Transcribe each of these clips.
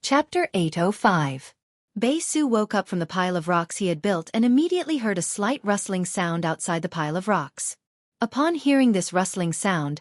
Chapter 805. Su woke up from the pile of rocks he had built and immediately heard a slight rustling sound outside the pile of rocks. Upon hearing this rustling sound,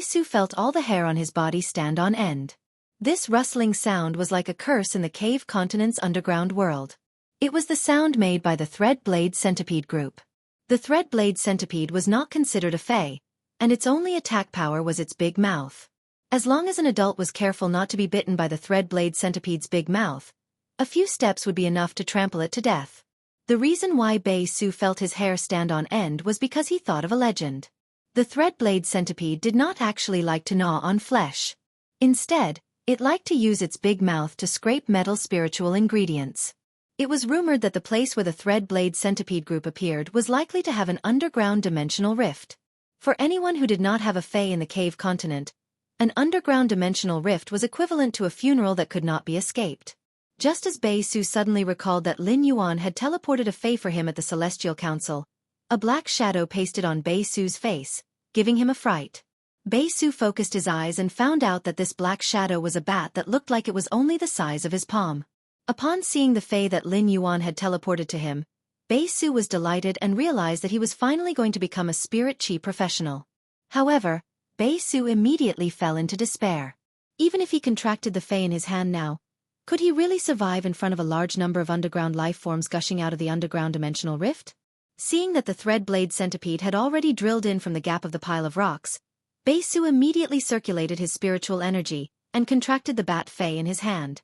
Su felt all the hair on his body stand on end. This rustling sound was like a curse in the cave continent's underground world. It was the sound made by the Threadblade Centipede group. The Threadblade Centipede was not considered a fae, and its only attack power was its big mouth. As long as an adult was careful not to be bitten by the Threadblade Centipede's big mouth, a few steps would be enough to trample it to death. The reason why Su felt his hair stand on end was because he thought of a legend. The Threadblade Centipede did not actually like to gnaw on flesh. Instead, it liked to use its big mouth to scrape metal spiritual ingredients. It was rumored that the place where the Threadblade Centipede group appeared was likely to have an underground dimensional rift. For anyone who did not have a fae in the cave continent, an underground dimensional rift was equivalent to a funeral that could not be escaped. Just as Su suddenly recalled that Lin Yuan had teleported a fae for him at the Celestial Council, a black shadow pasted on Su's face, giving him a fright. Su focused his eyes and found out that this black shadow was a bat that looked like it was only the size of his palm. Upon seeing the fae that Lin Yuan had teleported to him, Su was delighted and realized that he was finally going to become a spirit chi professional. However, Su immediately fell into despair. Even if he contracted the fae in his hand now, could he really survive in front of a large number of underground life forms gushing out of the underground dimensional rift? Seeing that the Threadblade Centipede had already drilled in from the gap of the pile of rocks, Su immediately circulated his spiritual energy and contracted the bat fae in his hand.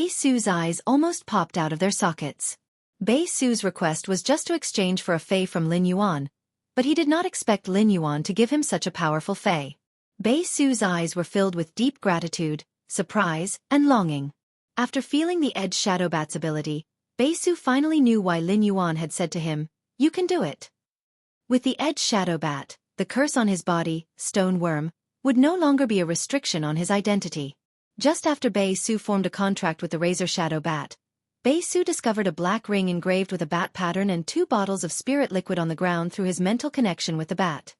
Su's eyes almost popped out of their sockets. Su's request was just to exchange for a fae from Lin Yuan, but he did not expect Lin Yuan to give him such a powerful fae. Su's eyes were filled with deep gratitude, surprise, and longing. After feeling the Edge Shadowbat's ability, Su finally knew why Lin Yuan had said to him, "You can do it." With the Edge Shadowbat, the curse on his body, Stone Worm, would no longer be a restriction on his identity. Just after Su formed a contract with the Razor Shadowbat, Su discovered a black ring engraved with a bat pattern and 2 bottles of spirit liquid on the ground through his mental connection with the bat.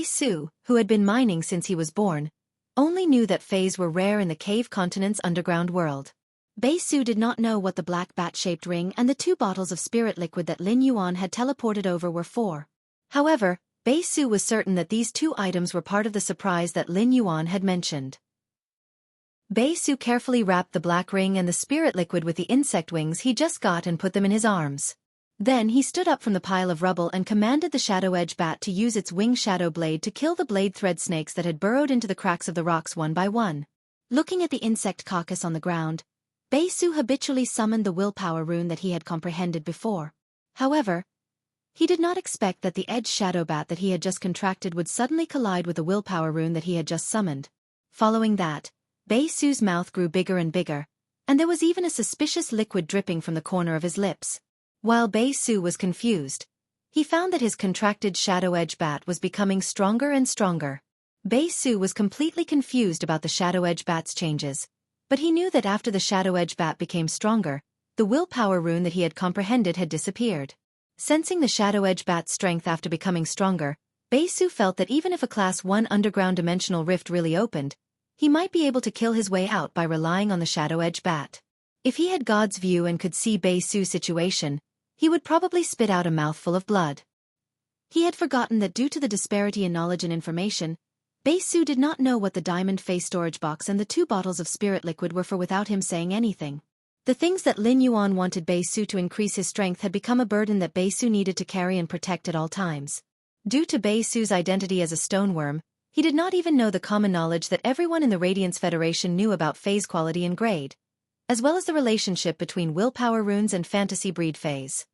Su, who had been mining since he was born, only knew that faes were rare in the cave continent's underground world. Su did not know what the black bat-shaped ring and the 2 bottles of spirit liquid that Lin Yuan had teleported over were for. However, Su was certain that these 2 items were part of the surprise that Lin Yuan had mentioned. Su carefully wrapped the black ring and the spirit liquid with the insect wings he just got and put them in his arms. Then he stood up from the pile of rubble and commanded the Shadow Edge Bat to use its wing shadow blade to kill the blade thread snakes that had burrowed into the cracks of the rocks one by one. Looking at the insect caucus on the ground, Su habitually summoned the willpower rune that he had comprehended before. However, he did not expect that the Edge Shadowbat that he had just contracted would suddenly collide with the willpower rune that he had just summoned. Following that, Su's mouth grew bigger and bigger, and there was even a suspicious liquid dripping from the corner of his lips. While Su was confused, he found that his contracted Shadow Edge Bat was becoming stronger and stronger. Su was completely confused about the Shadow Edge Bat's changes, but he knew that after the Shadow Edge Bat became stronger, the willpower rune that he had comprehended had disappeared. Sensing the Shadow Edge Bat's strength after becoming stronger, Su felt that even if a Class 1 underground dimensional rift really opened, he might be able to kill his way out by relying on the Shadow Edge Bat. If he had God's view and could see Su's situation, he would probably spit out a mouthful of blood. He had forgotten that due to the disparity in knowledge and information, Su did not know what the diamond face storage box and the 2 bottles of spirit liquid were for without him saying anything. The things that Lin Yuan wanted Su to increase his strength had become a burden that Su needed to carry and protect at all times. Due to Su's identity as a stoneworm, he did not even know the common knowledge that everyone in the Radiance Federation knew about fae's quality and grade, as well as the relationship between willpower runes and fantasy breed faes.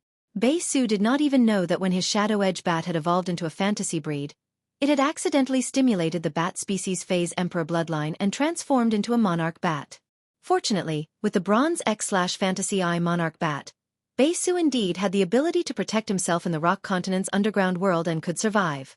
Su did not even know that when his Shadow Edge Bat had evolved into a fantasy breed, it had accidentally stimulated the bat species fae's emperor bloodline and transformed into a monarch bat. Fortunately, with the Bronze X/Fantasy Eye monarch bat, Su indeed had the ability to protect himself in the rock continent's underground world and could survive.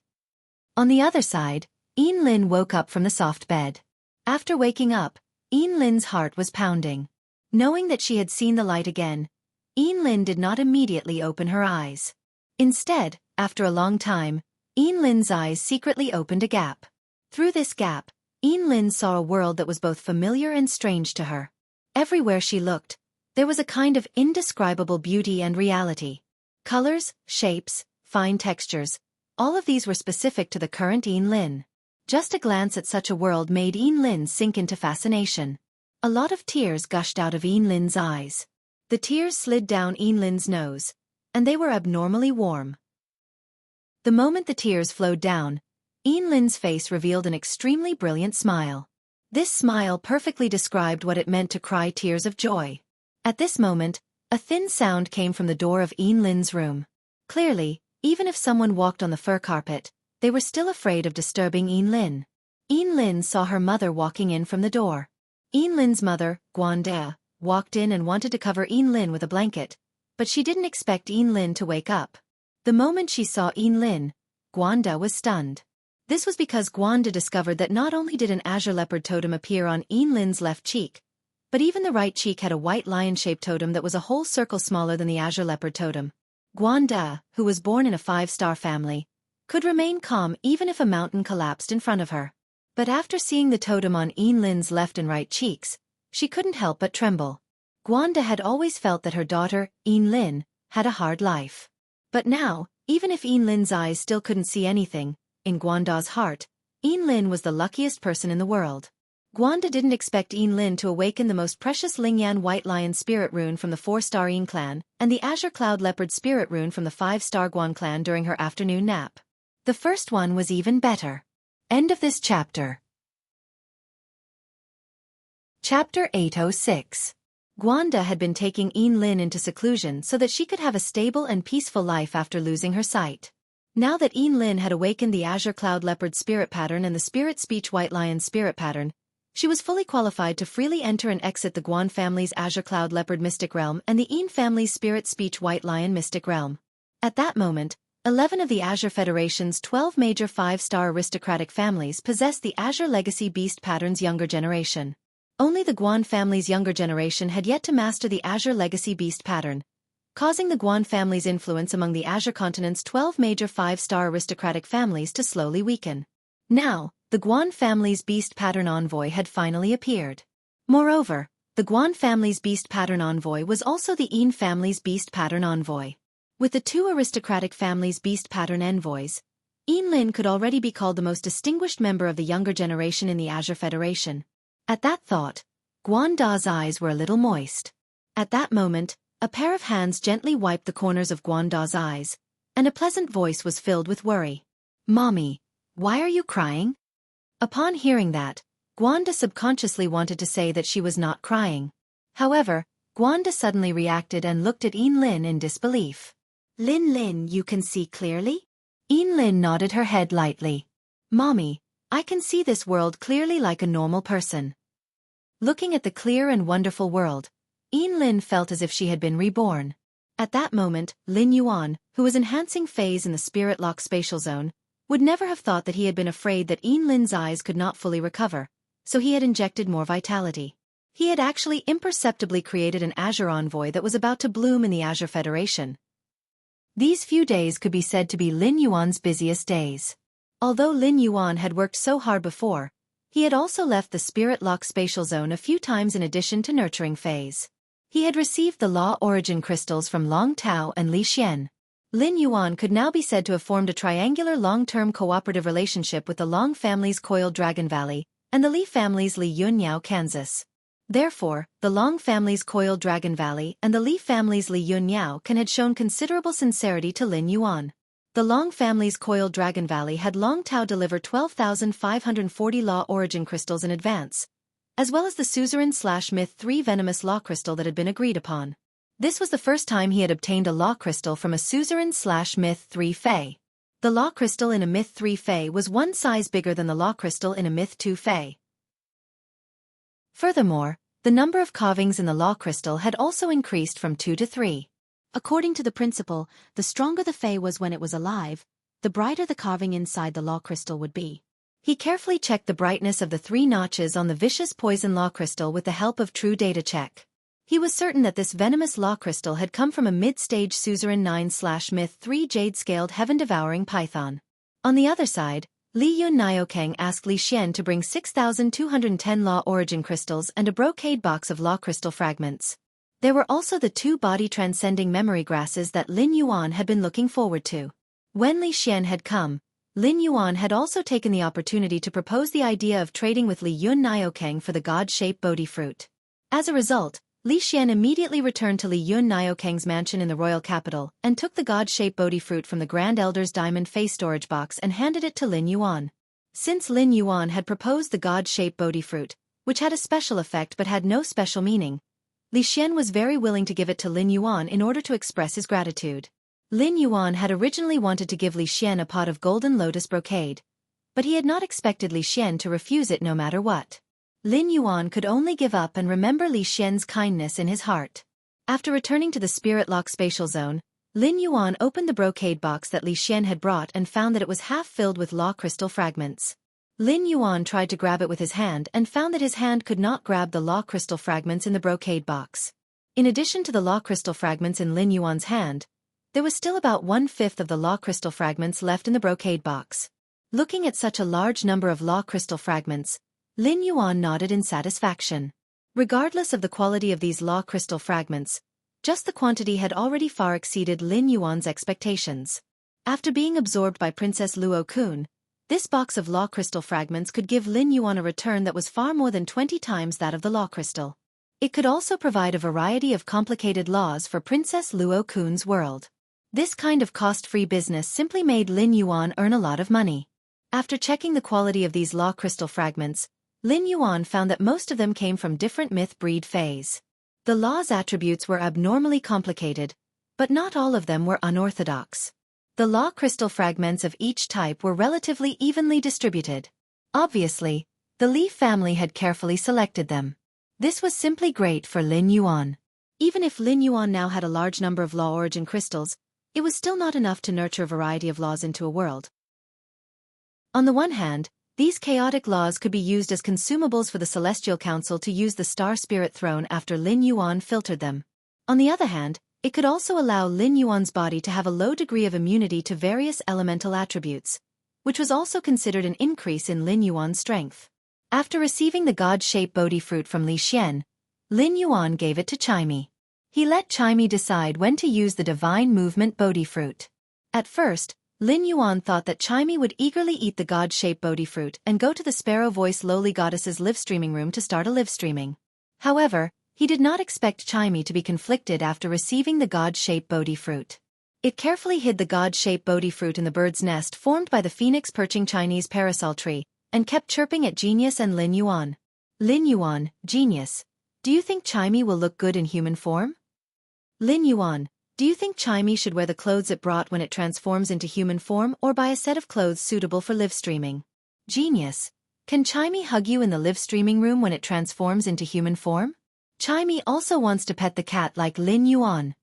On the other side, Lin woke up from the soft bed. After waking up, Lin's heart was pounding. Knowing that she had seen the light again, Lin did not immediately open her eyes. Instead, after a long time, Lin's eyes secretly opened a gap. Through this gap, Lin saw a world that was both familiar and strange to her. Everywhere she looked, there was a kind of indescribable beauty and reality. Colors, shapes, fine textures, all of these were specific to the current Lin. Just a glance at such a world made Lin sink into fascination. A lot of tears gushed out of Lin's eyes. The tears slid down Lin's nose, and they were abnormally warm. The moment the tears flowed down, Lin's face revealed an extremely brilliant smile. This smile perfectly described what it meant to cry tears of joy. At this moment, a thin sound came from the door of Lin's room. Clearly, even if someone walked on the fur carpet, they were still afraid of disturbing Lin. Lin saw her mother walking in from the door. Lin's mother, Guanda, walked in and wanted to cover Lin with a blanket, but she didn't expect Lin to wake up. The moment she saw Lin, Guanda was stunned. This was because Guanda discovered that not only did an azure leopard totem appear on Lin's left cheek, but even the right cheek had a white lion-shaped totem that was a whole circle smaller than the azure leopard totem. Guanda, who was born in a 5-star family, could remain calm even if a mountain collapsed in front of her. But after seeing the totem on Lin's left and right cheeks, she couldn't help but tremble. Guanda had always felt that her daughter, Lin, had a hard life. But now, even if Lin's eyes still couldn't see anything, in Guanda's heart, Lin was the luckiest person in the world. Guanda didn't expect Lin to awaken the most precious Lingyan White Lion Spirit Rune from the 4-star clan and the Azure Cloud Leopard Spirit Rune from the 5-star Guan clan during her afternoon nap. The first one was even better. End of this chapter. Chapter 806. Guanda had been taking Lin into seclusion so that she could have a stable and peaceful life after losing her sight. Now that Lin had awakened the Azure Cloud Leopard Spirit Pattern and the Spirit Speech White Lion Spirit Pattern, she was fully qualified to freely enter and exit the Guan family's Azure Cloud Leopard Mystic Realm and the family's Spirit Speech White Lion Mystic Realm. At that moment, 11 of the Azure Federation's 12 major 5-star aristocratic families possessed the Azure Legacy Beast Pattern's younger generation. Only the Guan family's younger generation had yet to master the Azure Legacy Beast Pattern, causing the Guan family's influence among the Azure continent's 12 major 5-star aristocratic families to slowly weaken. Now, the Guan family's Beast Pattern Envoy had finally appeared. Moreover, the Guan family's Beast Pattern Envoy was also the family's Beast Pattern Envoy. With the 2 aristocratic families' Beast Pattern Envoys, Lin could already be called the most distinguished member of the younger generation in the Azure Federation. At that thought, Guanda's eyes were a little moist. At that moment, a pair of hands gently wiped the corners of Guanda's eyes, and a pleasant voice was filled with worry. "Mommy, why are you crying?" Upon hearing that, Guanda subconsciously wanted to say that she was not crying. However, Guanda suddenly reacted and looked at Lin in disbelief. Lin, you can see clearly?" Lin nodded her head lightly. "Mommy, I can see this world clearly like a normal person." Looking at the clear and wonderful world, Lin felt as if she had been reborn. At that moment, Lin Yuan, who was enhancing phase in the Spirit Lock Spatial Zone, would never have thought that he had been afraid that Lin's eyes could not fully recover, so he had injected more vitality. He had actually imperceptibly created an Azure Envoy that was about to bloom in the Azure Federation. These few days could be said to be Lin Yuan's busiest days. Although Lin Yuan had worked so hard before, he had also left the Spirit Lock Spatial Zone a few times in addition to nurturing phase. He had received the Law Origin Crystals from Long Tao and Li Xian. Lin Yuan could now be said to have formed a triangular long-term cooperative relationship with the Long family's Coiled Dragon Valley and the Li family's Li Yunyao, Kansas. Therefore, the Long family's Coiled Dragon Valley and the Li family's Li Yunyao had shown considerable sincerity to Lin Yuan. The Long family's Coiled Dragon Valley had Long Tao deliver 12,540 Law Origin Crystals in advance, as well as the Suzerain/Myth 3 Venomous Law Crystal that had been agreed upon. This was the first time he had obtained a Law Crystal from a Suzerain/Myth 3 Fae. The Law Crystal in a Myth 3 Fae was one size bigger than the Law Crystal in a Myth 2 Fae. Furthermore, the number of carvings in the Law Crystal had also increased from 2 to 3. According to the principle, the stronger the Fae was when it was alive, the brighter the carving inside the Law Crystal would be. He carefully checked the brightness of the 3 notches on the Vicious Poison Law Crystal with the help of True Data Check. He was certain that this venomous Law Crystal had come from a mid-stage Suzerain 9/Myth 3 Jade-Scaled Heaven-Devouring Python. On the other side, Li Yun Niokang asked Li Xian to bring 6,210 law origin crystals and a brocade box of law crystal fragments. There were also the 2 body-transcending memory grasses that Lin Yuan had been looking forward to. When Li Xian had come, Lin Yuan had also taken the opportunity to propose the idea of trading with Li Yun Niokang for the god-shaped Bodhi fruit. As a result, Li Xian immediately returned to Li Yun Niokang's mansion in the royal capital and took the god-shaped Bodhi fruit from the Grand Elder's diamond face storage box and handed it to Lin Yuan. Since Lin Yuan had proposed the god-shaped Bodhi fruit, which had a special effect but had no special meaning, Li Xian was very willing to give it to Lin Yuan in order to express his gratitude. Lin Yuan had originally wanted to give Li Xian a pot of golden lotus brocade, but he had not expected Li Xian to refuse it no matter what. Lin Yuan could only give up and remember Li Xian's kindness in his heart. After returning to the Spirit Lock spatial zone, Lin Yuan opened the brocade box that Li Xian had brought and found that it was half filled with law crystal fragments. Lin Yuan tried to grab it with his hand and found that his hand could not grab the law crystal fragments in the brocade box. In addition to the law crystal fragments in Lin Yuan's hand, there was still about 1/5 of the law crystal fragments left in the brocade box. Looking at such a large number of law crystal fragments, Lin Yuan nodded in satisfaction. Regardless of the quality of these law crystal fragments, just the quantity had already far exceeded Lin Yuan's expectations. After being absorbed by Princess Luo Kun, this box of law crystal fragments could give Lin Yuan a return that was far more than 20 times that of the law crystal. It could also provide a variety of complicated laws for Princess Luo Kun's world. This kind of cost-free business simply made Lin Yuan earn a lot of money. After checking the quality of these law crystal fragments, Lin Yuan found that most of them came from different myth breed fays. The law's attributes were abnormally complicated, but not all of them were unorthodox. The law crystal fragments of each type were relatively evenly distributed. Obviously, the Li family had carefully selected them. This was simply great for Lin Yuan. Even if Lin Yuan now had a large number of law origin crystals, it was still not enough to nurture a variety of laws into a world. On the one hand, these chaotic laws could be used as consumables for the Celestial Council to use the Star Spirit Throne after Lin Yuan filtered them. On the other hand, it could also allow Lin Yuan's body to have a low degree of immunity to various elemental attributes, which was also considered an increase in Lin Yuan's strength. After receiving the god-shaped Bodhi fruit from Li Xian, Lin Yuan gave it to Xueqi. He let Xueqi decide when to use the divine movement Bodhi fruit. At first, Lin Yuan thought that Xueqi would eagerly eat the god-shaped Bodhi fruit and go to the Sparrow Voice Lowly Goddess's live-streaming room to start a live-streaming. However, he did not expect Xueqi to be conflicted after receiving the god-shaped Bodhi fruit. It carefully hid the god-shaped Bodhi fruit in the bird's nest formed by the phoenix perching Chinese parasol tree, and kept chirping at Genius and Lin Yuan. Lin Yuan, Genius, do you think Xueqi will look good in human form? Lin Yuan, do you think Xueqi should wear the clothes it brought when it transforms into human form or buy a set of clothes suitable for live streaming? Genius, can Xueqi hug you in the live streaming room when it transforms into human form? Xueqi also wants to pet the cat like Lin Yuan.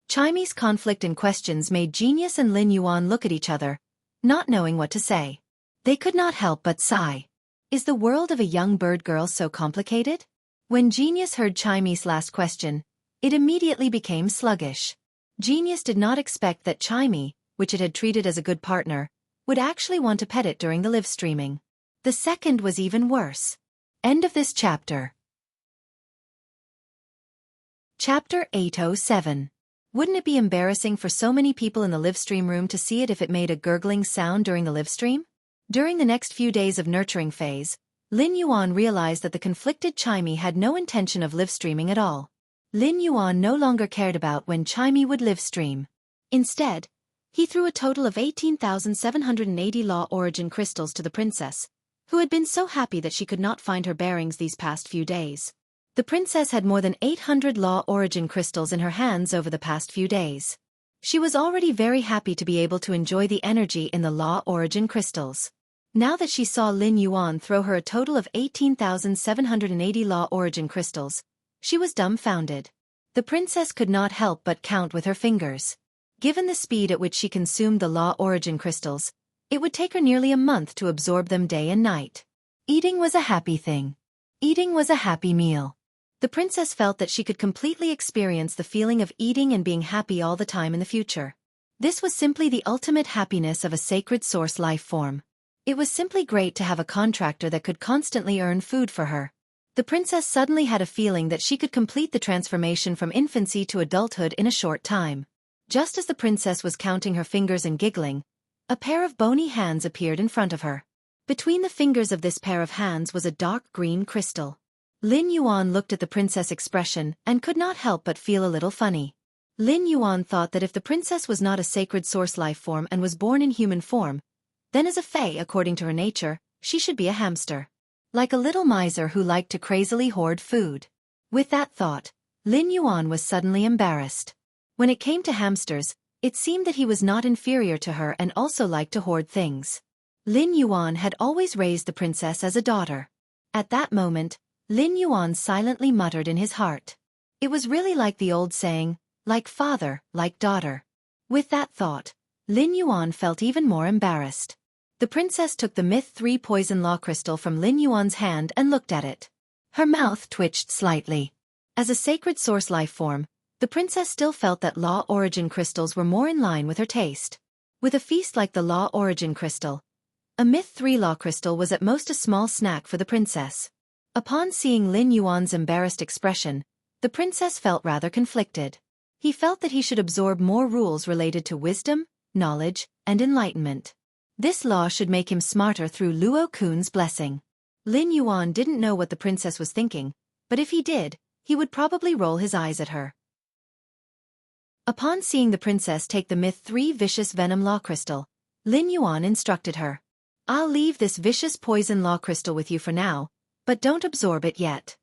Xueqi's conflict and questions made Genius and Lin Yuan look at each other, not knowing what to say. They could not help but sigh. Is the world of a young bird girl so complicated? When Genius heard Xueqi's last question, it immediately became sluggish. Genius did not expect that Xueqi, which it had treated as a good partner, would actually want to pet it during the live streaming. The second was even worse. End of this chapter. Chapter 807. Wouldn't it be embarrassing for so many people in the live stream room to see it if it made a gurgling sound during the live stream? During the next few days of nurturing phase, Lin Yuan realized that the conflicted Xueqi had no intention of live streaming at all. Lin Yuan no longer cared about when Xueqi would live stream. Instead, he threw a total of 18,780 law origin crystals to the princess, who had been so happy that she could not find her bearings these past few days. The princess had more than 800 law origin crystals in her hands over the past few days. She was already very happy to be able to enjoy the energy in the law origin crystals. Now that she saw Lin Yuan throw her a total of 18,780 law origin crystals, she was dumbfounded. The princess could not help but count with her fingers. Given the speed at which she consumed the law origin crystals, it would take her nearly a month to absorb them day and night. Eating was a happy thing. Eating was a happy meal. The princess felt that she could completely experience the feeling of eating and being happy all the time in the future. This was simply the ultimate happiness of a sacred source life form. It was simply great to have a contractor that could constantly earn food for her. The princess suddenly had a feeling that she could complete the transformation from infancy to adulthood in a short time. Just as the princess was counting her fingers and giggling, a pair of bony hands appeared in front of her. Between the fingers of this pair of hands was a dark green crystal. Lin Yuan looked at the princess' expression and could not help but feel a little funny. Lin Yuan thought that if the princess was not a sacred source life form and was born in human form, then as a fae according to her nature, she should be a hamster. Like a little miser who liked to crazily hoard food. With that thought, Lin Yuan was suddenly embarrassed. When it came to hamsters, it seemed that he was not inferior to her and also liked to hoard things. Lin Yuan had always raised the princess as a daughter. At that moment, Lin Yuan silently muttered in his heart. It was really like the old saying, like father, like daughter. With that thought, Lin Yuan felt even more embarrassed. The princess took the Myth 3 poison law crystal from Lin Yuan's hand and looked at it. Her mouth twitched slightly. As a sacred source life form, the princess still felt that law origin crystals were more in line with her taste. With a feast like the law origin crystal, a Myth 3 law crystal was at most a small snack for the princess. Upon seeing Lin Yuan's embarrassed expression, the princess felt rather conflicted. He felt that he should absorb more rules related to wisdom, knowledge, and enlightenment. This law should make him smarter through Luo Kun's blessing. Lin Yuan didn't know what the princess was thinking, but if he did, he would probably roll his eyes at her. Upon seeing the princess take the Myth 3 vicious venom law crystal, Lin Yuan instructed her. I'll leave this vicious poison law crystal with you for now, but don't absorb it yet.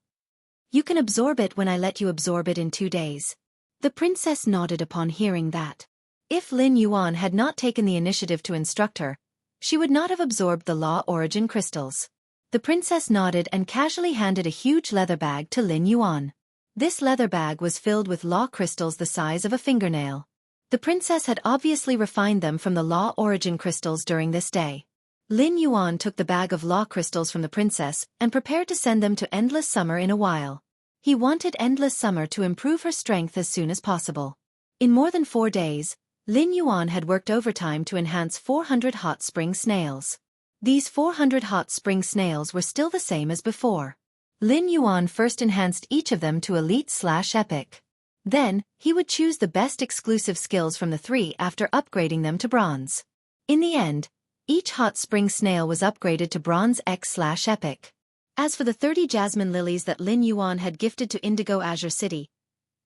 You can absorb it when I let you absorb it in 2 days. The princess nodded upon hearing that. If Lin Yuan had not taken the initiative to instruct her, she would not have absorbed the law origin crystals. The princess nodded and casually handed a huge leather bag to Lin Yuan. This leather bag was filled with law crystals the size of a fingernail. The princess had obviously refined them from the law origin crystals during this day. Lin Yuan took the bag of law crystals from the princess and prepared to send them to Endless Summer in a while. He wanted Endless Summer to improve her strength as soon as possible. In more than 4 days, Lin Yuan had worked overtime to enhance 400 hot spring snails. These 400 hot spring snails were still the same as before. Lin Yuan first enhanced each of them to Elite/Epic. Then, he would choose the best exclusive skills from the 3 after upgrading them to Bronze. In the end, each hot spring snail was upgraded to Bronze X/Epic. As for the 30 jasmine lilies that Lin Yuan had gifted to Indigo Azure City,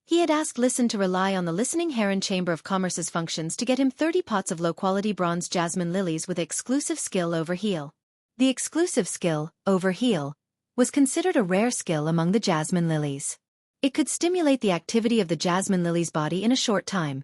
he had asked Listen to rely on the Listening Heron Chamber of Commerce's functions to get him 30 pots of low-quality bronze jasmine lilies with exclusive skill Overheal. The exclusive skill, Overheal, was considered a rare skill among the jasmine lilies. It could stimulate the activity of the jasmine lily's body in a short time,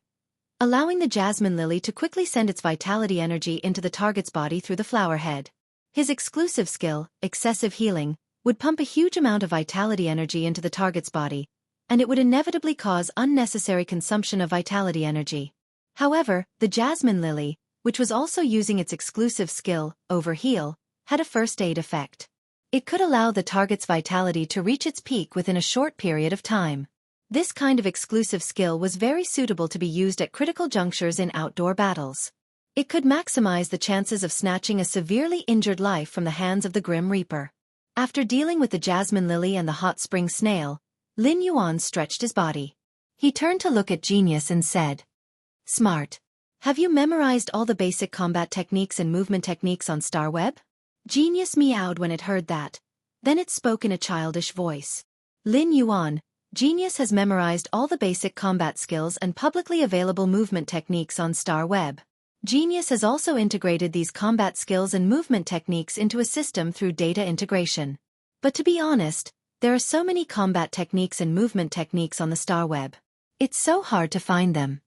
allowing the jasmine lily to quickly send its vitality energy into the target's body through the flower head. His exclusive skill, Excessive Healing, would pump a huge amount of vitality energy into the target's body, and it would inevitably cause unnecessary consumption of vitality energy. However, the jasmine lily, which was also using its exclusive skill, Overheal, had a first aid effect. It could allow the target's vitality to reach its peak within a short period of time. This kind of exclusive skill was very suitable to be used at critical junctures in outdoor battles. It could maximize the chances of snatching a severely injured life from the hands of the Grim Reaper. After dealing with the jasmine lily and the hot spring snail, Lin Yuan stretched his body. He turned to look at Genius and said, Smart. Have you memorized all the basic combat techniques and movement techniques on Star Web? Genius meowed when it heard that. Then it spoke in a childish voice. Lin Yuan, Genius has memorized all the basic combat skills and publicly available movement techniques on Star Web. Genius has also integrated these combat skills and movement techniques into a system through data integration. But to be honest, there are so many combat techniques and movement techniques on the Star Web. It's so hard to find them.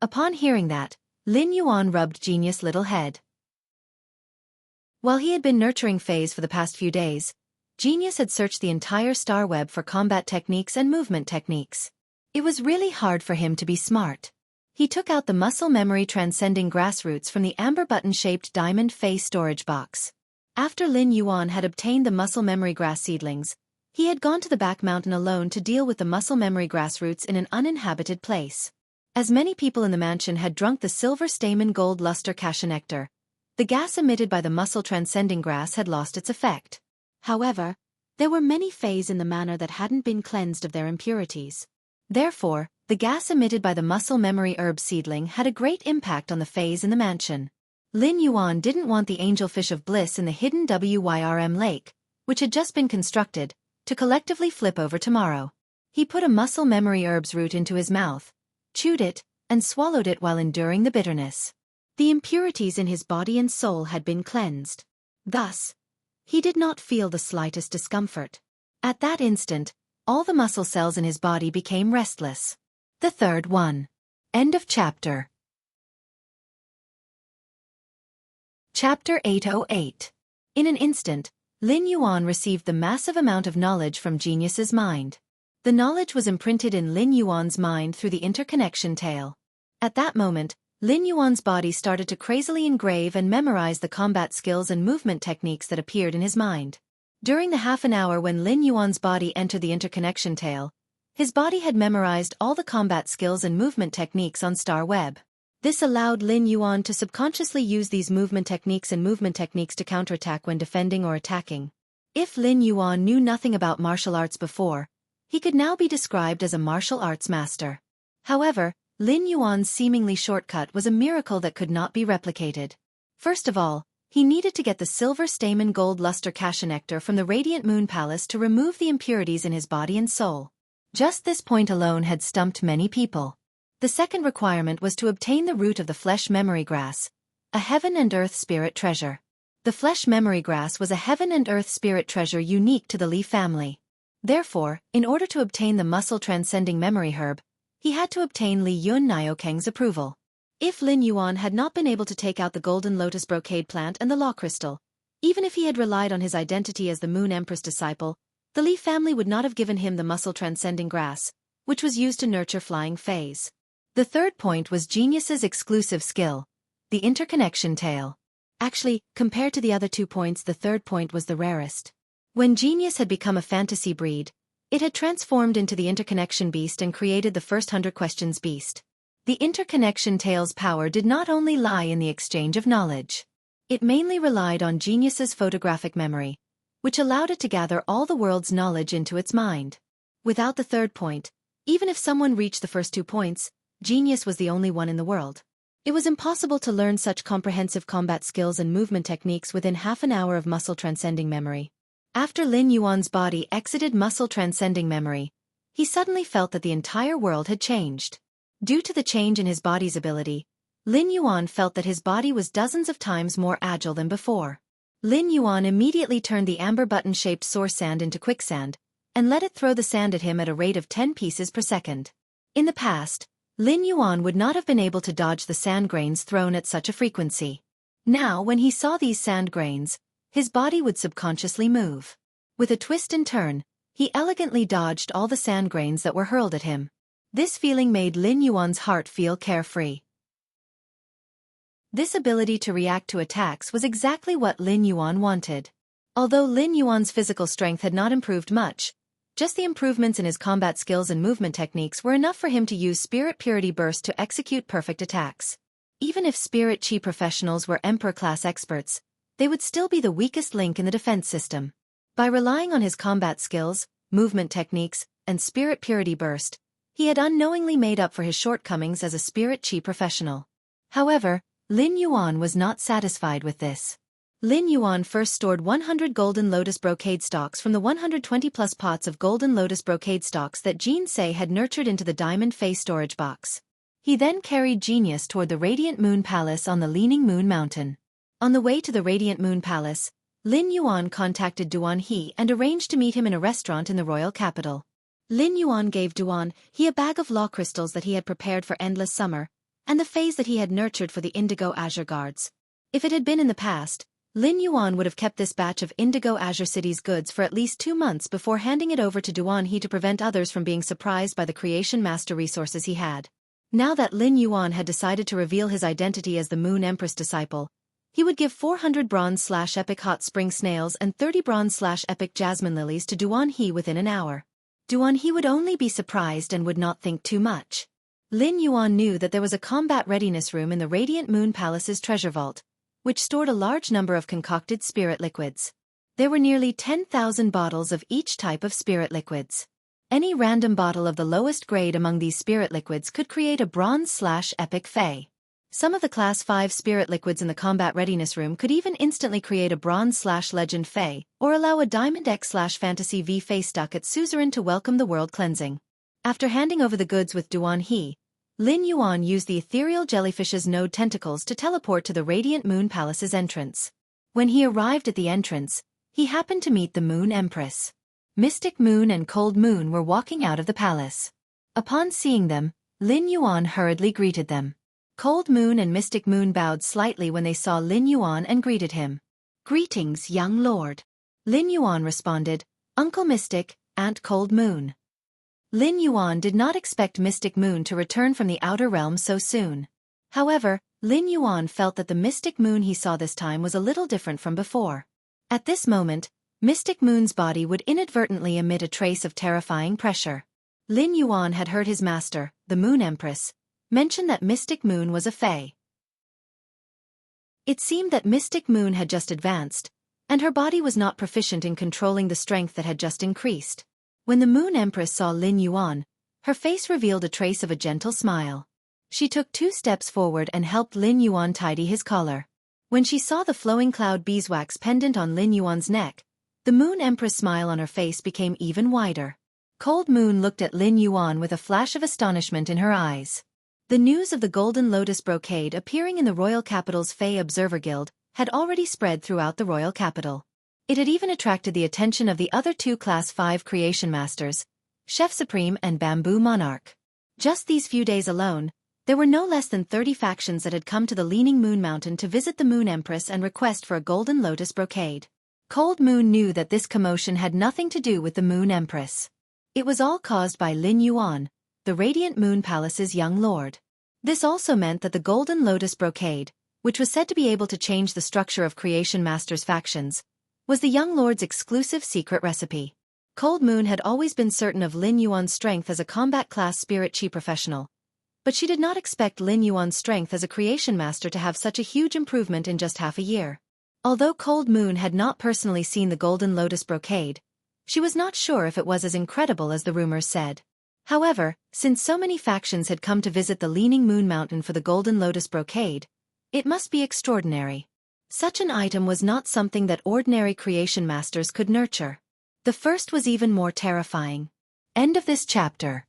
Upon hearing that, Lin Yuan rubbed Genius' little head. While he had been nurturing Phase for the past few days, Genius had searched the entire Star Web for combat techniques and movement techniques. It was really hard for him to be smart. He took out the muscle memory transcending grassroots from the amber button-shaped diamond face storage box. After Lin Yuan had obtained the muscle memory grass seedlings, he had gone to the back mountain alone to deal with the muscle memory grassroots in an uninhabited place. As many people in the mansion had drunk the silver stamen gold luster cassia nectar, The gas emitted by the muscle-transcending grass had lost its effect. However, there were many fays in the manor that hadn't been cleansed of their impurities. Therefore, the gas emitted by the muscle memory herb seedling had a great impact on the fays in the mansion. Lin Yuan didn't want the angelfish of bliss in the hidden Wyrm lake, which had just been constructed, to collectively flip over tomorrow. He put a muscle memory herb's root into his mouth, chewed it, and swallowed it while enduring the bitterness. The impurities in his body and soul had been cleansed. Thus, he did not feel the slightest discomfort. At that instant, all the muscle cells in his body became restless. The third one. End of chapter. Chapter 808. In an instant, Lin Yuan received the massive amount of knowledge from Genius's mind. The knowledge was imprinted in Lin Yuan's mind through the interconnection tale. At that moment, Lin Yuan's body started to crazily engrave and memorize the combat skills and movement techniques that appeared in his mind. During the half an hour when Lin Yuan's body entered the interconnection tale, his body had memorized all the combat skills and movement techniques on Star Web. This allowed Lin Yuan to subconsciously use these movement techniques to counterattack when defending or attacking. If Lin Yuan knew nothing about martial arts before, he could now be described as a martial arts master. However, Lin Yuan's seemingly shortcut was a miracle that could not be replicated. First of all, he needed to get the silver stamen gold luster cassia nectar from the Radiant Moon Palace to remove the impurities in his body and soul. Just this point alone had stumped many people. The second requirement was to obtain the root of the flesh memory grass, a heaven and earth spirit treasure. The flesh memory grass was a heaven and earth spirit treasure unique to the Li family. Therefore, in order to obtain the muscle-transcending memory herb, he had to obtain Li Yun Niokeng's approval. If Lin Yuan had not been able to take out the golden lotus brocade plant and the law crystal, even if he had relied on his identity as the Moon Empress disciple, the Li family would not have given him the muscle-transcending grass, which was used to nurture flying fays. The third point was Genius's exclusive skill, the interconnection tale. Actually, compared to the other 2 points, the third point was the rarest. When Genius had become a fantasy breed, it had transformed into the interconnection beast and created the first 100 questions beast. The interconnection tale's power did not only lie in the exchange of knowledge. It mainly relied on Genius's photographic memory, which allowed it to gather all the world's knowledge into its mind. Without the third point, even if someone reached the first 2 points, Genius was the only one in the world. It was impossible to learn such comprehensive combat skills and movement techniques within half an hour of muscle-transcending memory. After Lin Yuan's body exited muscle-transcending memory, he suddenly felt that the entire world had changed. Due to the change in his body's ability, Lin Yuan felt that his body was dozens of times more agile than before. Lin Yuan immediately turned the amber button-shaped source sand into quicksand, and let it throw the sand at him at a rate of 10 pieces per second. In the past, Lin Yuan would not have been able to dodge the sand grains thrown at such a frequency. Now, when he saw these sand grains, his body would subconsciously move. With a twist and turn, he elegantly dodged all the sand grains that were hurled at him. This feeling made Lin Yuan's heart feel carefree. This ability to react to attacks was exactly what Lin Yuan wanted. Although Lin Yuan's physical strength had not improved much, just the improvements in his combat skills and movement techniques were enough for him to use Spirit Purity Burst to execute perfect attacks. Even if Spirit Chi professionals were Emperor-class experts, they would still be the weakest link in the defense system. By relying on his combat skills, movement techniques, and Spirit Purity Burst, he had unknowingly made up for his shortcomings as a Spirit Chi professional. However, Lin Yuan was not satisfied with this. Lin Yuan first stored 100 golden lotus brocade stalks from the 120-plus pots of golden lotus brocade stalks that Jin Se had nurtured into the diamond face storage box. He then carried Genius toward the Radiant Moon Palace on the Leaning Moon Mountain. On the way to the Radiant Moon Palace, Lin Yuan contacted Duan He and arranged to meet him in a restaurant in the royal capital. Lin Yuan gave Duan He a bag of law crystals that he had prepared for endless summer, and the phase that he had nurtured for the Indigo Azure Guards. If it had been in the past, Lin Yuan would have kept this batch of Indigo Azure City's goods for at least 2 months before handing it over to Duan He to prevent others from being surprised by the creation master resources he had. Now that Lin Yuan had decided to reveal his identity as the Moon Empress disciple, he would give 400 bronze/epic hot spring snails and 30 bronze/epic jasmine lilies to Duan He within an hour. Duan He would only be surprised and would not think too much. Lin Yuan knew that there was a combat readiness room in the Radiant Moon Palace's treasure vault, which stored a large number of concocted spirit liquids. There were nearly 10,000 bottles of each type of spirit liquids. Any random bottle of the lowest grade among these spirit liquids could create a bronze/epic fae. Some of the Class 5 spirit liquids in the combat readiness room could even instantly create a bronze/legend fae, or allow a diamond X/fantasy V fae stuck at suzerain to welcome the world cleansing. After handing over the goods with Duan He, Lin Yuan used the ethereal jellyfish's node tentacles to teleport to the Radiant Moon Palace's entrance. When he arrived at the entrance, he happened to meet the Moon Empress. Mystic Moon and Cold Moon were walking out of the palace. Upon seeing them, Lin Yuan hurriedly greeted them. Cold Moon and Mystic Moon bowed slightly when they saw Lin Yuan and greeted him. "Greetings, young lord." Lin Yuan responded, "Uncle Mystic, Aunt Cold Moon." Lin Yuan did not expect Mystic Moon to return from the outer realm so soon. However, Lin Yuan felt that the Mystic Moon he saw this time was a little different from before. At this moment, Mystic Moon's body would inadvertently emit a trace of terrifying pressure. Lin Yuan had heard his master, the Moon Empress, mention that Mystic Moon was a fae. It seemed that Mystic Moon had just advanced, and her body was not proficient in controlling the strength that had just increased. When the Moon Empress saw Lin Yuan, her face revealed a trace of a gentle smile. She took 2 steps forward and helped Lin Yuan tidy his collar. When she saw the flowing cloud beeswax pendant on Lin Yuan's neck, the Moon Empress' smile on her face became even wider. Cold Moon looked at Lin Yuan with a flash of astonishment in her eyes. The news of the Golden Lotus brocade appearing in the royal capital's Fae Observer Guild had already spread throughout the royal capital. It had even attracted the attention of the other 2 Class 5 creation masters, Chef Supreme and Bamboo Monarch. Just these few days alone, there were no less than 30 factions that had come to the Leaning Moon Mountain to visit the Moon Empress and request for a Golden Lotus brocade. Cold Moon knew that this commotion had nothing to do with the Moon Empress. It was all caused by Lin Yuan, the Radiant Moon Palace's young lord. This also meant that the Golden Lotus brocade, which was said to be able to change the structure of Creation Masters' factions, was the young lord's exclusive secret recipe. Cold Moon had always been certain of Lin Yuan's strength as a combat class spirit chi professional, but she did not expect Lin Yuan's strength as a creation master to have such a huge improvement in just half a year. Although Cold Moon had not personally seen the Golden Lotus brocade, she was not sure if it was as incredible as the rumors said. However, since so many factions had come to visit the Leaning Moon Mountain for the Golden Lotus brocade, it must be extraordinary. Such an item was not something that ordinary creation masters could nurture. The first was even more terrifying. End of this chapter.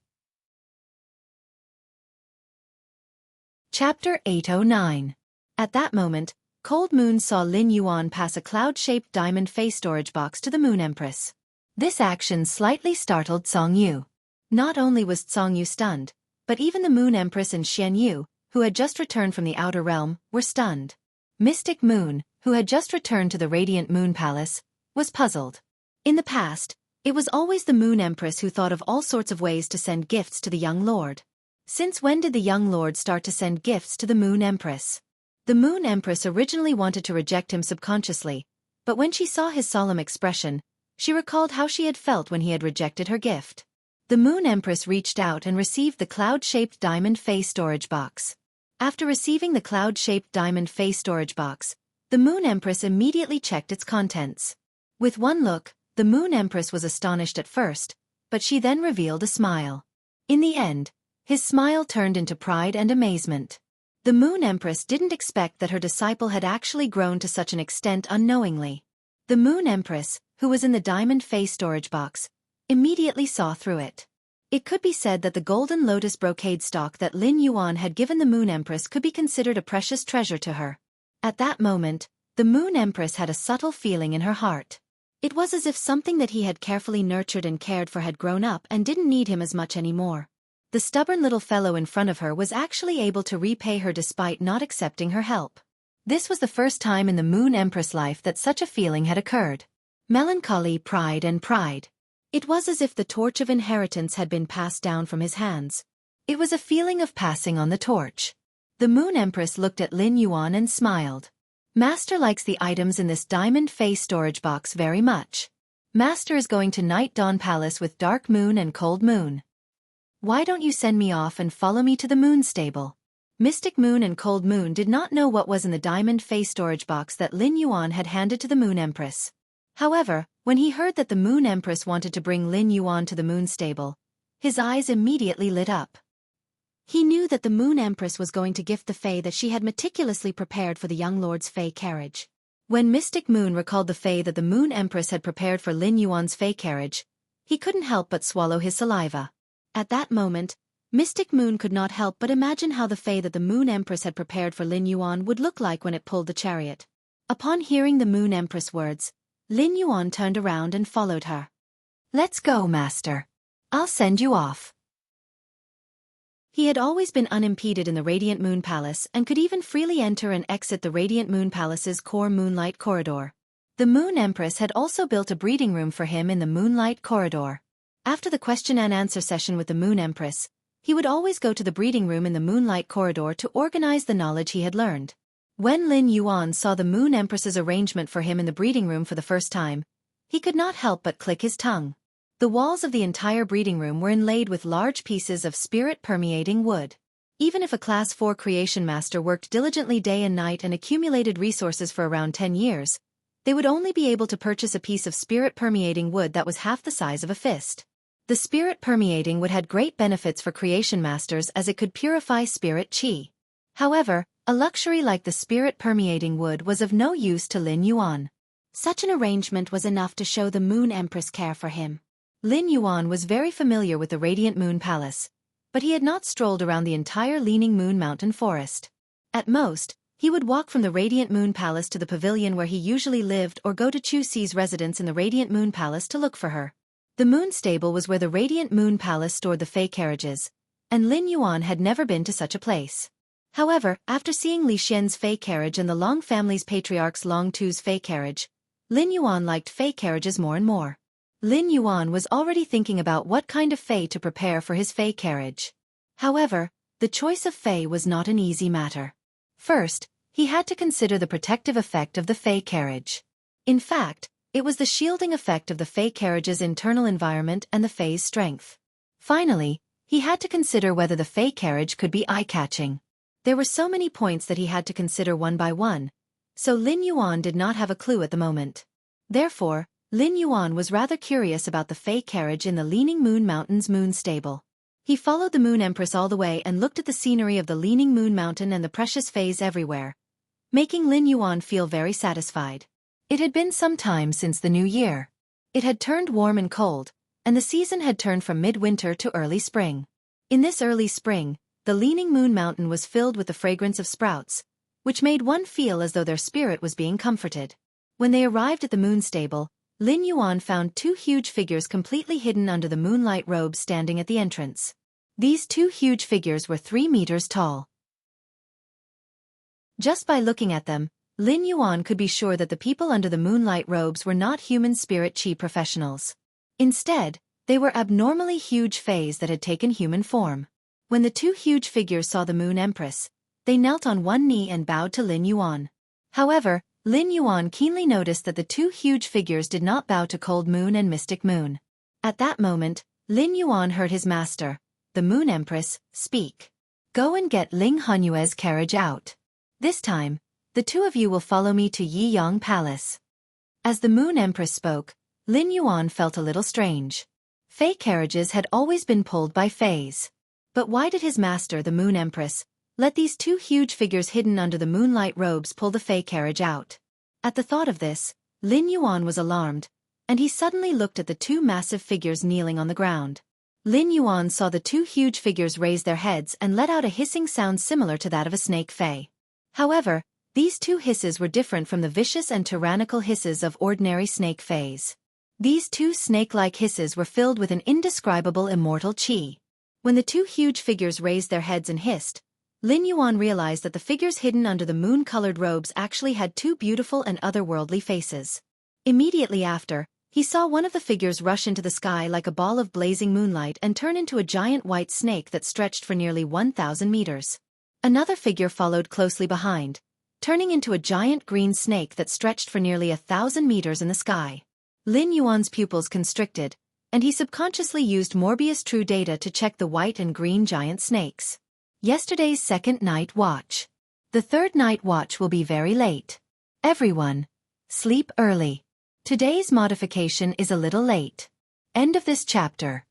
Chapter 809. At that moment, Cold Moon saw Lin Yuan pass a cloud-shaped diamond face storage box to the Moon Empress. This action slightly startled Song Yu. Not only was Song Yu stunned, but even the Moon Empress and Xian Yu, who had just returned from the outer realm, were stunned. Mystic Moon, who had just returned to the Radiant Moon Palace, was puzzled. In the past, it was always the Moon Empress who thought of all sorts of ways to send gifts to the young lord. Since when did the young lord start to send gifts to the Moon Empress? The Moon Empress originally wanted to reject him subconsciously, but when she saw his solemn expression, she recalled how she had felt when he had rejected her gift. The Moon Empress reached out and received the cloud-shaped diamond face storage box. After receiving the cloud-shaped diamond face storage box, the Moon Empress immediately checked its contents. With one look, the Moon Empress was astonished at first, but she then revealed a smile. In the end, his smile turned into pride and amazement. The Moon Empress didn't expect that her disciple had actually grown to such an extent unknowingly. The Moon Empress, who was in the diamond face storage box, immediately saw through it. It could be said that the Golden Lotus brocade stock that Lin Yuan had given the Moon Empress could be considered a precious treasure to her. At that moment, the Moon Empress had a subtle feeling in her heart. It was as if something that he had carefully nurtured and cared for had grown up and didn't need him as much anymore. The stubborn little fellow in front of her was actually able to repay her despite not accepting her help. This was the first time in the Moon Empress' life that such a feeling had occurred. Melancholy, pride. It was as if the torch of inheritance had been passed down from his hands. It was a feeling of passing on the torch. The Moon Empress looked at Lin Yuan and smiled. Master likes the items in this diamond face storage box very much. Master is going to Night Dawn Palace with Dark Moon and Cold Moon. Why don't you send me off and follow me to the Moon Stable? Mystic Moon and Cold Moon did not know what was in the diamond face storage box that Lin Yuan had handed to the Moon Empress. However, when he heard that the Moon Empress wanted to bring Lin Yuan to the Moon Stable, his eyes immediately lit up. He knew that the Moon Empress was going to gift the Fae that she had meticulously prepared for the young lord's Fae carriage. When Mystic Moon recalled the Fae that the Moon Empress had prepared for Lin Yuan's Fae carriage, he couldn't help but swallow his saliva. At that moment, Mystic Moon could not help but imagine how the Fae that the Moon Empress had prepared for Lin Yuan would look like when it pulled the chariot. Upon hearing the Moon Empress words, Lin Yuan turned around and followed her. "Let's go, master. I'll send you off." He had always been unimpeded in the Radiant Moon Palace and could even freely enter and exit the Radiant Moon Palace's core Moonlight Corridor. The Moon Empress had also built a breeding room for him in the Moonlight Corridor. After the question and answer session with the Moon Empress, he would always go to the breeding room in the Moonlight Corridor to organize the knowledge he had learned. When Lin Yuan saw the Moon Empress's arrangement for him in the breeding room for the first time, he could not help but click his tongue. The walls of the entire breeding room were inlaid with large pieces of spirit-permeating wood. Even if a Class 4 creation master worked diligently day and night and accumulated resources for around 10 years, they would only be able to purchase a piece of spirit-permeating wood that was half the size of a fist. The spirit-permeating wood had great benefits for creation masters as it could purify spirit chi. However, a luxury like the spirit-permeating wood was of no use to Lin Yuan. Such an arrangement was enough to show the Moon Empress care for him. Lin Yuan was very familiar with the Radiant Moon Palace, but he had not strolled around the entire Leaning Moon Mountain forest. At most, he would walk from the Radiant Moon Palace to the pavilion where he usually lived or go to Xueqi's residence in the Radiant Moon Palace to look for her. The Moon Stable was where the Radiant Moon Palace stored the Fae carriages, and Lin Yuan had never been to such a place. However, after seeing Li Xian's Fae carriage and the Long family's patriarch's Long Tu's Fae carriage, Lin Yuan liked Fae carriages more and more. Lin Yuan was already thinking about what kind of Fae to prepare for his Fae carriage. However, the choice of Fae was not an easy matter. First, he had to consider the protective effect of the Fae carriage. In fact, it was the shielding effect of the Fae carriage's internal environment and the Fae's strength. Finally, he had to consider whether the Fae carriage could be eye-catching. There were so many points that he had to consider one by one, so Lin Yuan did not have a clue at the moment. Therefore, Lin Yuan was rather curious about the Fae carriage in the Leaning Moon Mountain's Moon Stable. He followed the Moon Empress all the way and looked at the scenery of the Leaning Moon Mountain and the precious Faes everywhere, making Lin Yuan feel very satisfied. It had been some time since the new year. It had turned warm and cold, and the season had turned from midwinter to early spring. In this early spring, the Leaning Moon Mountain was filled with the fragrance of sprouts, which made one feel as though their spirit was being comforted. When they arrived at the Moon Stable, Lin Yuan found two huge figures completely hidden under the moonlight robes standing at the entrance. These two huge figures were 3 meters tall. Just by looking at them, Lin Yuan could be sure that the people under the moonlight robes were not human spirit chi professionals. Instead, they were abnormally huge fays that had taken human form. When the two huge figures saw the Moon Empress, they knelt on one knee and bowed to Lin Yuan. However, Lin Yuan keenly noticed that the two huge figures did not bow to Cold Moon and Mystic Moon. At that moment, Lin Yuan heard his master, the Moon Empress, speak. "Go and get Ling Hunyue's carriage out. This time, the two of you will follow me to Yiyang Palace." As the Moon Empress spoke, Lin Yuan felt a little strange. Fae carriages had always been pulled by fays. But why did his master, the Moon Empress, let these two huge figures hidden under the moonlight robes pull the Fae carriage out? At the thought of this, Lin Yuan was alarmed, and he suddenly looked at the two massive figures kneeling on the ground. Lin Yuan saw the two huge figures raise their heads and let out a hissing sound similar to that of a snake Fae. However, these two hisses were different from the vicious and tyrannical hisses of ordinary snake fays. These two snake-like hisses were filled with an indescribable immortal chi. When the two huge figures raised their heads and hissed, Lin Yuan realized that the figures hidden under the moon-colored robes actually had two beautiful and otherworldly faces. Immediately after, he saw one of the figures rush into the sky like a ball of blazing moonlight and turn into a giant white snake that stretched for nearly 1,000 meters. Another figure followed closely behind, turning into a giant green snake that stretched for nearly 1,000 meters in the sky. Lin Yuan's pupils constricted, and he subconsciously used Morbius True Data to check the white and green giant snakes. Yesterday's second night watch. The third night watch will be very late. Everyone, sleep early. Today's modification is a little late. End of this chapter.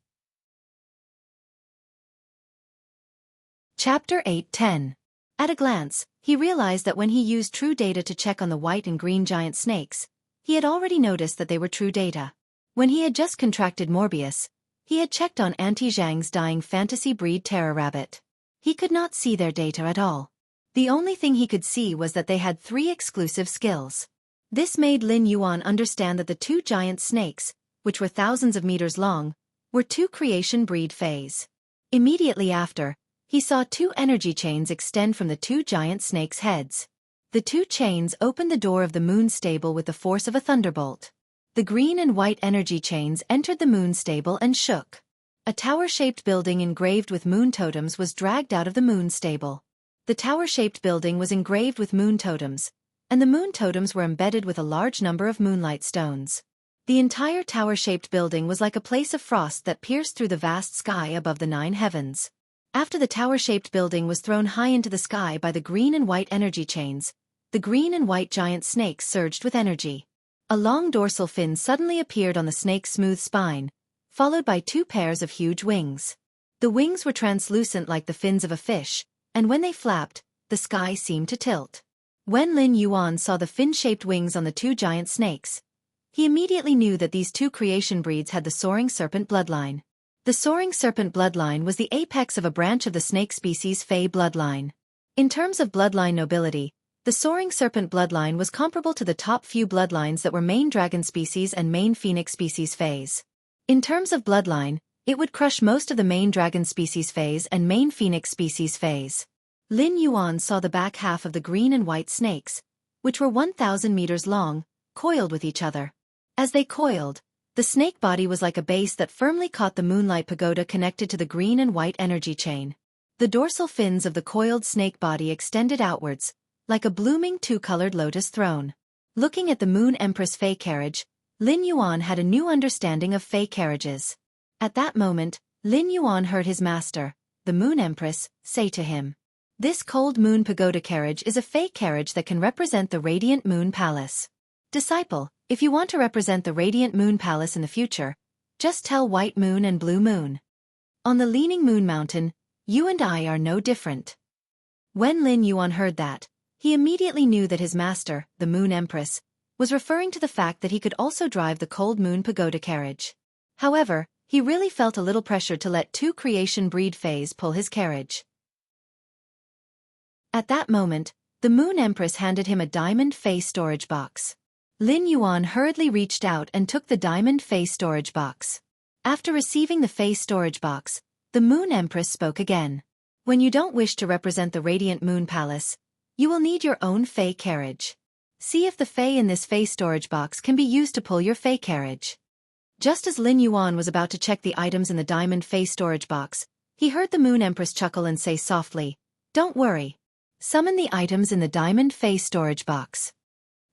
Chapter 8:10. At a glance, he realized that when he used true data to check on the white and green giant snakes, he had already noticed that they were true data. When he had just contracted Morbius, he had checked on Auntie Zhang's dying fantasy breed terror rabbit. He could not see their data at all. The only thing he could see was that they had 3 exclusive skills. This made Lin Yuan understand that the 2 giant snakes, which were thousands of meters long, were 2 creation breed phase. Immediately after, he saw 2 energy chains extend from the 2 giant snakes' heads. The 2 chains opened the door of the moon stable with the force of a thunderbolt. The green and white energy chains entered the moon stable and shook. A tower-shaped building engraved with moon totems was dragged out of the moon stable. The tower-shaped building was engraved with moon totems, and the moon totems were embedded with a large number of moonlight stones. The entire tower-shaped building was like a place of frost that pierced through the vast sky above the 9 heavens. After the tower-shaped building was thrown high into the sky by the green and white energy chains, the green and white giant snakes surged with energy. A long dorsal fin suddenly appeared on the snake's smooth spine, followed by 2 pairs of huge wings. The wings were translucent like the fins of a fish, and when they flapped, the sky seemed to tilt. When Lin Yuan saw the fin-shaped wings on the 2 giant snakes, he immediately knew that these 2 creation breeds had the soaring serpent bloodline. The soaring serpent bloodline was the apex of a branch of the snake species Fey bloodline. In terms of bloodline nobility, the soaring serpent bloodline was comparable to the top few bloodlines that were main dragon species and main phoenix species Feys. In terms of bloodline, it would crush most of the main dragon species Feys and main phoenix species Feys. Lin Yuan saw the back half of the green and white snakes, which were 1,000 meters long, coiled with each other. As they coiled, the snake body was like a base that firmly caught the moonlight pagoda connected to the green and white energy chain. The dorsal fins of the coiled snake body extended outwards, like a blooming 2-colored lotus throne. Looking at the Moon Empress Fey carriage, Lin Yuan had a new understanding of Fey carriages. At that moment, Lin Yuan heard his master, the Moon Empress, say to him, "This cold moon pagoda carriage is a Fey carriage that can represent the Radiant Moon Palace. Disciple, if you want to represent the Radiant Moon Palace in the future, just tell White Moon and Blue Moon. On the Leaning Moon Mountain, you and I are no different." When Lin Yuan heard that, he immediately knew that his master, the Moon Empress, was referring to the fact that he could also drive the cold moon pagoda carriage. However, he really felt a little pressure to let 2 creation breed Feys pull his carriage. At that moment, the Moon Empress handed him a diamond Fey storage box. Lin Yuan hurriedly reached out and took the diamond Fey storage box. After receiving the Fey storage box, the Moon Empress spoke again. "When you don't wish to represent the Radiant Moon Palace, you will need your own Fey carriage. See if the Fey in this Fey storage box can be used to pull your Fey carriage." Just as Lin Yuan was about to check the items in the diamond Fey storage box, he heard the Moon Empress chuckle and say softly, "Don't worry. Summon the items in the diamond Fey storage box."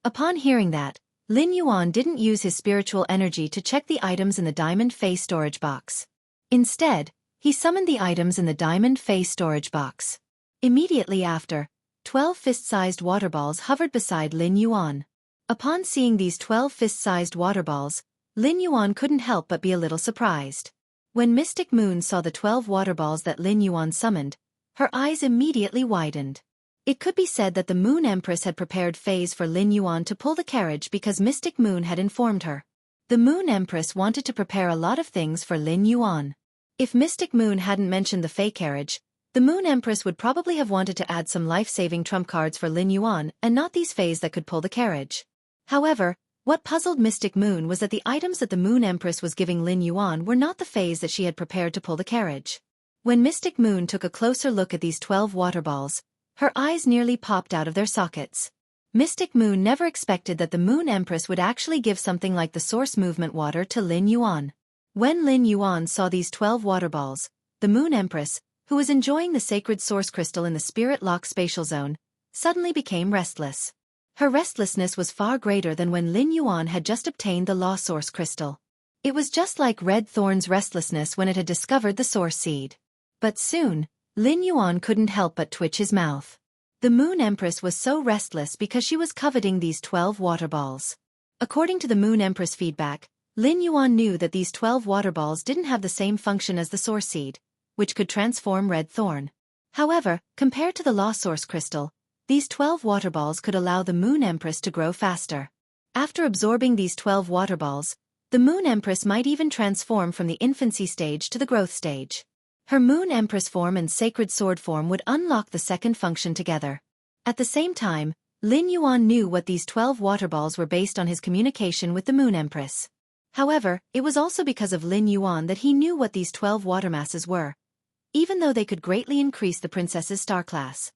Upon hearing that, Lin Yuan didn't use his spiritual energy to check the items in the diamond Fey storage box. Instead, he summoned the items in the diamond Fey storage box. Immediately after, 12 fist-sized water balls hovered beside Lin Yuan. Upon seeing these 12 fist-sized water balls, Lin Yuan couldn't help but be a little surprised. When Mystic Moon saw the 12 water balls that Lin Yuan summoned, her eyes immediately widened. It could be said that the Moon Empress had prepared Feys for Lin Yuan to pull the carriage because Mystic Moon had informed her. The Moon Empress wanted to prepare a lot of things for Lin Yuan. If Mystic Moon hadn't mentioned the Fey carriage, the Moon Empress would probably have wanted to add some life-saving trump cards for Lin Yuan and not these Feys that could pull the carriage. However, what puzzled Mystic Moon was that the items that the Moon Empress was giving Lin Yuan were not the Feys that she had prepared to pull the carriage. When Mystic Moon took a closer look at these 12 water balls, her eyes nearly popped out of their sockets. Mystic Moon never expected that the Moon Empress would actually give something like the Source Movement Water to Lin Yuan. When Lin Yuan saw these 12 water balls, the Moon Empress, who was enjoying the sacred source crystal in the Spirit Lock spatial zone, suddenly became restless. Her restlessness was far greater than when Lin Yuan had just obtained the Law Source crystal. It was just like Red Thorn's restlessness when it had discovered the Source Seed. But soon, Lin Yuan couldn't help but twitch his mouth. The Moon Empress was so restless because she was coveting these 12 water balls. According to the Moon Empress feedback, Lin Yuan knew that these 12 water balls didn't have the same function as the Source Seed, which could transform Red Thorn. However, compared to the Law Source Crystal, these 12 water balls could allow the Moon Empress to grow faster. After absorbing these 12 water balls, the Moon Empress might even transform from the infancy stage to the growth stage. Her Moon Empress form and Sacred Sword form would unlock the second function together. At the same time, Lin Yuan knew what these 12 water balls were based on his communication with the Moon Empress. However, it was also because of Lin Yuan that he knew what these 12 water masses were, even though they could greatly increase the princess's star class.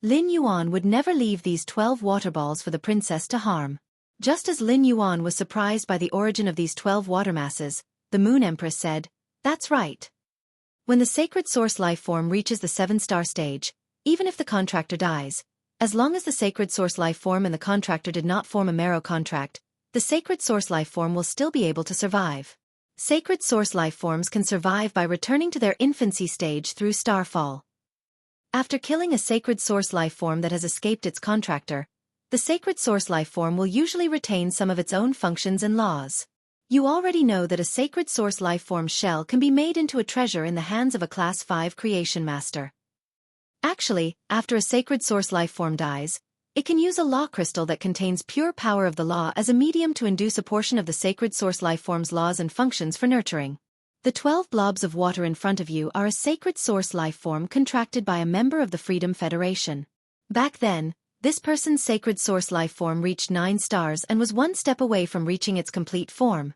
Lin Yuan would never leave these 12 water balls for the princess to harm. Just as Lin Yuan was surprised by the origin of these 12 water masses, the Moon Empress said, "That's right. When the Sacred Source life form reaches the 7-star stage, even if the contractor dies, as long as the Sacred Source life form and the contractor did not form a marrow contract, the Sacred Source life form will still be able to survive. Sacred Source life forms can survive by returning to their infancy stage through starfall. After killing a Sacred Source life form that has escaped its contractor, the Sacred Source life form will usually retain some of its own functions and laws. You already know that a Sacred Source life form shell can be made into a treasure in the hands of a Class 5 creation master. Actually, after a Sacred Source life form dies, it can use a law crystal that contains pure power of the law as a medium to induce a portion of the Sacred Source life form's laws and functions for nurturing. The 12 blobs of water in front of you are a Sacred Source life form contracted by a member of the Freedom Federation. Back then, this person's Sacred Source life form reached 9 stars and was one step away from reaching its complete form.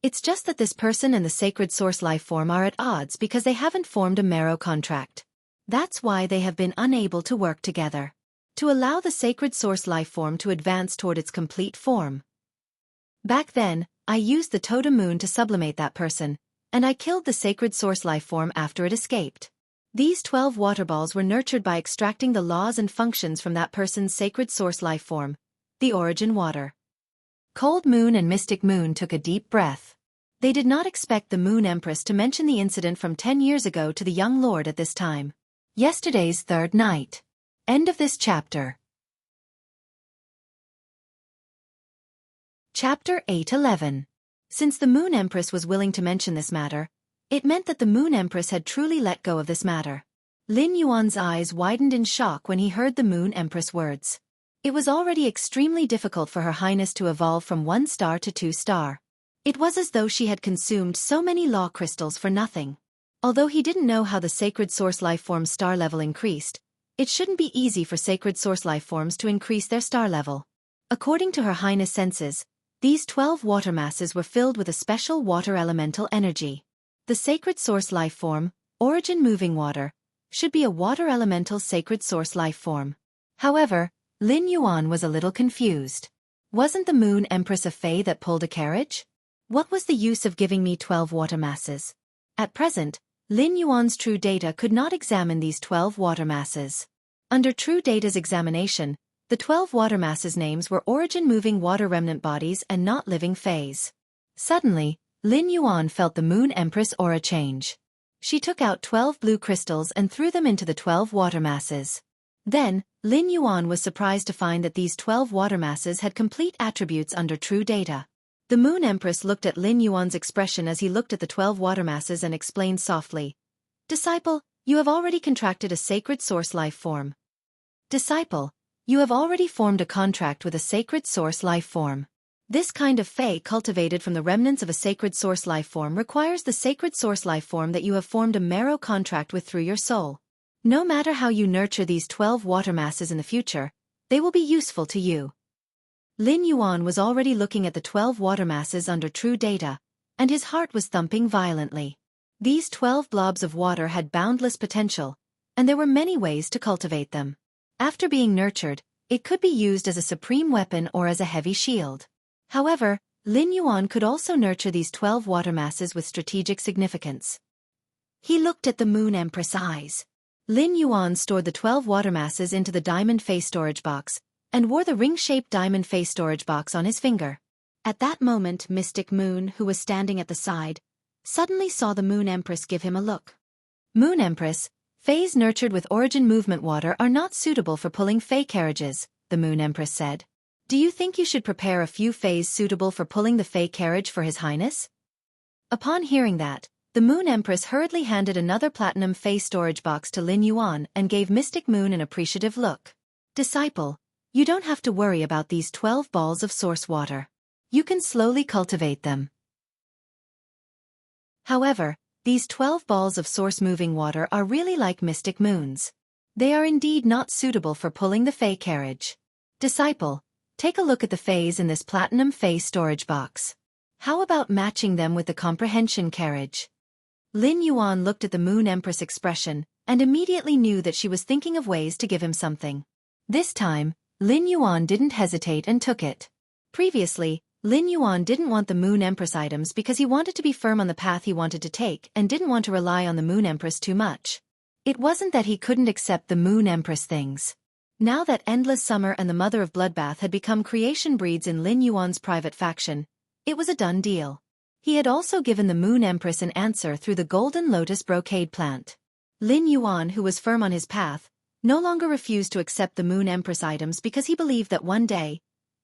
It's just that this person and the Sacred Source life form are at odds because they haven't formed a marrow contract. That's why they have been unable to work together. To allow the Sacred Source life form to advance toward its complete form. Back then, I used the totem moon to sublimate that person, and I killed the Sacred Source life form after it escaped. These 12 water balls were nurtured by extracting the laws and functions from that person's Sacred Source life form, the origin water. Cold Moon and Mystic Moon took a deep breath. They did not expect the Moon Empress to mention the incident from 10 years ago to the young lord at this time. Yesterday's third night. End of this chapter. Chapter 8:11. Since the Moon Empress was willing to mention this matter, it meant that the Moon Empress had truly let go of this matter. Lin Yuan's eyes widened in shock when he heard the Moon Empress words. It was already extremely difficult for Her Highness to evolve from 1 star to 2 star. It was as though she had consumed so many law crystals for nothing. Although he didn't know how the Sacred Source life form's star level increased, it shouldn't be easy for Sacred Source life forms to increase their star level. According to Her Highness' senses, these 12 water masses were filled with a special water elemental energy. The Sacred Source life form, origin moving water, should be a water elemental Sacred Source life form. However, Lin Yuan was a little confused. Wasn't the Moon Empress a fae that pulled a carriage? What was the use of giving me 12 water masses? At present, Lin Yuan's True Data could not examine these 12 water masses. Under True Data's examination, the 12 water masses' names were origin-moving water remnant bodies and not living fays. Suddenly, Lin Yuan felt the Moon Empress aura change. She took out 12 blue crystals and threw them into the 12 water masses. Then, Lin Yuan was surprised to find that these 12 water masses had complete attributes under True Data. The Moon Empress looked at Lin Yuan's expression as he looked at the 12 water masses and explained softly, "Disciple, you have already contracted a Sacred Source life form. Disciple, you have already formed a contract with a Sacred Source life form. This kind of fae cultivated from the remnants of a Sacred Source life form requires the Sacred Source life form that you have formed a marrow contract with through your soul. No matter how you nurture these 12 water masses in the future, they will be useful to you." Lin Yuan was already looking at the 12 water masses under True Data, and his heart was thumping violently. These 12 blobs of water had boundless potential, and there were many ways to cultivate them. After being nurtured, it could be used as a supreme weapon or as a heavy shield. However, Lin Yuan could also nurture these 12 water masses with strategic significance. He looked at the Moon Empress' eyes. Lin Yuan stored the 12 water masses into the diamond face storage box, and wore the ring-shaped diamond face storage box on his finger. At that moment, Mystic Moon, who was standing at the side, suddenly saw the Moon Empress give him a look. Moon Empress, fays nurtured with origin movement water are not suitable for pulling fey carriages, the Moon Empress said. Do you think you should prepare a few fays suitable for pulling the fey carriage for His Highness? Upon hearing that, the Moon Empress hurriedly handed another platinum fey storage box to Lin Yuan and gave Mystic Moon an appreciative look. Disciple, you don't have to worry about these 12 balls of source water. You can slowly cultivate them. However, these 12 balls of source moving water are really like Mystic Moons. They are indeed not suitable for pulling the fey carriage. Disciple, take a look at the fays in this platinum fey storage box. How about matching them with the comprehension carriage? Lin Yuan looked at the Moon Empress expression and immediately knew that she was thinking of ways to give him something. This time, Lin Yuan didn't hesitate and took it. Previously, Lin Yuan didn't want the Moon Empress items because he wanted to be firm on the path he wanted to take and didn't want to rely on the Moon Empress too much. It wasn't that he couldn't accept the Moon Empress things. Now that Endless Summer and the Mother of Bloodbath had become creation breeds in Lin Yuan's private faction, it was a done deal. He had also given the Moon Empress an answer through the Golden Lotus brocade plant. Lin Yuan, who was firm on his path, no longer refused to accept the Moon Empress items because he believed that one day,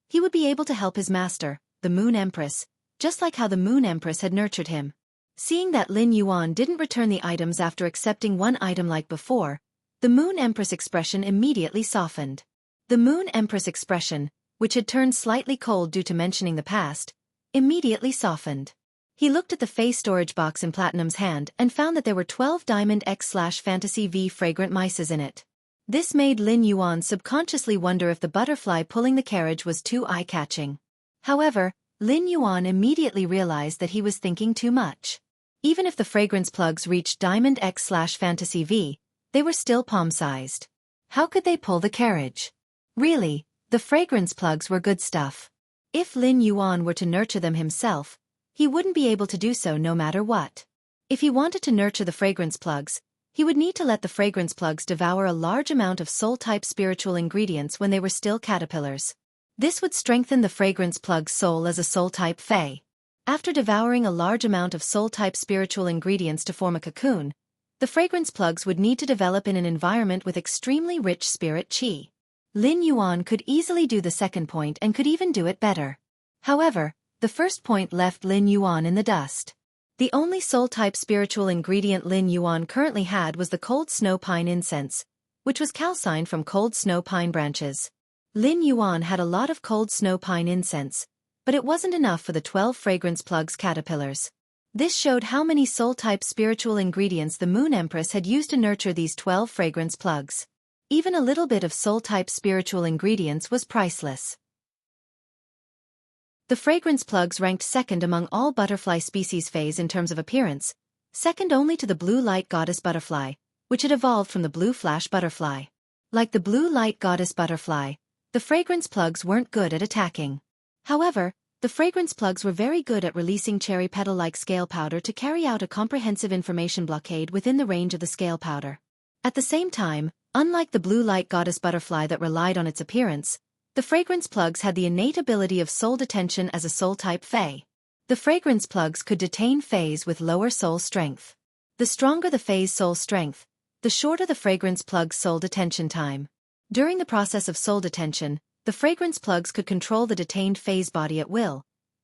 he would be able to help his master, the Moon Empress, just like how the Moon Empress had nurtured him. Seeing that Lin Yuan didn't return the items after accepting one item like before, the Moon Empress expression immediately softened. The Moon Empress expression, which had turned slightly cold due to mentioning the past, immediately softened. He looked at the fey storage box in Platinum's hand and found that there were 12 Diamond X/Fantasy V fragrant mices in it. This made Lin Yuan subconsciously wonder if the butterfly pulling the carriage was too eye-catching. However, Lin Yuan immediately realized that he was thinking too much. Even if the fragrance plugs reached Diamond X/Fantasy V, they were still palm-sized. How could they pull the carriage? Really, the fragrance plugs were good stuff. If Lin Yuan were to nurture them himself, he wouldn't be able to do so no matter what. If he wanted to nurture the fragrance plugs, he would need to let the fragrance plugs devour a large amount of soul-type spiritual ingredients when they were still caterpillars. This would strengthen the fragrance plug's soul as a soul-type fae. After devouring a large amount of soul-type spiritual ingredients to form a cocoon, the fragrance plugs would need to develop in an environment with extremely rich spirit qi. Lin Yuan could easily do the second point and could even do it better. However, the first point left Lin Yuan in the dust. The only soul-type spiritual ingredient Lin Yuan currently had was the cold snow pine incense, which was calcined from cold snow pine branches. Lin Yuan had a lot of cold snow pine incense, but it wasn't enough for the 12 fragrance plugs caterpillars. This showed how many soul-type spiritual ingredients the Moon Empress had used to nurture these 12 fragrance plugs. Even a little bit of soul-type spiritual ingredients was priceless. The fragrance plugs ranked second among all butterfly species fays in terms of appearance, second only to the blue light goddess butterfly, which had evolved from the blue flash butterfly. Like the blue light goddess butterfly, the fragrance plugs weren't good at attacking. However, the fragrance plugs were very good at releasing cherry petal-like scale powder to carry out a comprehensive information blockade within the range of the scale powder. At the same time, unlike the blue light goddess butterfly that relied on its appearance, the fragrance plugs had the innate ability of soul detention as a soul-type fae. The fragrance plugs could detain fays with lower soul strength. The stronger the fay's soul strength, the shorter the fragrance plug's soul detention time. During the process of soul detention, the fragrance plugs could control the detained fay's body at will,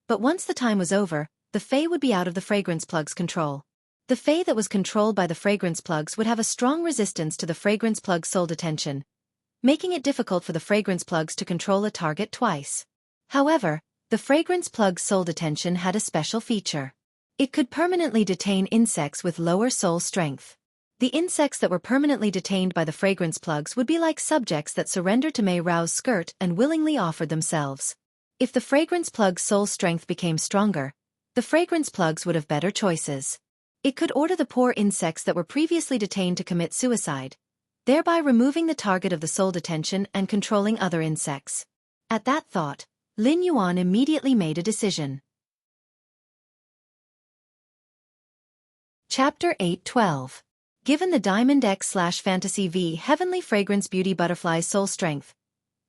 but once the time was over, the fay would be out of the fragrance plug's control. The fay that was controlled by the fragrance plugs would have a strong resistance to the fragrance plug's soul detention, making it difficult for the fragrance plugs to control a target twice. However, the fragrance plug's soul detention had a special feature. It could permanently detain insects with lower soul strength. The insects that were permanently detained by the fragrance plugs would be like subjects that surrendered to Mei Rao's skirt and willingly offered themselves. If the fragrance plug's soul strength became stronger, the fragrance plugs would have better choices. It could order the poor insects that were previously detained to commit suicide, thereby removing the target of the soul detention and controlling other insects. At that thought, Lin Yuan immediately made a decision. Chapter 8:12. Given the Diamond X/Fantasy V Heavenly Fragrance Beauty Butterfly's soul strength,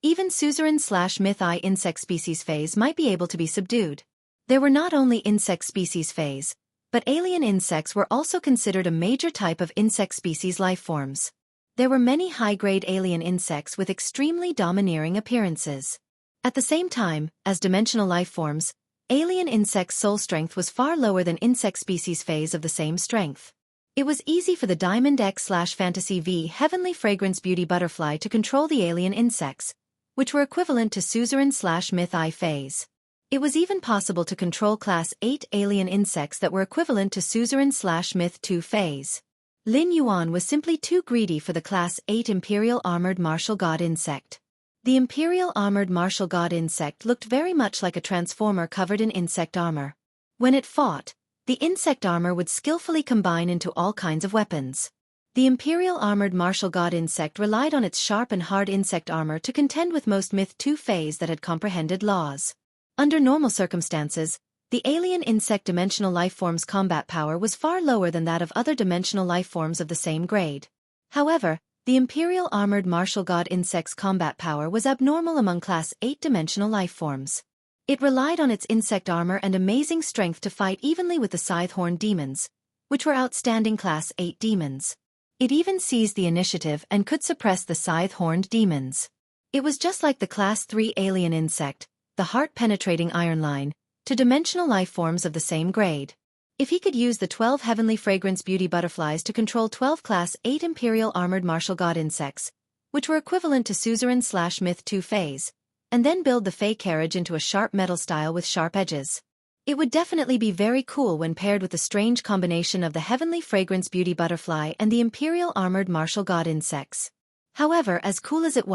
even suzerain/myth eye insect species fays might be able to be subdued. There were not only insect species fays, But alien insects were also considered a major type of insect species lifeforms. There were many high-grade alien insects with extremely domineering appearances. At the same time, as dimensional lifeforms, alien insects' soul strength was far lower than insect species phase of the same strength. It was easy for the Diamond X/Fantasy V Heavenly Fragrance Beauty Butterfly to control the alien insects, which were equivalent to Suzerain/Myth I phase. It was even possible to control Class 8 alien insects that were equivalent to Suzerain/Myth II phase. Lin Yuan was simply too greedy for the Class 8 Imperial Armored Martial God insect. The Imperial Armored Martial God insect looked very much like a transformer covered in insect armor. When it fought, the insect armor would skillfully combine into all kinds of weapons. The Imperial Armored Martial God insect relied on its sharp and hard insect armor to contend with most Myth II phase that had comprehended laws. Under normal circumstances, the alien insect dimensional lifeform's combat power was far lower than that of other dimensional lifeforms of the same grade. However, the Imperial Armored Martial God insect's combat power was abnormal among Class 8 dimensional lifeforms. It relied on its insect armor and amazing strength to fight evenly with the Scythe-horned demons, which were outstanding Class 8 demons. It even seized the initiative and could suppress the Scythe-horned demons. It was just like the Class 3 alien insect, the heart-penetrating iron line, to dimensional lifeforms of the same grade. If he could use the 12 Heavenly Fragrance Beauty Butterflies to control 12 Class 8 Imperial Armored Martial God insects, which were equivalent to Suzerain/Myth II phase, and then build the Fey carriage into a sharp metal style with sharp edges, it would definitely be very cool when paired with the strange combination of the Heavenly Fragrance Beauty Butterfly and the Imperial Armored Martial God insects. However, as cool as it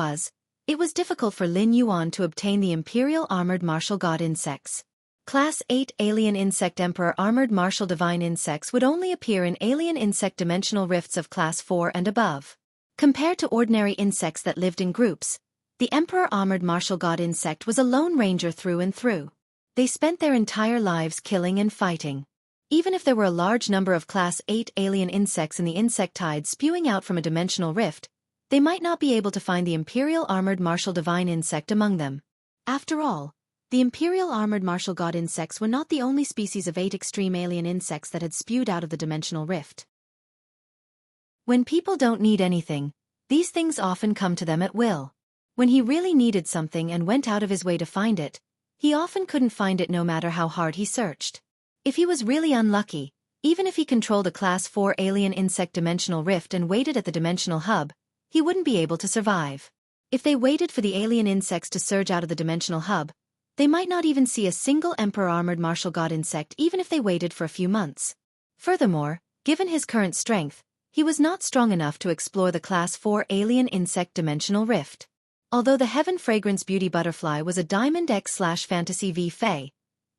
was difficult for Lin Yuan to obtain the Imperial Armored Martial God insects. Class 8 Alien Insect Emperor Armored Martial Divine Insects would only appear in alien insect dimensional rifts of Class 4 and above. Compared to ordinary insects that lived in groups, the Emperor Armored Martial God insect was a lone ranger through and through. They spent their entire lives killing and fighting. Even if there were a large number of Class 8 alien insects in the insect tide spewing out from a dimensional rift, they might not be able to find the Imperial Armored Martial Divine insect among them. After all, the Imperial Armored Martial God insects were not the only species of 8 extreme alien insects that had spewed out of the dimensional rift. When people don't need anything, these things often come to them at will. When he really needed something and went out of his way to find it, he often couldn't find it no matter how hard he searched. If he was really unlucky, even if he controlled a Class 4 alien insect dimensional rift and waited at the dimensional hub, he wouldn't be able to survive. If they waited for the alien insects to surge out of the dimensional hub, they might not even see a single Emperor Armored Martial God insect even if they waited for a few months. Furthermore, given his current strength, he was not strong enough to explore the Class 4 alien insect dimensional rift. Although the Heaven Fragrance Beauty Butterfly was a Diamond X/Fantasy V Fae,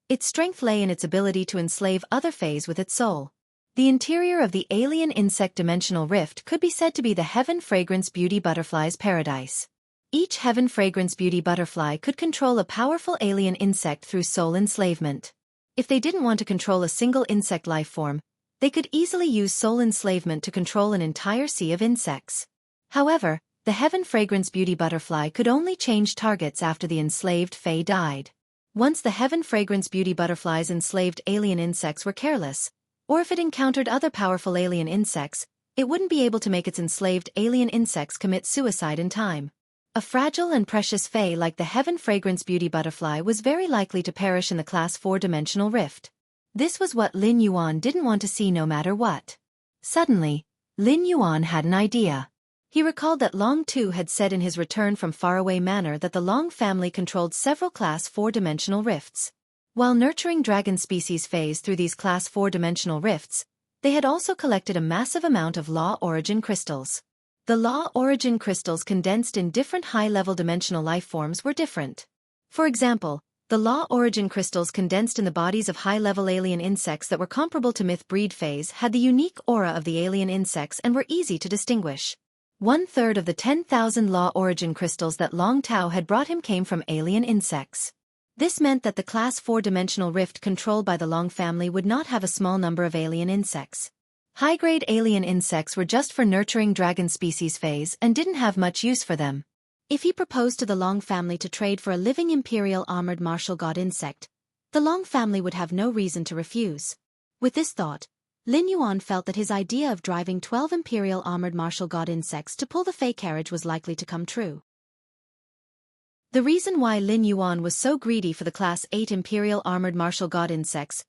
its strength lay in its ability to enslave other Faes with its soul. The interior of the alien insect dimensional rift could be said to be the Heaven Fragrance Beauty Butterfly's paradise. Each Heaven Fragrance Beauty Butterfly could control a powerful alien insect through soul enslavement. If they didn't want to control a single insect lifeform, they could easily use soul enslavement to control an entire sea of insects. However, the Heaven Fragrance Beauty Butterfly could only change targets after the enslaved Fae died. Once the Heaven Fragrance Beauty Butterfly's enslaved alien insects were careless, or if it encountered other powerful alien insects, it wouldn't be able to make its enslaved alien insects commit suicide in time. A fragile and precious Fae like the Heaven Fragrance Beauty Butterfly was very likely to perish in the Class 4 dimensional rift. This was what Lin Yuan didn't want to see no matter what. Suddenly, Lin Yuan had an idea. He recalled that Long Tu had said in his Return from Faraway Manor that the Long family controlled several Class 4 dimensional rifts. While nurturing dragon species Faes through these Class 4 dimensional rifts, they had also collected a massive amount of Law Origin crystals. The Law Origin crystals condensed in different high-level dimensional lifeforms were different. For example, the Law Origin crystals condensed in the bodies of high-level alien insects that were comparable to Myth Breed Faes had the unique aura of the alien insects and were easy to distinguish. 1/3 of the 10,000 Law Origin crystals that Long Tao had brought him came from alien insects. This meant that the Class 4 dimensional rift controlled by the Long family would not have a small number of alien insects. High-grade alien insects were just for nurturing dragon species Faes and didn't have much use for them. If he proposed to the Long family to trade for a living Imperial Armored Martial God insect, the Long family would have no reason to refuse. With this thought, Lin Yuan felt that his idea of driving 12 Imperial Armored Martial God insects to pull the Fey carriage was likely to come true. The reason why Lin Yuan was so greedy for the Class 8 Imperial Armored Martial God insects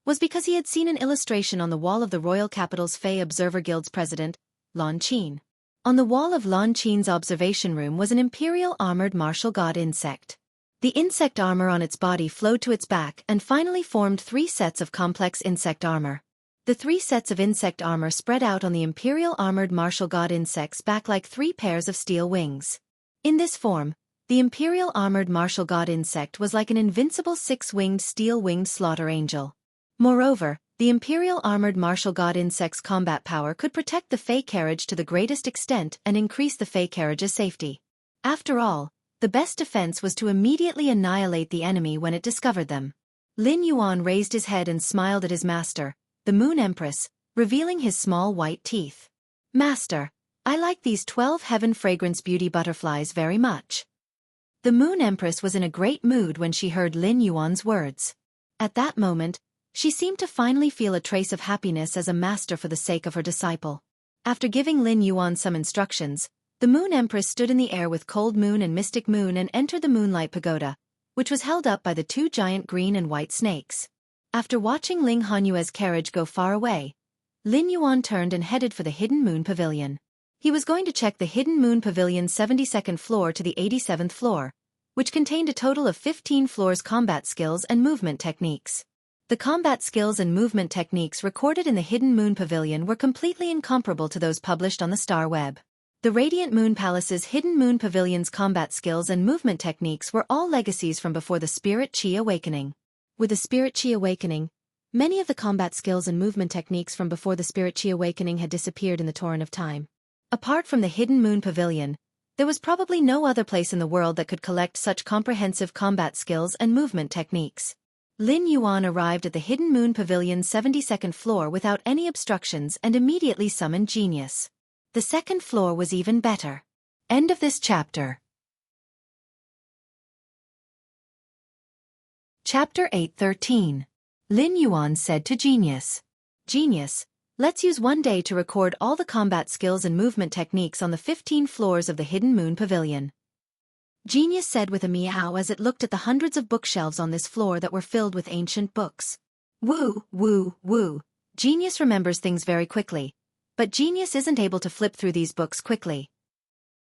was because he had seen an illustration on the wall of the Royal Capital's Fey Observer Guild's president, Lan Qin. On the wall of Lan Qin's observation room was an Imperial Armored Martial God insect. The insect armor on its body flowed to its back and finally formed 3 sets of complex insect armor. The 3 sets of insect armor spread out on the Imperial Armored Martial God insect's back like 3 pairs of steel wings. In this form, the Imperial Armored Martial God insect was like an invincible 6-winged steel-winged slaughter angel. Moreover, the Imperial Armored Martial God insect's combat power could protect the Fey carriage to the greatest extent and increase the Fey carriage's safety. After all, the best defense was to immediately annihilate the enemy when it discovered them. Lin Yuan raised his head and smiled at his master, the Moon Empress, revealing his small white teeth. "Master, I like these 12 Heaven Fragrance Beauty butterflies very much." The Moon Empress was in a great mood when she heard Lin Yuan's words. At that moment, she seemed to finally feel a trace of happiness as a master for the sake of her disciple. After giving Lin Yuan some instructions, the Moon Empress stood in the air with Cold Moon and Mystic Moon and entered the Moonlight Pagoda, which was held up by the 2 giant green and white snakes. After watching Ling Hanyue's carriage go far away, Lin Yuan turned and headed for the Hidden Moon Pavilion. He was going to check the Hidden Moon Pavilion's 72nd floor to the 87th floor, which contained a total of 15 floors combat skills and movement techniques. The combat skills and movement techniques recorded in the Hidden Moon Pavilion were completely incomparable to those published on the Star Web. The Radiant Moon Palace's Hidden Moon Pavilion's combat skills and movement techniques were all legacies from before the Spirit Chi Awakening. With the Spirit Chi Awakening, many of the combat skills and movement techniques from before the Spirit Chi Awakening had disappeared in the torrent of time. Apart from the Hidden Moon Pavilion, there was probably no other place in the world that could collect such comprehensive combat skills and movement techniques. Lin Yuan arrived at the Hidden Moon Pavilion's 72nd floor without any obstructions and immediately summoned Genius. The 2nd floor was even better. End of this chapter. Chapter 8:13. Lin Yuan said to Genius, "Genius, let's use one day to record all the combat skills and movement techniques on the 15 floors of the Hidden Moon Pavilion." Genius said with a meow as it looked at the hundreds of bookshelves on this floor that were filled with ancient books. Woo, woo, woo. Genius remembers things very quickly, but Genius isn't able to flip through these books quickly.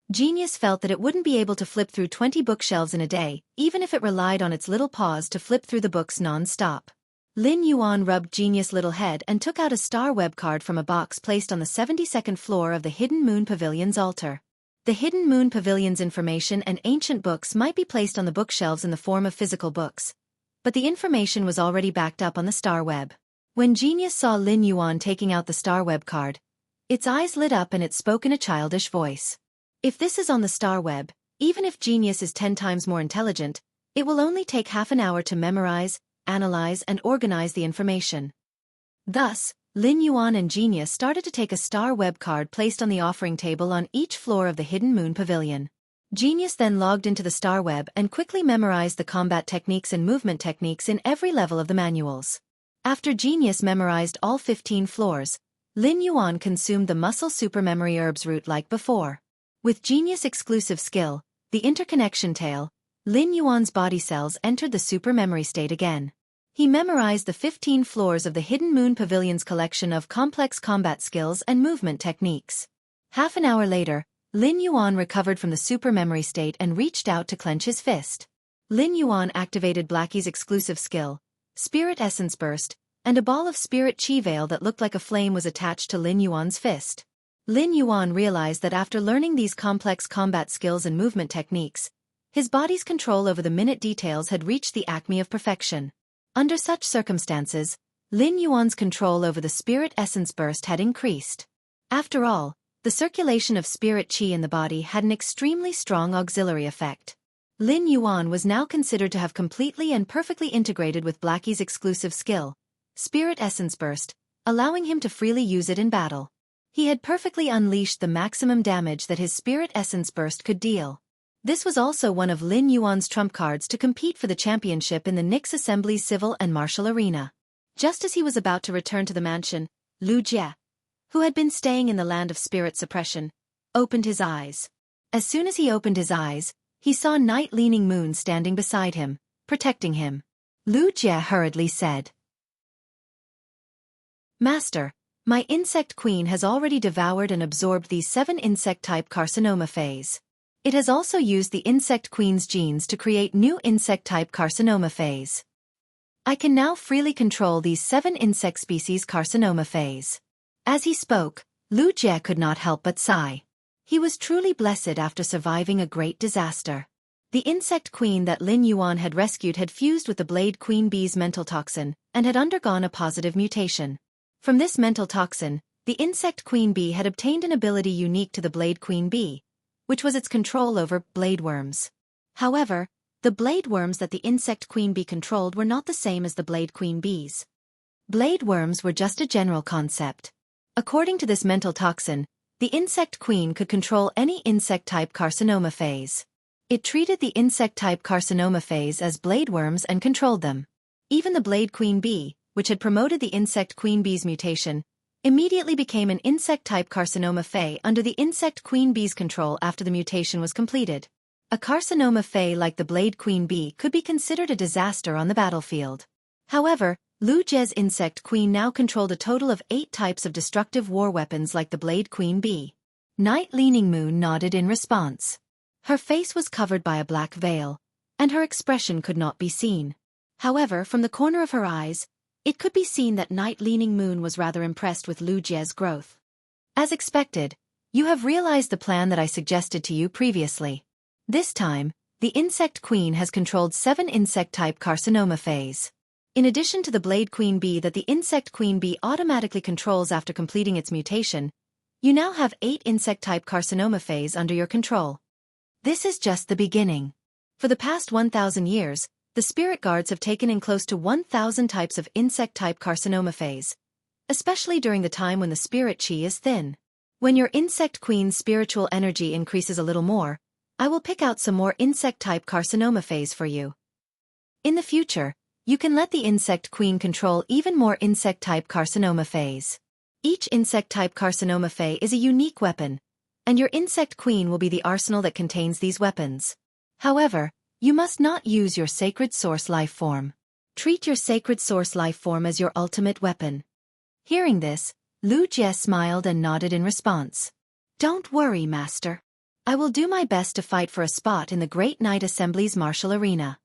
Genius felt that it wouldn't be able to flip through 20 bookshelves in a day, even if it relied on its little paws to flip through the books non-stop. Lin Yuan rubbed Genius' little head and took out a star web card from a box placed on the 72nd floor of the Hidden Moon Pavilion's altar. The Hidden Moon Pavilion's information and ancient books might be placed on the bookshelves in the form of physical books, but the information was already backed up on the star web. When Genius saw Lin Yuan taking out the star web card, its eyes lit up and it spoke in a childish voice. If this is on the star web, even if Genius is 10 times more intelligent, it will only take half an hour to memorize, analyze and organize the information. Thus, Lin Yuan and Genius started to take a star web card placed on the offering table on each floor of the Hidden Moon Pavilion. Genius then logged into the star web and quickly memorized the combat techniques and movement techniques in every level of the manuals. After Genius memorized all 15 floors, Lin Yuan consumed the muscle supermemory herbs root like before. With Genius' exclusive skill, the interconnection tail, Lin Yuan's body cells entered the supermemory state again. He memorized the 15 floors of the Hidden Moon Pavilion's collection of complex combat skills and movement techniques. Half an hour later, Lin Yuan recovered from the supermemory state and reached out to clench his fist. Lin Yuan activated Blackie's exclusive skill, Spirit Essence Burst, and a ball of Spirit Chi Veil that looked like a flame was attached to Lin Yuan's fist. Lin Yuan realized that after learning these complex combat skills and movement techniques, his body's control over the minute details had reached the acme of perfection. Under such circumstances, Lin Yuan's control over the Spirit Essence Burst had increased. After all, the circulation of Spirit Chi in the body had an extremely strong auxiliary effect. Lin Yuan was now considered to have completely and perfectly integrated with Blackie's exclusive skill, Spirit Essence Burst, allowing him to freely use it in battle. He had perfectly unleashed the maximum damage that his Spirit Essence Burst could deal. This was also one of Lin Yuan's trump cards to compete for the championship in the Nyx Assembly's civil and martial arena. Just as he was about to return to the mansion, Lu Jie, who had been staying in the land of spirit suppression, opened his eyes. As soon as he opened his eyes, he saw Night Leaning Moon standing beside him, protecting him. Lu Jie hurriedly said, "Master, my insect queen has already devoured and absorbed these 7 insect-type carcinomaphase. It has also used the insect queen's genes to create new insect-type carcinomaphase. I can now freely control these 7 insect species carcinomaphase." As he spoke, Lu Jie could not help but sigh. He was truly blessed after surviving a great disaster. The insect queen that Lin Yuan had rescued had fused with the Blade Queen Bee's mental toxin and had undergone a positive mutation. From this mental toxin, the insect queen bee had obtained an ability unique to the Blade Queen Bee, which was its control over blade worms. However, the blade worms that the insect queen bee controlled were not the same as the Blade Queen Bees. Blade worms were just a general concept. According to this mental toxin, the insect queen could control any insect-type carcinomaphase. It treated the insect-type carcinomaphase as blade worms and controlled them. Even the Blade Queen Bee, which had promoted the insect queen bee's mutation, immediately became an insect-type carcinomaphase under the insect queen bee's control after the mutation was completed. A carcinomaphase like the Blade Queen Bee could be considered a disaster on the battlefield. However, Lu Jie's insect queen now controlled a total of 8 types of destructive war weapons like the Blade Queen Bee. Night Leaning Moon nodded in response. Her face was covered by a black veil, and her expression could not be seen. However, from the corner of her eyes, it could be seen that Night Leaning Moon was rather impressed with Lu Jie's growth. As expected, you have realized the plan that I suggested to you previously. This time, the insect queen has controlled 7 insect-type carcinomaphase. In addition to the Blade Queen Bee that the insect queen bee automatically controls after completing its mutation, you now have 8 insect-type carcinomaphase under your control. This is just the beginning. For the past 1,000 years, the spirit guards have taken in close to 1,000 types of insect-type carcinomaphase, especially during the time when the spirit chi is thin. When your insect queen's spiritual energy increases a little more, I will pick out some more insect-type carcinomaphase for you. In the future, you can let the insect queen control even more insect-type carcinomaphase. Each insect-type carcinomaphase is a unique weapon, and your insect queen will be the arsenal that contains these weapons. However, you must not use your sacred source life form. Treat your sacred source life form as your ultimate weapon. Hearing this, Lu Jie smiled and nodded in response. Don't worry, Master. I will do my best to fight for a spot in the Great Night Assembly's martial arena.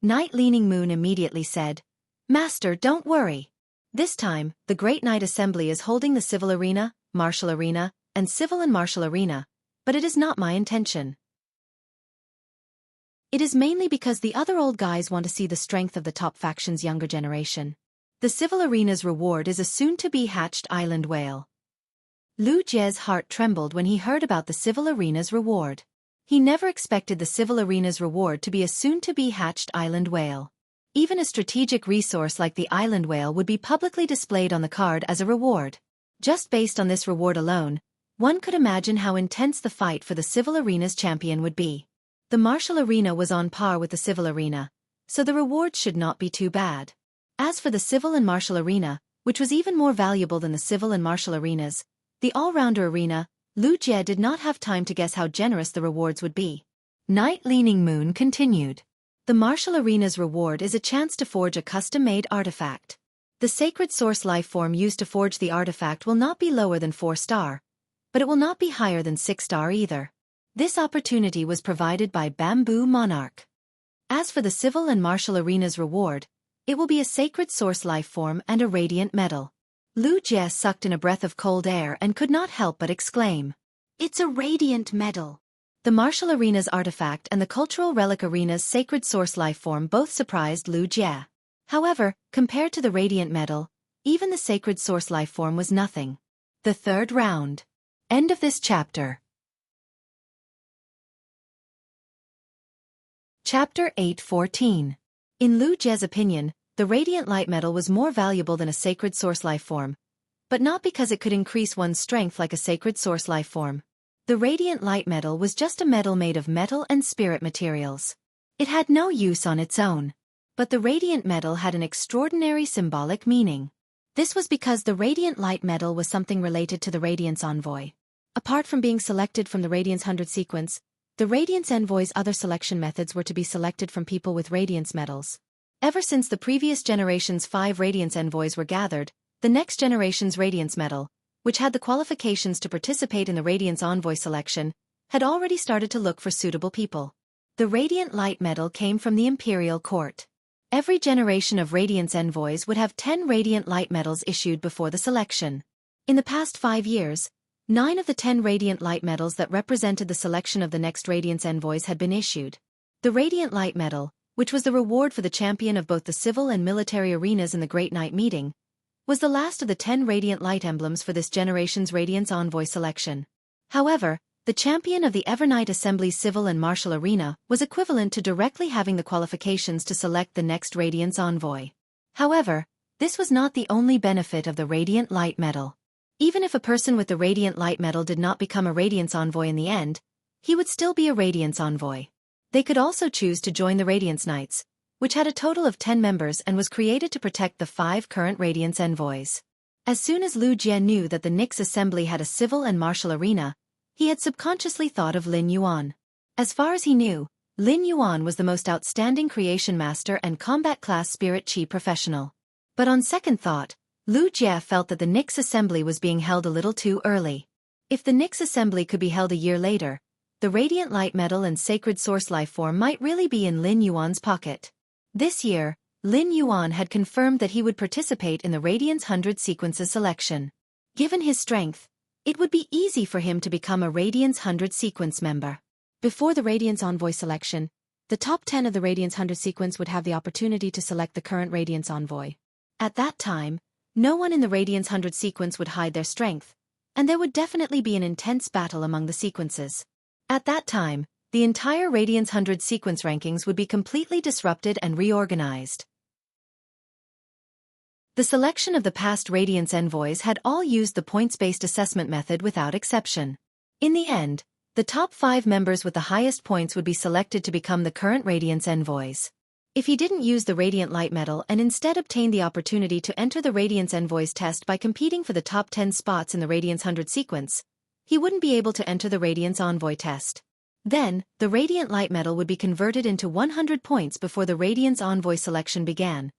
Night Leaning Moon immediately said, Master, don't worry. This time, the Great Night Assembly is holding the civil arena, martial arena, and civil and martial arena, but it is not my intention. It is mainly because the other old guys want to see the strength of the top faction's younger generation. The civil arena's reward is a soon-to-be hatched island whale. Lu Jie's heart trembled when he heard about the civil arena's reward. He never expected the civil arena's reward to be a soon-to-be hatched island whale. Even a strategic resource like the island whale would be publicly displayed on the card as a reward. Just based on this reward alone, one could imagine how intense the fight for the civil arena's champion would be. The martial arena was on par with the civil arena, so the rewards should not be too bad. As for the civil and martial arena, which was even more valuable than the civil and martial arenas, the all-rounder arena, Lu Jie did not have time to guess how generous the rewards would be. Night Leaning Moon continued. The martial arena's reward is a chance to forge a custom-made artifact. The sacred source life form used to forge the artifact will not be lower than 4-star, but it will not be higher than 6-star either. This opportunity was provided by Bamboo Monarch. As for the civil and martial arena's reward, it will be a sacred source life form and a radiant metal. Lu Jie sucked in a breath of cold air and could not help but exclaim, It's a radiant metal. The martial arena's artifact and the cultural relic arena's sacred source life form both surprised Lu Jie. However, compared to the radiant metal, even the sacred source life form was nothing. The third round. End of this chapter. Chapter 8:14. In Lu Jie's opinion, the radiant light metal was more valuable than a sacred source life form, but not because it could increase one's strength like a sacred source life form. The radiant light metal was just a metal made of metal and spirit materials. It had no use on its own. But the radiant metal had an extraordinary symbolic meaning. This was because the radiant light metal was something related to the Radiance Envoy. Apart from being selected from the Radiance 100 sequence, the Radiance Envoy's other selection methods were to be selected from people with Radiance medals. Ever since the previous generation's 5 Radiance Envoys were gathered, the next generation's Radiance medal, which had the qualifications to participate in the Radiance Envoy selection, had already started to look for suitable people. The Radiant Light medal came from the Imperial Court. Every generation of Radiance Envoys would have 10 Radiant Light medals issued before the selection. In the past 5 years, 9 of the 10 Radiant Light medals that represented the selection of the next Radiance Envoys had been issued. The Radiant Light medal, which was the reward for the champion of both the civil and military arenas in the Great Night Meeting, was the last of the 10 Radiant Light emblems for this generation's Radiance Envoy selection. However, the champion of the Evernight Assembly's civil and martial arena was equivalent to directly having the qualifications to select the next Radiance Envoy. However, this was not the only benefit of the Radiant Light medal. Even if a person with the Radiant Light medal did not become a Radiance Envoy in the end, he would still be a Radiance Envoy. They could also choose to join the Radiance Knights, which had a total of 10 members and was created to protect the 5 current Radiance Envoys. As soon as Lu Jie knew that the Nyx Assembly had a civil and martial arena, he had subconsciously thought of Lin Yuan. As far as he knew, Lin Yuan was the most outstanding creation master and combat class spirit chi professional. But on second thought, Lu Jie felt that the Nyx Assembly was being held a little too early. If the Nyx Assembly could be held a year later, the Radiant Light Medal and Sacred Source Life Form might really be in Lin Yuan's pocket. This year, Lin Yuan had confirmed that he would participate in the Radiance 100 sequences selection. Given his strength, it would be easy for him to become a Radiance 100 sequence member. Before the Radiance Envoy selection, the top 10 of the Radiance 100 sequence would have the opportunity to select the current Radiance Envoy. At that time, no one in the Radiance 100 sequence would hide their strength, and there would definitely be an intense battle among the sequences. At that time, the entire Radiance 100 sequence rankings would be completely disrupted and reorganized. The selection of the past Radiance Envoys had all used the points-based assessment method without exception. In the end, the top 5 members with the highest points would be selected to become the current Radiance Envoys. If he didn't use the Radiant Light Medal and instead obtained the opportunity to enter the Radiance Envoys test by competing for the top 10 spots in the Radiance 100 sequence, he wouldn't be able to enter the Radiance Envoy test. Then, the Radiant Light Medal would be converted into 100 points before the Radiance Envoy selection began,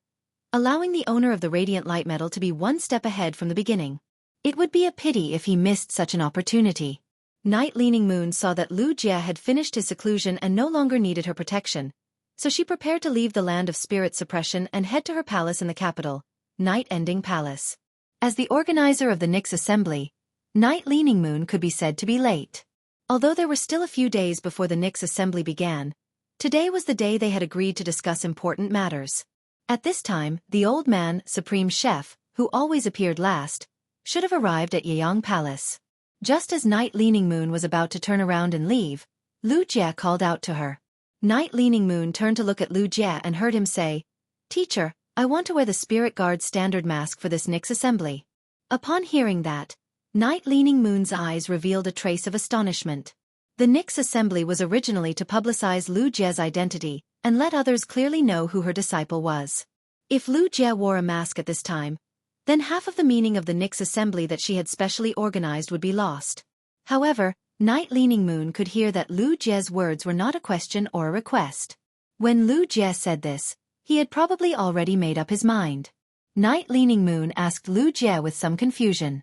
allowing the owner of the Radiant Light Medal to be one step ahead from the beginning. It would be a pity if he missed such an opportunity. Night Leaning Moon saw that Lu Jie had finished his seclusion and no longer needed her protection, so she prepared to leave the land of spirit suppression and head to her palace in the capital, Night Ending Palace. As the organizer of the Nyx Assembly, Night Leaning Moon could be said to be late. Although there were still a few days before the Nyx Assembly began, today was the day they had agreed to discuss important matters. At this time, the old man, Supreme Chef, who always appeared last, should have arrived at Yeyang Palace. Just as Night Leaning Moon was about to turn around and leave, Lu Jie called out to her. Night Leaning Moon turned to look at Lu Jie and heard him say, "Teacher, I want to wear the Spirit Guard standard mask for this Nyx Assembly." Upon hearing that, Night Leaning Moon's eyes revealed a trace of astonishment. The Nyx Assembly was originally to publicize Lu Jie's identity and let others clearly know who her disciple was. If Lu Jie wore a mask at this time, then half of the meaning of the Nyx Assembly that she had specially organized would be lost. However, Night Leaning Moon could hear that Lu Jie's words were not a question or a request. When Lu Jie said this, he had probably already made up his mind. Night Leaning Moon asked Lu Jie with some confusion.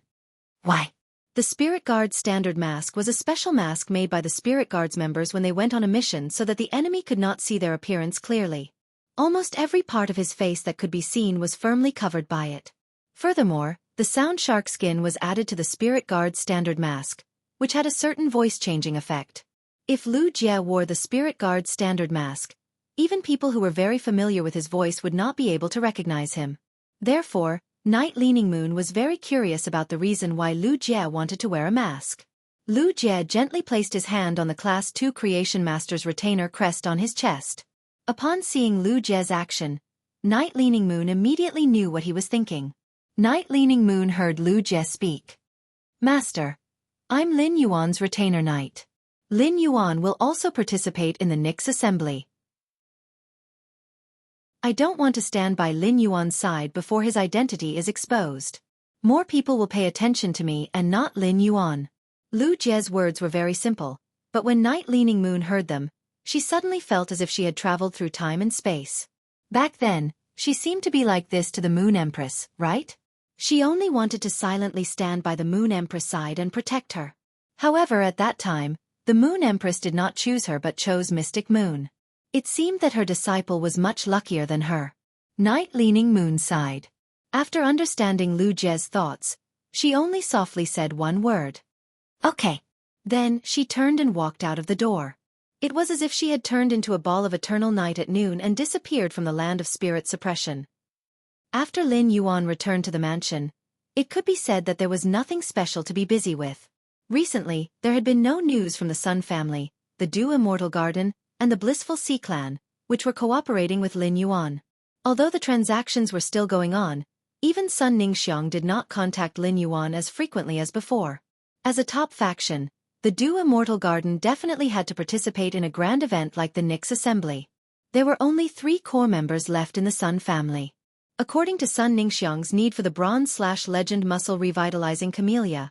"Why?" The Spirit Guard standard mask was a special mask made by the Spirit Guard's members when they went on a mission so that the enemy could not see their appearance clearly. Almost every part of his face that could be seen was firmly covered by it. Furthermore, the Sound Shark skin was added to the Spirit Guard's standard mask, which had a certain voice-changing effect. If Lu Jie wore the Spirit Guard's standard mask, even people who were very familiar with his voice would not be able to recognize him. Therefore, Night Leaning Moon was very curious about the reason why Lu Jie wanted to wear a mask. Lu Jie gently placed his hand on the Class 2 Creation Master's retainer crest on his chest. Upon seeing Lu Jie's action, Night Leaning Moon immediately knew what he was thinking. Night Leaning Moon heard Lu Jie speak. "Master, I'm Lin Yuan's retainer knight. Lin Yuan will also participate in the Nyx Assembly." I don't want to stand by Lin Yuan's side before his identity is exposed. More people will pay attention to me and not Lin Yuan. Lu Jie's words were very simple, but when Night-Leaning Moon heard them, she suddenly felt as if she had traveled through time and space. Back then, she seemed to be like this to the Moon Empress, right? She only wanted to silently stand by the Moon Empress side and protect her. However, at that time, the Moon Empress did not choose her but chose Mystic Moon. It seemed that her disciple was much luckier than her. Night-Leaning Moon sighed. After understanding Lu Jie's thoughts, she only softly said one word. Okay. Then, she turned and walked out of the door. It was as if she had turned into a ball of eternal night at noon and disappeared from the land of spirit suppression. After Lin Yuan returned to the mansion, it could be said that there was nothing special to be busy with. Recently, there had been no news from the Sun family, the Dew Immortal Garden, and the Blissful Sea Clan, which were cooperating with Lin Yuan. Although the transactions were still going on, even Sun Ningxiang did not contact Lin Yuan as frequently as before. As a top faction, the Dew Immortal Garden definitely had to participate in a grand event like the Nyx Assembly. There were only 3 core members left in the Sun family. According to Sun Ningxiang's need for the Bronze/Legend Muscle Revitalizing Camellia.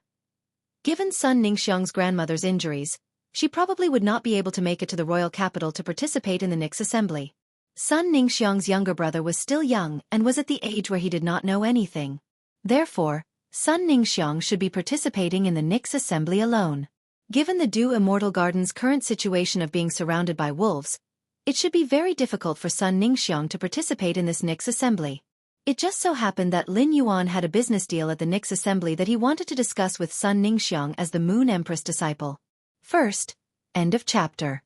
Given Sun Ningxiang's grandmother's injuries, she probably would not be able to make it to the royal capital to participate in the Nyx Assembly. Sun Ningxiang's younger brother was still young and was at the age where he did not know anything. Therefore, Sun Ningxiang should be participating in the Nyx Assembly alone. Given the Dew Immortal Garden's current situation of being surrounded by wolves, it should be very difficult for Sun Ningxiang to participate in this Nyx Assembly. It just so happened that Lin Yuan had a business deal at the Nyx Assembly that he wanted to discuss with Sun Ningxiang as the Moon Empress disciple. First, end of chapter.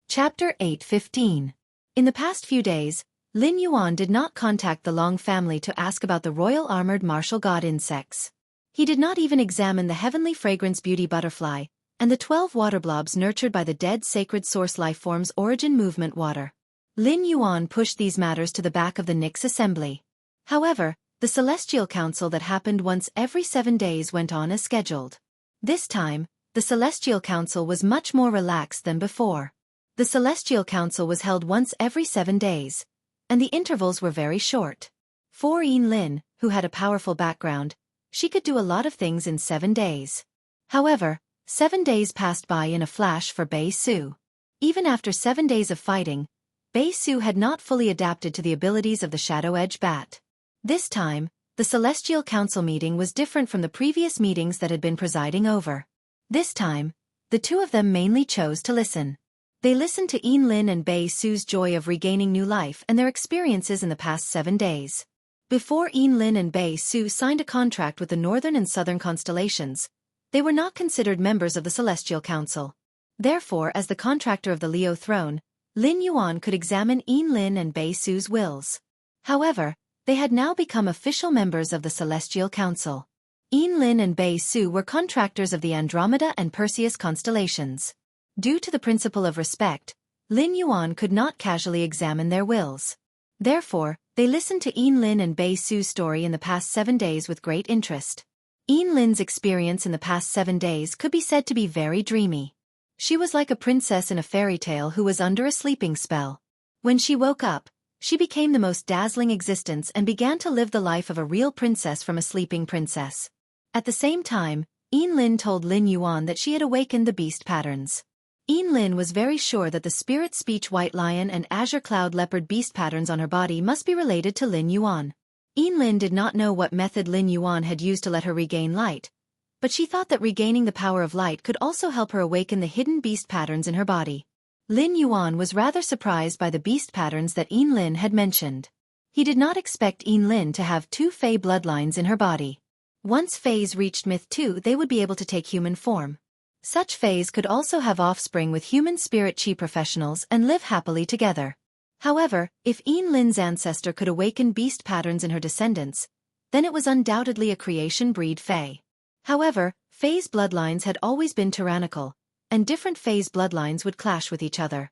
Chapter 8:15. In the past few days, Lin Yuan did not contact the Long family to ask about the royal armored martial god insects. He did not even examine the heavenly fragrance beauty butterfly, and the 12 water blobs nurtured by the dead sacred source lifeform's origin movement water. Lin Yuan pushed these matters to the back of the Nyx Assembly. However, the Celestial Council that happened once every 7 days went on as scheduled. This time, the Celestial Council was much more relaxed than before. The Celestial Council was held once every 7 days, and the intervals were very short. For Lin, who had a powerful background, she could do a lot of things in 7 days. However, 7 days passed by in a flash for Bei Su. Even after 7 days of fighting, Bei Su had not fully adapted to the abilities of the Shadow Edge Bat. This time, the Celestial Council meeting was different from the previous meetings that had been presiding over. This time, the two of them mainly chose to listen. They listened to Lin and Bei Su's joy of regaining new life and their experiences in the past 7 days. Before Lin and Bei Su signed a contract with the Northern and Southern constellations, they were not considered members of the Celestial Council. Therefore, as the contractor of the Leo throne, Lin Yuan could examine Lin and Bei Su's wills. However, they had now become official members of the Celestial Council. Lin and Bei Su were contractors of the Andromeda and Perseus constellations. Due to the principle of respect, Lin Yuan could not casually examine their wills. Therefore, they listened to Lin and Bei Su's story in the past 7 days with great interest. Lin's experience in the past 7 days could be said to be very dreamy. She was like a princess in a fairy tale who was under a sleeping spell. When she woke up, she became the most dazzling existence and began to live the life of a real princess from a sleeping princess. At the same time, Lin told Lin Yuan that she had awakened the beast patterns. Lin was very sure that the spirit speech white lion and azure cloud leopard beast patterns on her body must be related to Lin Yuan. Lin did not know what method Lin Yuan had used to let her regain light, but she thought that regaining the power of light could also help her awaken the hidden beast patterns in her body. Lin Yuan was rather surprised by the beast patterns that Lin had mentioned. He did not expect Lin to have 2 Fey bloodlines in her body. Once Feys reached Myth 2, they would be able to take human form. Such Feys could also have offspring with human spirit chi professionals and live happily together. However, if Lin's ancestor could awaken beast patterns in her descendants, then it was undoubtedly a creation breed Fey. However, Fey's bloodlines had always been tyrannical, and different Fey's bloodlines would clash with each other.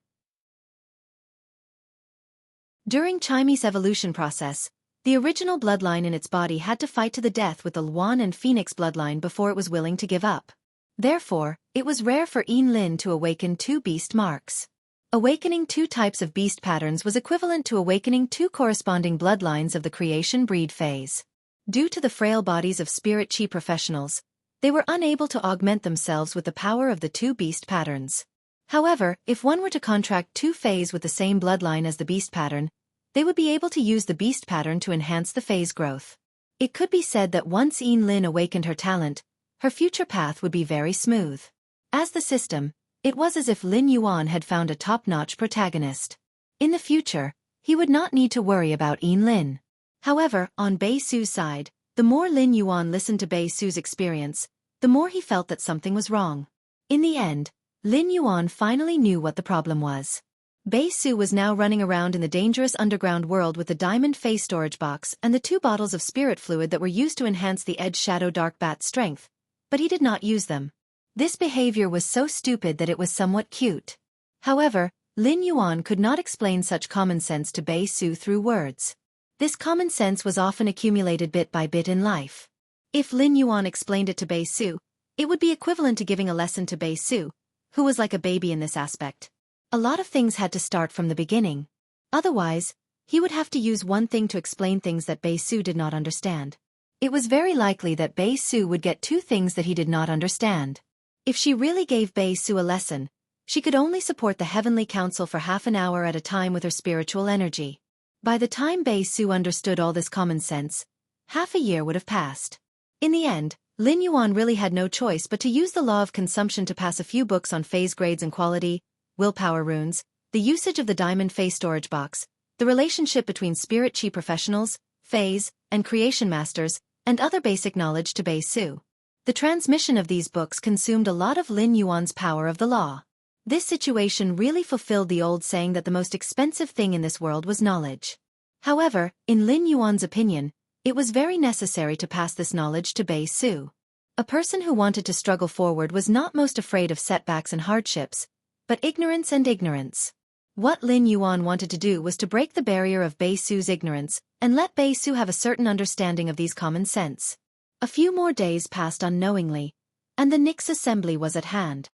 During Chime's evolution process, the original bloodline in its body had to fight to the death with the Luan and Phoenix bloodline before it was willing to give up. Therefore, it was rare for Lin to awaken 2 beast marks. Awakening two types of beast patterns was equivalent to awakening two corresponding bloodlines of the creation breed phase. Due to the frail bodies of spirit chi professionals, they were unable to augment themselves with the power of the two beast patterns. However, if one were to contract two phase with the same bloodline as the beast pattern, they would be able to use the beast pattern to enhance the phase growth. It could be said that once Lin awakened her talent, her future path would be very smooth. As the system, it was as if Lin Yuan had found a top-notch protagonist. In the future, he would not need to worry about Lin. However, on Bei Su's side, the more Lin Yuan listened to Bei Su's experience, the more he felt that something was wrong. In the end, Lin Yuan finally knew what the problem was. Bei Su was now running around in the dangerous underground world with the diamond face storage box and the 2 bottles of spirit fluid that were used to enhance the Edge Shadow Dark Bat's strength, but he did not use them. This behavior was so stupid that it was somewhat cute. However, Lin Yuan could not explain such common sense to Bei Su through words. This common sense was often accumulated bit by bit in life. If Lin Yuan explained it to Bei Su, it would be equivalent to giving a lesson to Bei Su, who was like a baby in this aspect. A lot of things had to start from the beginning. Otherwise, he would have to use one thing to explain things that Bei Su did not understand. It was very likely that Bei Su would get 2 things that he did not understand. If she really gave Bei Su a lesson, she could only support the Heavenly Council for half an hour at a time with her spiritual energy. By the time Bei Su understood all this common sense, half a year would have passed. In the end, Lin Yuan really had no choice but to use the law of consumption to pass a few books on phase grades and quality, willpower runes, the usage of the diamond phase storage box, the relationship between spirit chi professionals, phase, and creation masters, and other basic knowledge to Bei Su. The transmission of these books consumed a lot of Lin Yuan's power of the law. This situation really fulfilled the old saying that the most expensive thing in this world was knowledge. However, in Lin Yuan's opinion, it was very necessary to pass this knowledge to Bei Su. A person who wanted to struggle forward was not most afraid of setbacks and hardships, but ignorance and ignorance. What Lin Yuan wanted to do was to break the barrier of Bei Su's ignorance and let Bei Su have a certain understanding of these common sense. A few more days passed unknowingly, and the Nyx assembly was at hand.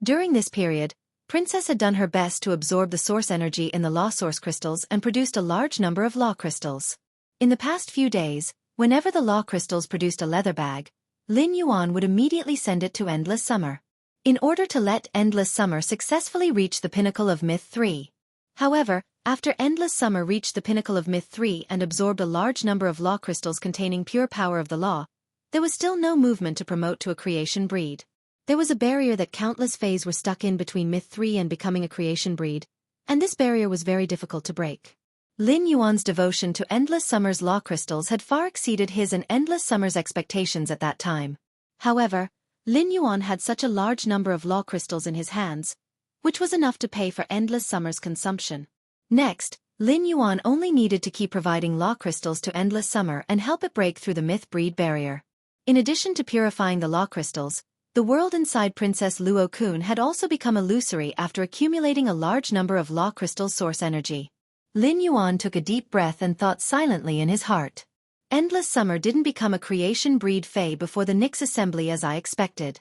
During this period, Princess had done her best to absorb the source energy in the law source crystals and produced a large number of law crystals. In the past few days, whenever the law crystals produced a leather bag, Lin Yuan would immediately send it to Endless Summer, in order to let Endless Summer successfully reach the pinnacle of Myth 3. However, after Endless Summer reached the pinnacle of Myth 3 and absorbed a large number of law crystals containing pure power of the law, there was still no movement to promote to a creation breed. There was a barrier that countless phase were stuck in between Myth 3 and becoming a creation breed, and this barrier was very difficult to break. Lin Yuan's devotion to Endless Summer's law crystals had far exceeded his and Endless Summer's expectations at that time. However, Lin Yuan had such a large number of law crystals in his hands, which was enough to pay for Endless Summer's consumption. Next, Lin Yuan only needed to keep providing law crystals to Endless Summer and help it break through the myth breed barrier. In addition to purifying the law crystals, the world inside Princess Luo Kun had also become illusory after accumulating a large number of law crystal source energy. Lin Yuan took a deep breath and thought silently in his heart. Endless Summer didn't become a creation breed Fae before the Nyx assembly as I expected.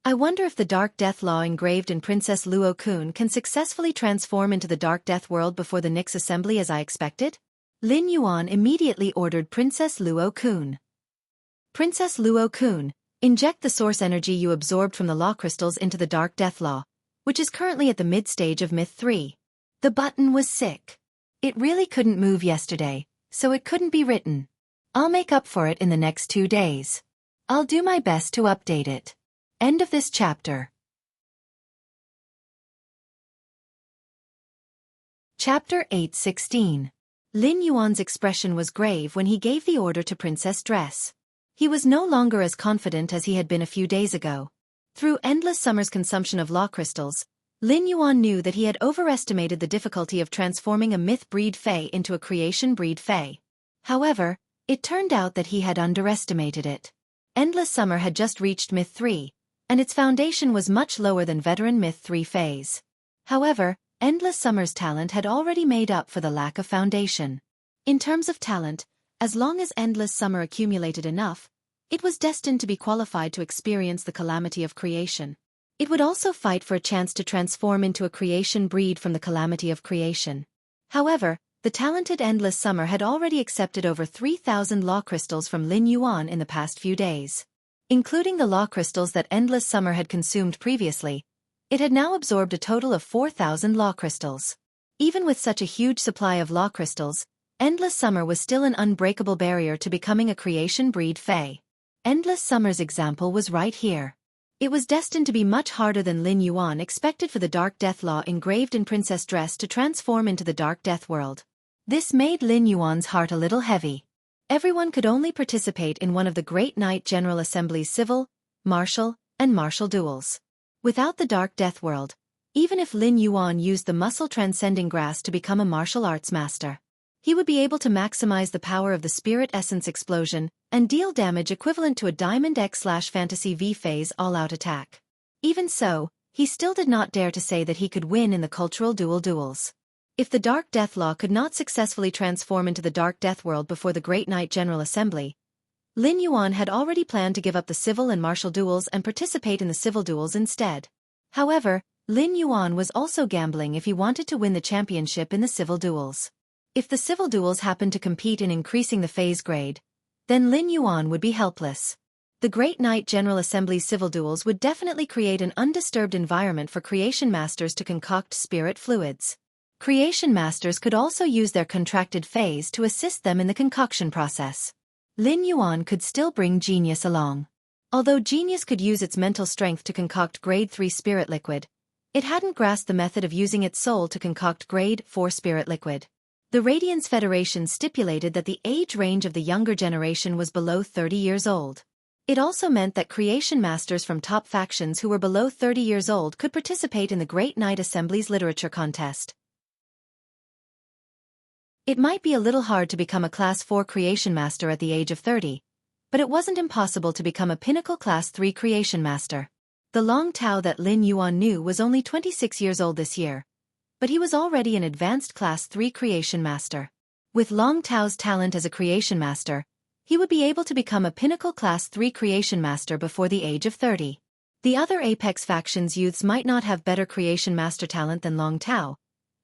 I wonder if the Dark Death Law engraved in Princess Luo Kun can successfully transform into the Dark Death world before the Nyx assembly as I expected? Lin Yuan immediately ordered Princess Luo Kun. Princess Luo Kun, inject the source energy you absorbed from the law crystals into the Dark Death Law, which is currently at the mid-stage of Myth 3. The button was sick. It really couldn't move yesterday, so it couldn't be written. I'll make up for it in the next 2 days. I'll do my best to update it. End of this chapter. Chapter 8:16. Lin Yuan's expression was grave when he gave the order to Princess Dress. He was no longer as confident as he had been a few days ago. Through Endless Summer's consumption of law crystals, Lin Yuan knew that he had overestimated the difficulty of transforming a myth breed Fae into a creation breed Fae. However, it turned out that he had underestimated it. Endless Summer had just reached Myth 3, and its foundation was much lower than veteran Myth 3 Faes. However, Endless Summer's talent had already made up for the lack of foundation. In terms of talent, as long as Endless Summer accumulated enough, it was destined to be qualified to experience the calamity of creation. It would also fight for a chance to transform into a creation breed from the calamity of creation. However, the talented Endless Summer had already accepted over 3,000 law crystals from Lin Yuan in the past few days. Including the law crystals that Endless Summer had consumed previously, it had now absorbed a total of 4,000 law crystals. Even with such a huge supply of law crystals, Endless Summer was still an unbreakable barrier to becoming a creation breed Fae. Endless Summer's example was right here. It was destined to be much harder than Lin Yuan expected for the Dark Death Law engraved in princess dress to transform into the Dark Death world. This made Lin Yuan's heart a little heavy. Everyone could only participate in one of the Great Knight General Assembly's civil, martial, and martial duels. Without the Dark Death world, even if Lin Yuan used the muscle-transcending grass to become a martial arts master, he would be able to maximize the power of the Spirit Essence explosion and deal damage equivalent to a Diamond X/Fantasy V phase all-out attack. Even so, he still did not dare to say that he could win in the cultural duels. If the Dark Death Law could not successfully transform into the Dark Death world before the Great Knight General Assembly, Lin Yuan had already planned to give up the civil and martial duels and participate in the civil duels instead. However, Lin Yuan was also gambling if he wanted to win the championship in the civil duels. If the civil duels happened to compete in increasing the phase grade, then Lin Yuan would be helpless. The Great Knight General Assembly's civil duels would definitely create an undisturbed environment for creation masters to concoct spirit fluids. Creation masters could also use their contracted phase to assist them in the concoction process. Lin Yuan could still bring Genius along. Although Genius could use its mental strength to concoct Grade 3 spirit liquid, it hadn't grasped the method of using its soul to concoct Grade 4 spirit liquid. The Radiance Federation stipulated that the age range of the younger generation was below 30 years old. It also meant that creation masters from top factions who were below 30 years old could participate in the Great Knight Assembly's literature contest. It might be a little hard to become a Class 4 Creation Master at the age of 30, but it wasn't impossible to become a Pinnacle Class 3 Creation Master. The Long Tao that Lin Yuan knew was only 26 years old this year, but he was already an advanced Class 3 Creation Master. With Long Tao's talent as a Creation Master, he would be able to become a Pinnacle Class 3 Creation Master before the age of 30. The other Apex factions youths might not have better Creation Master talent than Long Tao,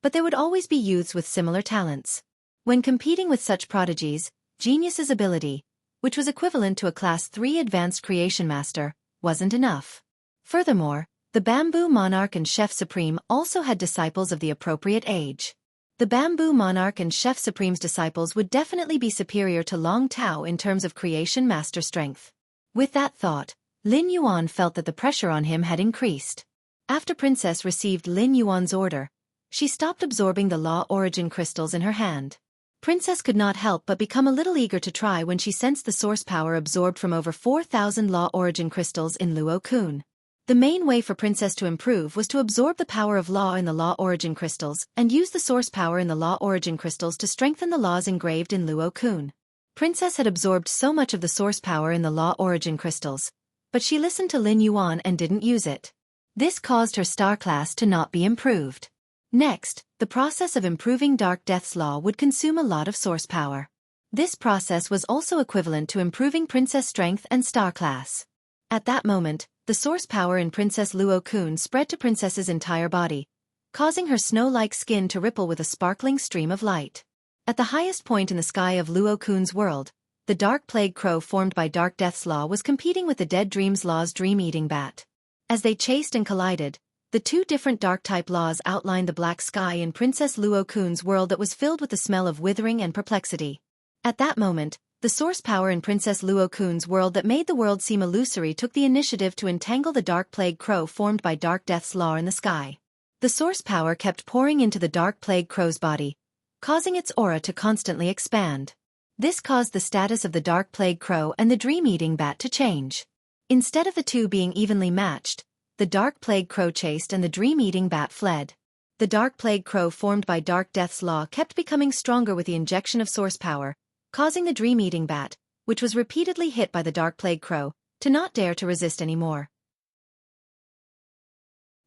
but there would always be youths with similar talents. When competing with such prodigies, Genius's ability, which was equivalent to a Class 3 Advanced Creation Master, wasn't enough. Furthermore, the Bamboo Monarch and Chef Supreme also had disciples of the appropriate age. The Bamboo Monarch and Chef Supreme's disciples would definitely be superior to Long Tao in terms of Creation Master strength. With that thought, Lin Yuan felt that the pressure on him had increased. After Princess received Lin Yuan's order, she stopped absorbing the Law Origin crystals in her hand. Princess could not help but become a little eager to try when she sensed the source power absorbed from over 4,000 Law Origin crystals in Luo Kun. The main way for Princess to improve was to absorb the power of Law in the Law Origin crystals and use the source power in the Law Origin crystals to strengthen the laws engraved in Luo Kun. Princess had absorbed so much of the source power in the Law Origin crystals, but she listened to Lin Yuan and didn't use it. This caused her star class to not be improved. Next, the process of improving Dark Death's Law would consume a lot of source power. This process was also equivalent to improving Princess Strength and Star Class. At that moment, the source power in Princess Luo Kun spread to Princess's entire body, causing her snow-like skin to ripple with a sparkling stream of light. At the highest point in the sky of Luo Kun's world, the Dark Plague Crow formed by Dark Death's Law was competing with the Dead Dreams Law's Dream-Eating Bat. As they chased and collided, the two different Dark-type laws outlined the black sky in Princess Luo Kun's world that was filled with the smell of withering and perplexity. At that moment, the source power in Princess Luo Kun's world that made the world seem illusory took the initiative to entangle the Dark Plague Crow formed by Dark Death's Law in the sky. The source power kept pouring into the Dark Plague Crow's body, causing its aura to constantly expand. This caused the status of the Dark Plague Crow and the Dream-Eating Bat to change. Instead of the two being evenly matched, the Dark Plague Crow chased and the Dream-Eating Bat fled. The Dark Plague Crow formed by Dark Death's Law kept becoming stronger with the injection of source power, causing the Dream-Eating Bat, which was repeatedly hit by the Dark Plague Crow, to not dare to resist anymore.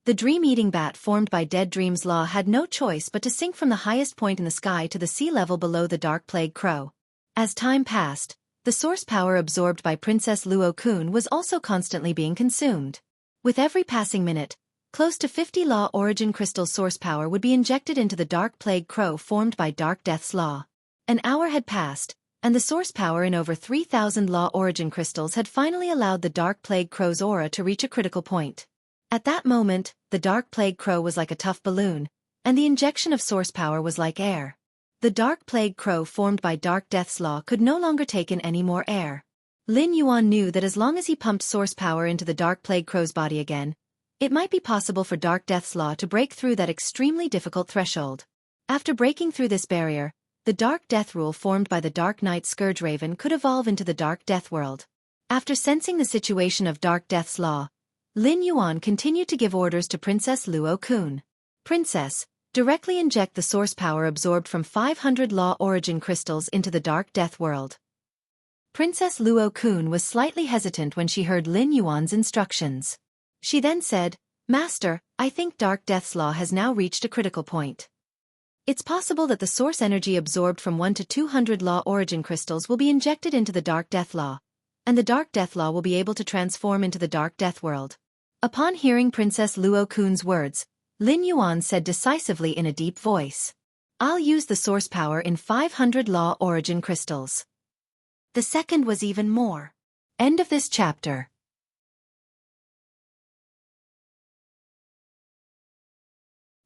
The Dream-Eating Bat formed by Dead Dreams Law had no choice but to sink from the highest point in the sky to the sea level below the Dark Plague Crow. As time passed, the source power absorbed by Princess Luo Kun was also constantly being consumed. With every passing minute, close to 50 Law Origin Crystal source power would be injected into the Dark Plague Crow formed by Dark Death's Law. An hour had passed, and the source power in over 3,000 Law Origin Crystals had finally allowed the Dark Plague Crow's aura to reach a critical point. At that moment, the Dark Plague Crow was like a tough balloon, and the injection of source power was like air. The Dark Plague Crow formed by Dark Death's Law could no longer take in any more air. Lin Yuan knew that as long as he pumped source power into the Dark Plague Crow's body again, it might be possible for Dark Death's Law to break through that extremely difficult threshold. After breaking through this barrier, the Dark Death Rule formed by the Dark Knight Scourge Raven could evolve into the Dark Death World. After sensing the situation of Dark Death's Law, Lin Yuan continued to give orders to Princess Luo Kun. Princess, directly inject the source power absorbed from 500 Law Origin Crystals into the Dark Death World. Princess Luo Kun was slightly hesitant when she heard Lin Yuan's instructions. She then said, "Master, I think Dark Death's Law has now reached a critical point. It's possible that the source energy absorbed from 1 to 200 Law Origin Crystals will be injected into the Dark Death Law, and the Dark Death Law will be able to transform into the Dark Death World." Upon hearing Princess Luo Kun's words, Lin Yuan said decisively in a deep voice, "I'll use the source power in 500 Law Origin Crystals." The second was even more. End of this chapter.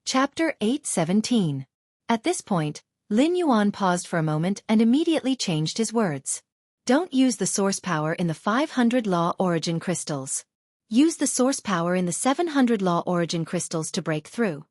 Chapter 8:17. At this point, Lin Yuan paused for a moment and immediately changed his words. Don't use the source power in the 500 Law Origin Crystals. Use the source power in the 700 Law Origin Crystals to break through.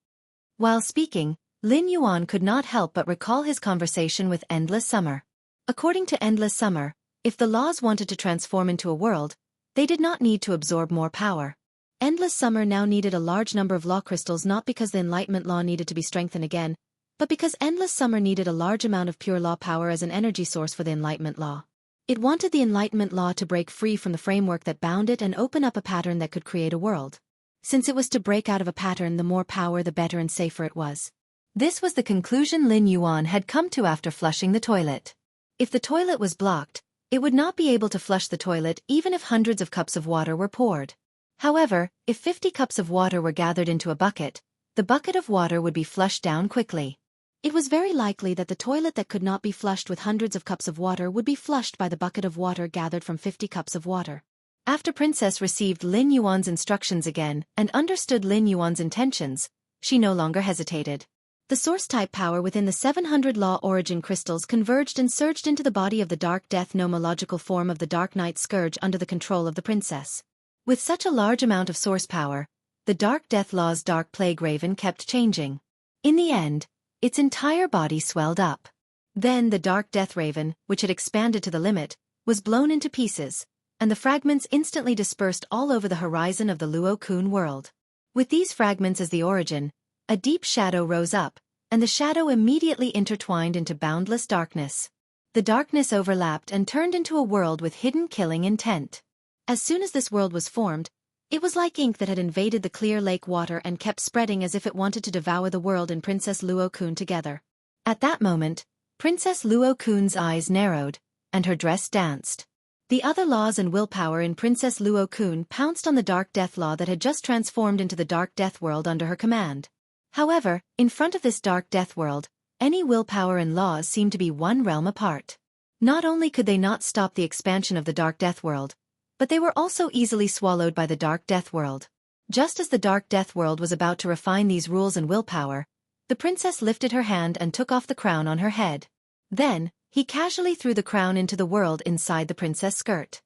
While speaking, Lin Yuan could not help but recall his conversation with Endless Summer. According to Endless Summer, if the laws wanted to transform into a world, they did not need to absorb more power. Endless Summer now needed a large number of law crystals not because the Enlightenment Law needed to be strengthened again, but because Endless Summer needed a large amount of pure law power as an energy source for the Enlightenment Law. It wanted the Enlightenment Law to break free from the framework that bound it and open up a pattern that could create a world. Since it was to break out of a pattern, the more power the better and safer it was. This was the conclusion Lin Yuan had come to after flushing the toilet. If the toilet was blocked, it would not be able to flush the toilet even if hundreds of cups of water were poured. However, if 50 cups of water were gathered into a bucket, the bucket of water would be flushed down quickly. It was very likely that the toilet that could not be flushed with hundreds of cups of water would be flushed by the bucket of water gathered from 50 cups of water. After Princess received Lin Yuan's instructions again and understood Lin Yuan's intentions, she no longer hesitated. The source-type power within the 700 Law Origin Crystals converged and surged into the body of the Dark Death nomological form of the Dark Knight Scourge under the control of the princess. With such a large amount of source power, the Dark Death Law's Dark Plague Raven kept changing. In the end, its entire body swelled up. Then the Dark Death Raven, which had expanded to the limit, was blown into pieces, and the fragments instantly dispersed all over the horizon of the Luo Kun world. With these fragments as the origin, a deep shadow rose up, and the shadow immediately intertwined into boundless darkness. The darkness overlapped and turned into a world with hidden killing intent. As soon as this world was formed, it was like ink that had invaded the clear lake water and kept spreading as if it wanted to devour the world and Princess Luo Kun together. At that moment, Princess Luo Kun's eyes narrowed, and her dress danced. The other laws and willpower in Princess Luo Kun pounced on the Dark Death Law that had just transformed into the Dark Death World under her command. However, in front of this Dark Death World, any willpower and laws seemed to be one realm apart. Not only could they not stop the expansion of the Dark Death World, but they were also easily swallowed by the Dark Death World. Just as the Dark Death World was about to refine these rules and willpower, the princess lifted her hand and took off the crown on her head. Then, he casually threw the crown into the world inside the princess' skirt.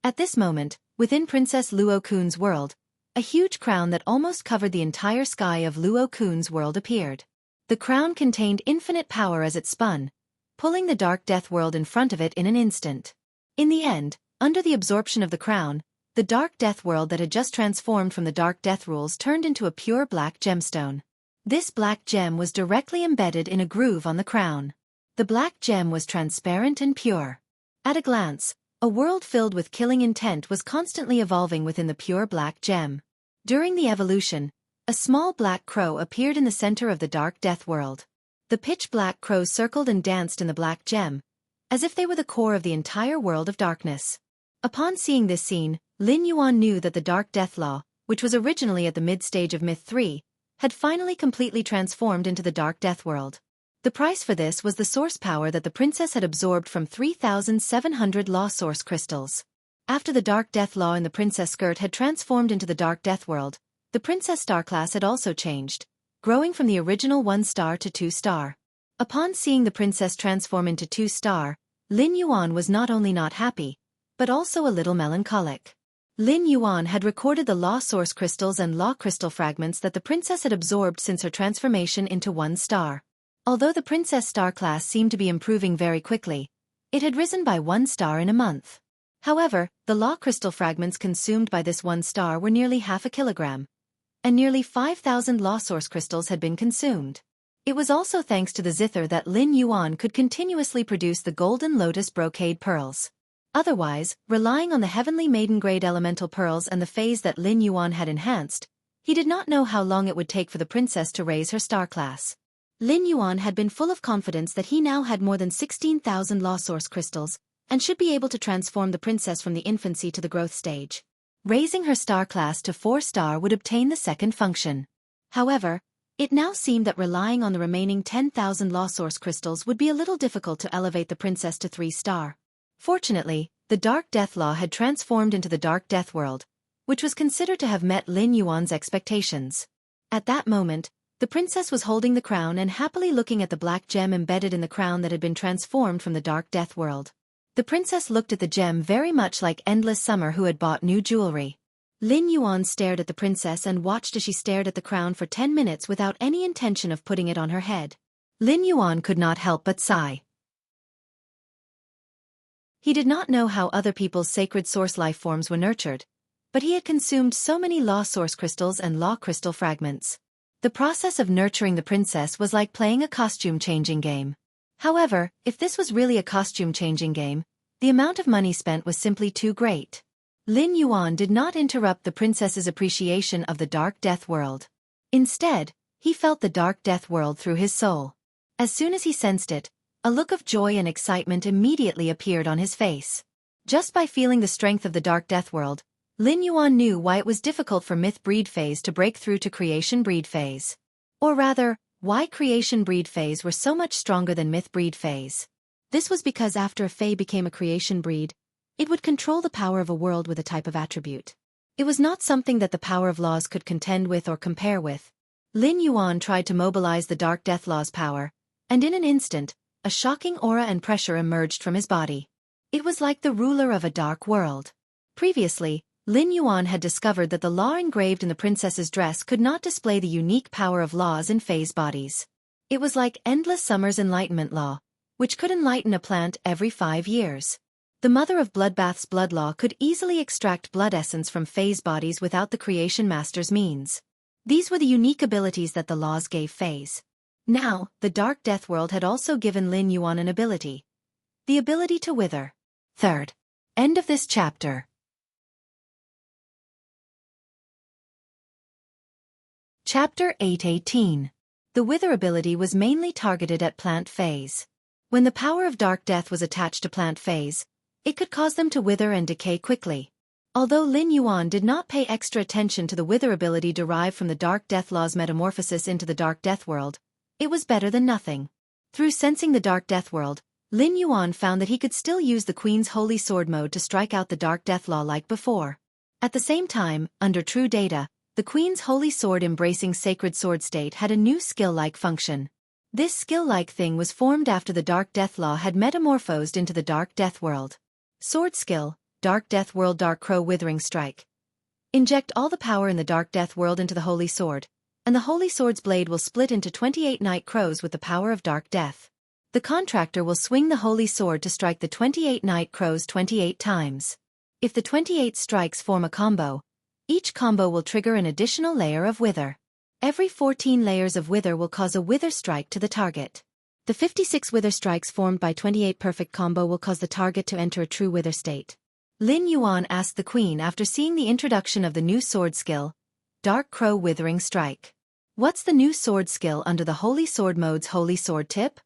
At this moment, within Princess Luo Kun's world, a huge crown that almost covered the entire sky of Luo Kun's world appeared. The crown contained infinite power as it spun, pulling the Dark Death World in front of it in an instant. In the end, under the absorption of the crown, the Dark Death World that had just transformed from the Dark Death Rules turned into a pure black gemstone. This black gem was directly embedded in a groove on the crown. The black gem was transparent and pure. At a glance, a world filled with killing intent was constantly evolving within the pure black gem. During the evolution, a small black crow appeared in the center of the Dark Death World. The pitch-black crows circled and danced in the black gem, as if they were the core of the entire world of darkness. Upon seeing this scene, Lin Yuan knew that the Dark Death Law, which was originally at the mid-stage of Myth 3, had finally completely transformed into the Dark Death World. The price for this was the source power that the princess had absorbed from 3,700 Law Source crystals. After the Dark Death Law in the princess skirt had transformed into the Dark Death World, the princess star class had also changed, growing from the original 1-star to 2-star. Upon seeing the princess transform into 2-star, Lin Yuan was not only not happy, but also a little melancholic. Lin Yuan had recorded the Law Source crystals and Law Crystal fragments that the princess had absorbed since her transformation into 1-star. Although the princess star class seemed to be improving very quickly, it had risen by 1-star in a month. However, the Law Crystal fragments consumed by this 1-star were nearly half a kilogram, and nearly 5,000 Law Source crystals had been consumed. It was also thanks to the zither that Lin Yuan could continuously produce the Golden Lotus brocade pearls. Otherwise, relying on the Heavenly Maiden grade elemental pearls and the phase that Lin Yuan had enhanced, he did not know how long it would take for the princess to raise her star class. Lin Yuan had been full of confidence that he now had more than 16,000 Law Source crystals, and should be able to transform the princess from the infancy to the growth stage. Raising her star class to 4-star would obtain the second function. However, it now seemed that relying on the remaining 10,000 Law Source crystals would be a little difficult to elevate the princess to 3-star. Fortunately, the Dark Death Law had transformed into the Dark Death World, which was considered to have met Lin Yuan's expectations. At that moment, the princess was holding the crown and happily looking at the black gem embedded in the crown that had been transformed from the Dark Death World. The princess looked at the gem very much like Endless Summer who had bought new jewelry. Lin Yuan stared at the princess and watched as she stared at the crown for 10 minutes without any intention of putting it on her head. Lin Yuan could not help but sigh. He did not know how other people's sacred source life forms were nurtured, but he had consumed so many Law Source crystals and Law Crystal fragments. The process of nurturing the princess was like playing a costume-changing game. However, if this was really a costume-changing game, the amount of money spent was simply too great. Lin Yuan did not interrupt the princess's appreciation of the Dark Death World. Instead, he felt the Dark Death World through his soul. As soon as he sensed it, a look of joy and excitement immediately appeared on his face. Just by feeling the strength of the Dark Death World, Lin Yuan knew why it was difficult for Myth Breed phase to break through to Creation Breed phase. Or rather, why Creation Breed phase were so much stronger than Myth Breed phase. This was because after a Fae became a Creation Breed, it would control the power of a world with a type of attribute. It was not something that the power of laws could contend with or compare with. Lin Yuan tried to mobilize the Dark Death Law's power, and in an instant, a shocking aura and pressure emerged from his body. It was like the ruler of a dark world. Previously, Lin Yuan had discovered that the law engraved in the princess's dress could not display the unique power of laws in phase bodies. It was like Endless Summer's enlightenment law, which could enlighten a plant every 5 years. The mother of Bloodbath's blood law could easily extract blood essence from phase bodies without the creation master's means. These were the unique abilities that the laws gave phase. Now, the Dark Death World had also given Lin Yuan an ability. The ability to wither. Third. End of this chapter. Chapter 8:18. The Wither ability was mainly targeted at plant phase. When the power of Dark Death was attached to plant phase, it could cause them to wither and decay quickly. Although Lin Yuan did not pay extra attention to the Wither ability derived from the Dark Death Law's metamorphosis into the Dark Death World, it was better than nothing. Through sensing the Dark Death World, Lin Yuan found that he could still use the Queen's Holy Sword mode to strike out the Dark Death Law like before. At the same time, under True Data, the Queen's Holy Sword embracing Sacred Sword state had a new skill-like function. This skill-like thing was formed after the Dark Death Law had metamorphosed into the Dark Death World. Sword skill, Dark Death World Dark Crow Withering Strike. Inject all the power in the Dark Death World into the Holy Sword, and the Holy Sword's blade will split into 28 Night Crows with the power of Dark Death. The contractor will swing the Holy Sword to strike the 28 Night Crows 28 times. If the 28 strikes form a combo, each combo will trigger an additional layer of Wither. Every 14 layers of Wither will cause a Wither strike to the target. The 56 Wither strikes formed by 28 perfect combo will cause the target to enter a true Wither state. Lin Yuan asked the Queen after seeing the introduction of the new sword skill, Dark Crow Withering Strike. What's the new sword skill under the Holy Sword mode's Holy Sword tip?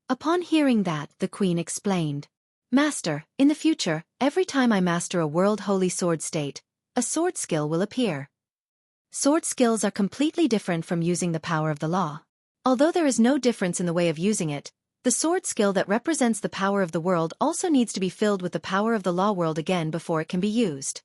Upon hearing that, the Queen explained. Master, in the future, every time I master a world holy sword state, a sword skill will appear. Sword skills are completely different from using the power of the law. Although there is no difference in the way of using it, the sword skill that represents the power of the world also needs to be filled with the power of the law world again before it can be used.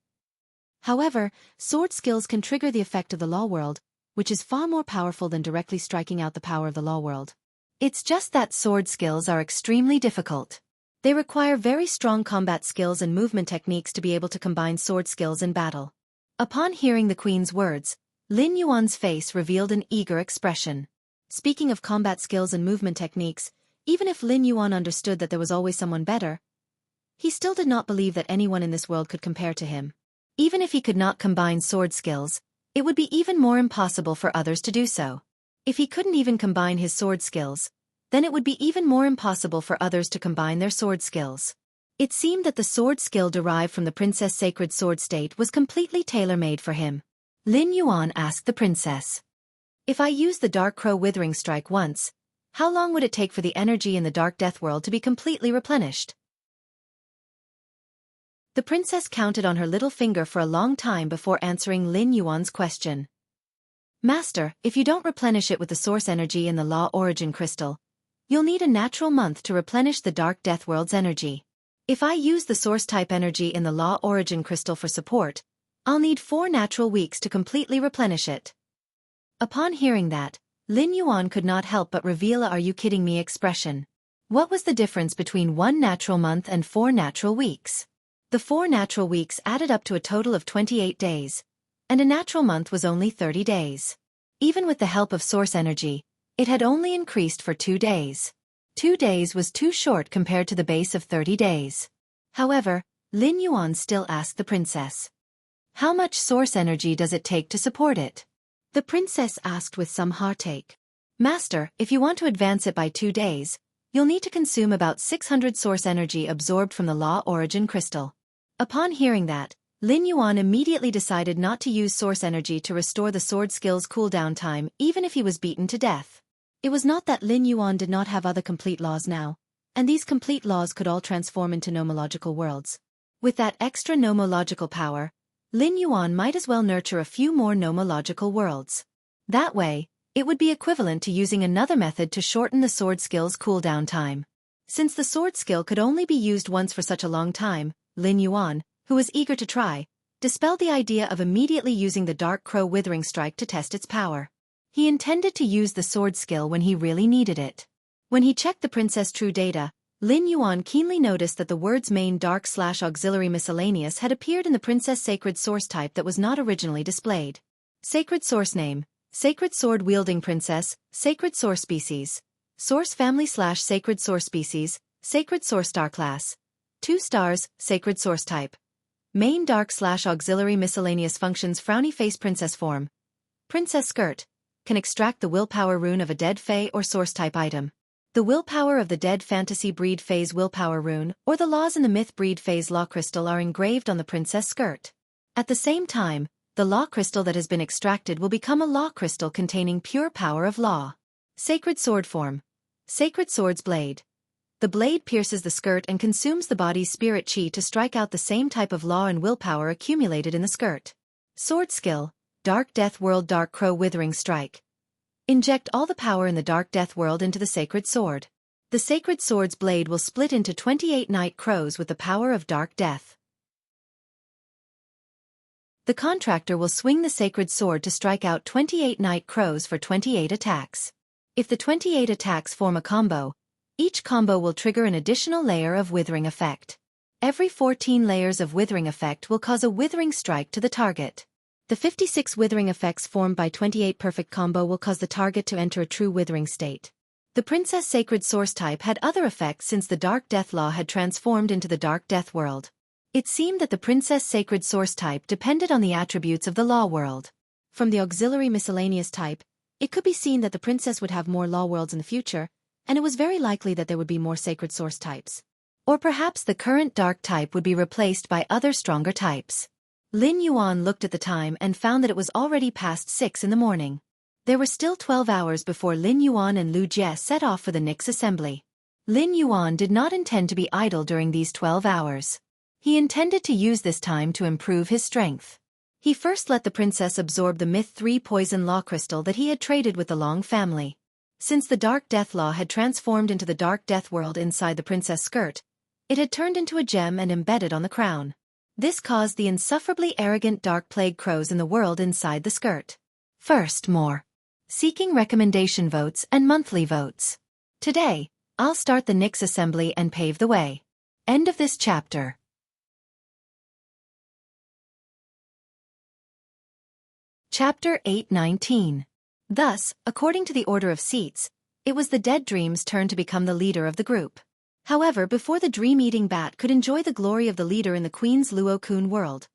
However, sword skills can trigger the effect of the law world, which is far more powerful than directly striking out the power of the law world. It's just that sword skills are extremely difficult. They require very strong combat skills and movement techniques to be able to combine sword skills in battle. Upon hearing the queen's words, Lin Yuan's face revealed an eager expression. Speaking of combat skills and movement techniques, even if Lin Yuan understood that there was always someone better, he still did not believe that anyone in this world could compare to him. Even if he could not combine sword skills, it would be even more impossible for others to do so. If he couldn't even combine his sword skills, then it would be even more impossible for others to combine their sword skills. It seemed that the sword skill derived from the princess' sacred sword state was completely tailor-made for him. Lin Yuan asked the princess, "If I use the Dark Crow Withering Strike once, how long would it take for the energy in the Dark Death World to be completely replenished?" The princess counted on her little finger for a long time before answering Lin Yuan's question. "Master, if you don't replenish it with the source energy in the Law Origin Crystal, you'll need a natural month to replenish the Dark Death World's energy. If I use the source-type energy in the Law Origin Crystal for support, I'll need 4 natural weeks to completely replenish it." Upon hearing that, Lin Yuan could not help but reveal a "are you kidding me" expression. What was the difference between 1 natural month and 4 natural weeks? The 4 natural weeks added up to a total of 28 days, and a natural month was only 30 days. Even with the help of source energy, it had only increased for 2 days. 2 days was too short compared to the base of 30 days. However, Lin Yuan still asked the princess, "How much source energy does it take to support it?" The princess asked with some heartache. "Master, if you want to advance it by 2 days, you'll need to consume about 600 source energy absorbed from the Law Origin Crystal." Upon hearing that, Lin Yuan immediately decided not to use source energy to restore the sword skill's cooldown time even if he was beaten to death. It was not that Lin Yuan did not have other complete laws now, and these complete laws could all transform into nomological worlds. With that extra nomological power, Lin Yuan might as well nurture a few more nomological worlds. That way, it would be equivalent to using another method to shorten the sword skill's cooldown time. Since the sword skill could only be used once for such a long time, Lin Yuan, who was eager to try, dispelled the idea of immediately using the Dark Crow Withering Strike to test its power. He intended to use the sword skill when he really needed it. When he checked the princess' true data, Lin Yuan keenly noticed that the words main dark/auxiliary miscellaneous had appeared in the princess' sacred source type that was not originally displayed. Sacred source name, Sacred Sword Wielding Princess, Sacred Source Species, Source Family/Sacred Source Species, Sacred Source Star Class, 2 stars, Sacred Source Type. Main dark/auxiliary miscellaneous functions frowny face princess form. Princess skirt. Can extract the willpower rune of a dead fae or source type item. The willpower of the dead fantasy breed phase willpower rune or the laws in the myth breed phase law crystal are engraved on the princess skirt. At the same time, the law crystal that has been extracted will become a law crystal containing pure power of law. Sacred sword form. Sacred sword's blade. The blade pierces the skirt and consumes the body's spirit chi to strike out the same type of law and willpower accumulated in the skirt. Sword skill, Dark Death World Dark Crow Withering Strike. Inject all the power in the Dark Death World into the sacred sword. The sacred sword's blade will split into 28 night crows with the power of dark death. The contractor will swing the sacred sword to strike out 28 night crows for 28 attacks. If the 28 attacks form a combo, each combo will trigger an additional layer of withering effect. Every 14 layers of withering effect will cause a withering strike to the target. The 56 withering effects formed by 28 perfect combo will cause the target to enter a true withering state. The Princess Sacred Source type had other effects since the Dark Death Law had transformed into the Dark Death World. It seemed that the Princess Sacred Source type depended on the attributes of the Law World. From the Auxiliary Miscellaneous type, it could be seen that the Princess would have more Law Worlds in the future, and it was very likely that there would be more Sacred Source types. Or perhaps the current Dark type would be replaced by other stronger types. Lin Yuan looked at the time and found that it was already past 6 in the morning. There were still 12 hours before Lin Yuan and Lu Jie set off for the Nyx assembly. Lin Yuan did not intend to be idle during these 12 hours. He intended to use this time to improve his strength. He first let the princess absorb the Myth 3 poison law crystal that he had traded with the Long family. Since the Dark Death Law had transformed into the Dark Death World inside the princess' skirt, it had turned into a gem and embedded on the crown. This caused the insufferably arrogant Dark Plague crows in the world inside the skirt. First, more. Seeking recommendation votes and monthly votes. Today, I'll start the Nyx assembly and pave the way. End of this chapter. Chapter 8:19. Thus, according to the order of seats, it was the Dead Dream's turn to become the leader of the group. However, before the dream-eating bat could enjoy the glory of the leader in the Queen's Luo-kun world,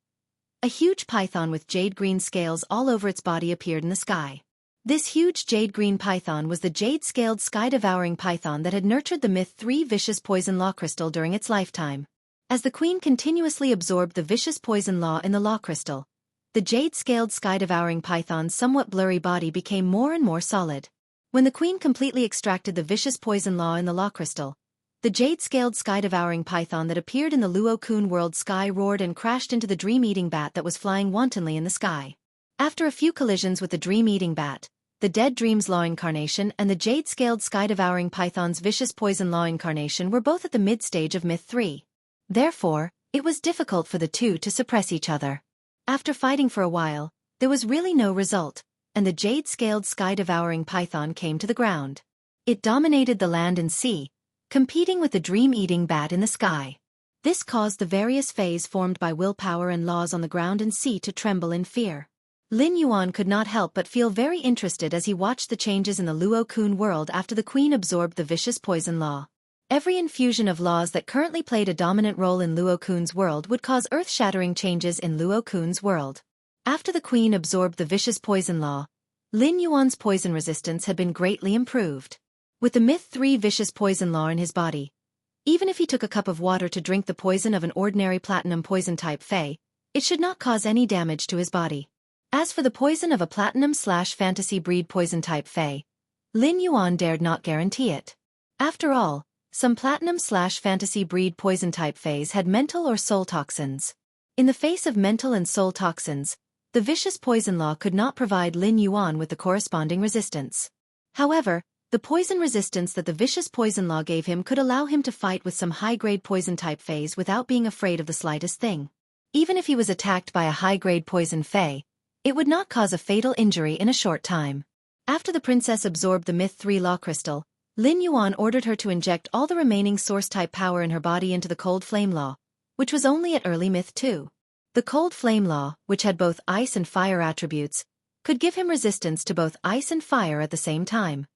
a huge python with jade-green scales all over its body appeared in the sky. This huge jade-green python was the jade-scaled sky-devouring python that had nurtured the Myth 3 vicious poison law crystal during its lifetime. As the Queen continuously absorbed the vicious poison law in the law crystal, the jade-scaled sky-devouring python's somewhat blurry body became more and more solid. When the Queen completely extracted the vicious poison law in the law crystal, the jade-scaled sky-devouring python that appeared in the Luo-kun world sky roared and crashed into the dream-eating bat that was flying wantonly in the sky. After a few collisions with the dream-eating bat, the Dead Dream's law incarnation and the jade-scaled sky-devouring python's vicious poison law incarnation were both at the mid-stage of Myth 3. Therefore, it was difficult for the two to suppress each other. After fighting for a while, there was really no result, and the jade-scaled sky-devouring python came to the ground. It dominated the land and sea, competing with the dream-eating bat in the sky. This caused the various phases formed by willpower and laws on the ground and sea to tremble in fear. Lin Yuan could not help but feel very interested as he watched the changes in the Luo-kun world after the Queen absorbed the vicious poison law. Every infusion of laws that currently played a dominant role in Luo-kun's world would cause earth-shattering changes in Luo-kun's world. After the Queen absorbed the vicious poison law, Lin Yuan's poison resistance had been greatly improved. With the Myth 3 vicious poison law in his body, even if he took a cup of water to drink the poison of an ordinary platinum poison-type Fae, it should not cause any damage to his body. As for the poison of a platinum/fantasy breed poison-type Fae, Lin Yuan dared not guarantee it. After all, some platinum/fantasy breed poison-type Faes had mental or soul toxins. In the face of mental and soul toxins, the vicious poison law could not provide Lin Yuan with the corresponding resistance. However, the poison resistance that the vicious poison law gave him could allow him to fight with some high-grade poison-type Faes without being afraid of the slightest thing. Even if he was attacked by a high-grade poison Fae, it would not cause a fatal injury in a short time. After the princess absorbed the Myth 3 law crystal, Lin Yuan ordered her to inject all the remaining source-type power in her body into the Cold Flame Law, which was only at early Myth 2. The Cold Flame Law, which had both ice and fire attributes, could give him resistance to both ice and fire at the same time.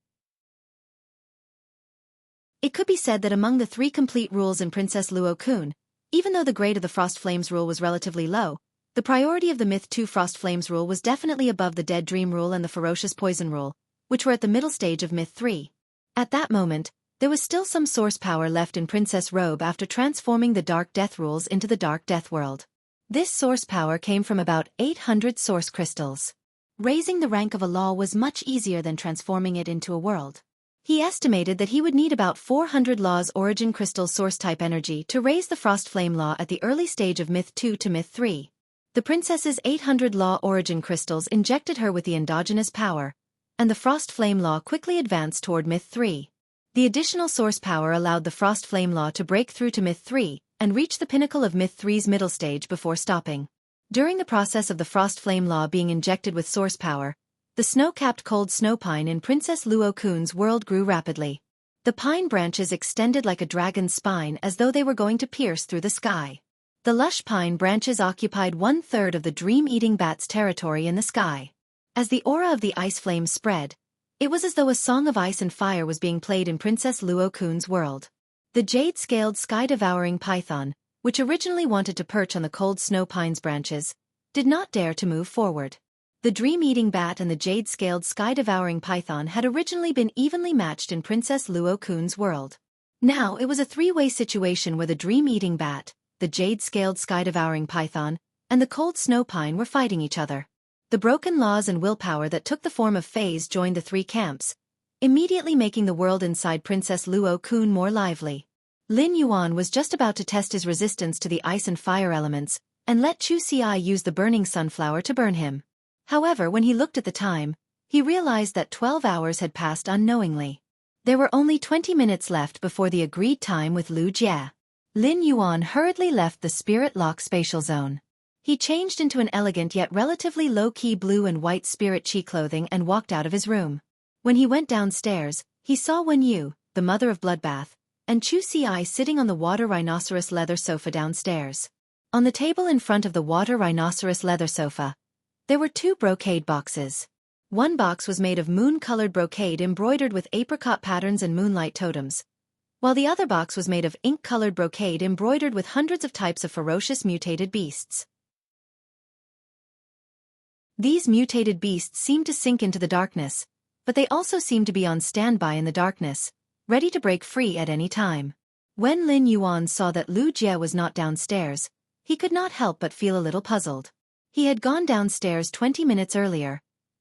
It could be said that among the 3 complete rules in Princess Luo-kun, even though the grade of the Frost Flames rule was relatively low, the priority of the Myth 2 Frost Flames rule was definitely above the Dead Dream rule and the Ferocious Poison rule, which were at the middle stage of Myth 3. At that moment, there was still some source power left in Princess Robe after transforming the Dark Death rules into the Dark Death world. This source power came from about 800 source crystals. Raising the rank of a law was much easier than transforming it into a world. He estimated that he would need about 400 laws origin crystal source-type energy to raise the Frost Flame Law at the early stage of Myth 2 to Myth 3. The princess's 800 law origin crystals injected her with the endogenous power, and the Frost Flame Law quickly advanced toward Myth 3. The additional source power allowed the Frost Flame Law to break through to Myth 3 and reach the pinnacle of Myth 3's middle stage before stopping. During the process of the Frost Flame Law being injected with source power, the snow-capped cold snow pine in Princess Luo-kun's world grew rapidly. The pine branches extended like a dragon's spine as though they were going to pierce through the sky. The lush pine branches occupied 1/3 of the dream-eating bat's territory in the sky. As the aura of the ice flames spread, it was as though a song of ice and fire was being played in Princess Luo-kun's world. The jade-scaled sky-devouring python, which originally wanted to perch on the cold snow pine's branches, did not dare to move forward. The dream-eating bat and the jade-scaled sky-devouring python had originally been evenly matched in Princess Luo-kun's world. Now it was a 3-way situation where the dream-eating bat, the jade-scaled sky-devouring python, and the cold snow pine were fighting each other. The broken laws and willpower that took the form of Faes joined the 3 camps, immediately making the world inside Princess Luo-kun more lively. Lin Yuan was just about to test his resistance to the ice and fire elements, and let Xueqi use the burning sunflower to burn him. However, when he looked at the time, he realized that 12 hours had passed unknowingly. There were only 20 minutes left before the agreed time with Lu Jie. Lin Yuan hurriedly left the Spirit Lock spatial zone. He changed into an elegant yet relatively low-key blue and white Spirit Chi clothing and walked out of his room. When he went downstairs, he saw Wen Yu, the mother of Bloodbath, and Xueqi sitting on the water rhinoceros leather sofa downstairs. On the table in front of the water rhinoceros leather sofa, there were 2 brocade boxes. One box was made of moon-colored brocade embroidered with apricot patterns and moonlight totems, while the other box was made of ink-colored brocade embroidered with hundreds of types of ferocious mutated beasts. These mutated beasts seemed to sink into the darkness, but they also seemed to be on standby in the darkness, ready to break free at any time. When Lin Yuan saw that Lu Jie was not downstairs, he could not help but feel a little puzzled. He had gone downstairs 20 minutes earlier,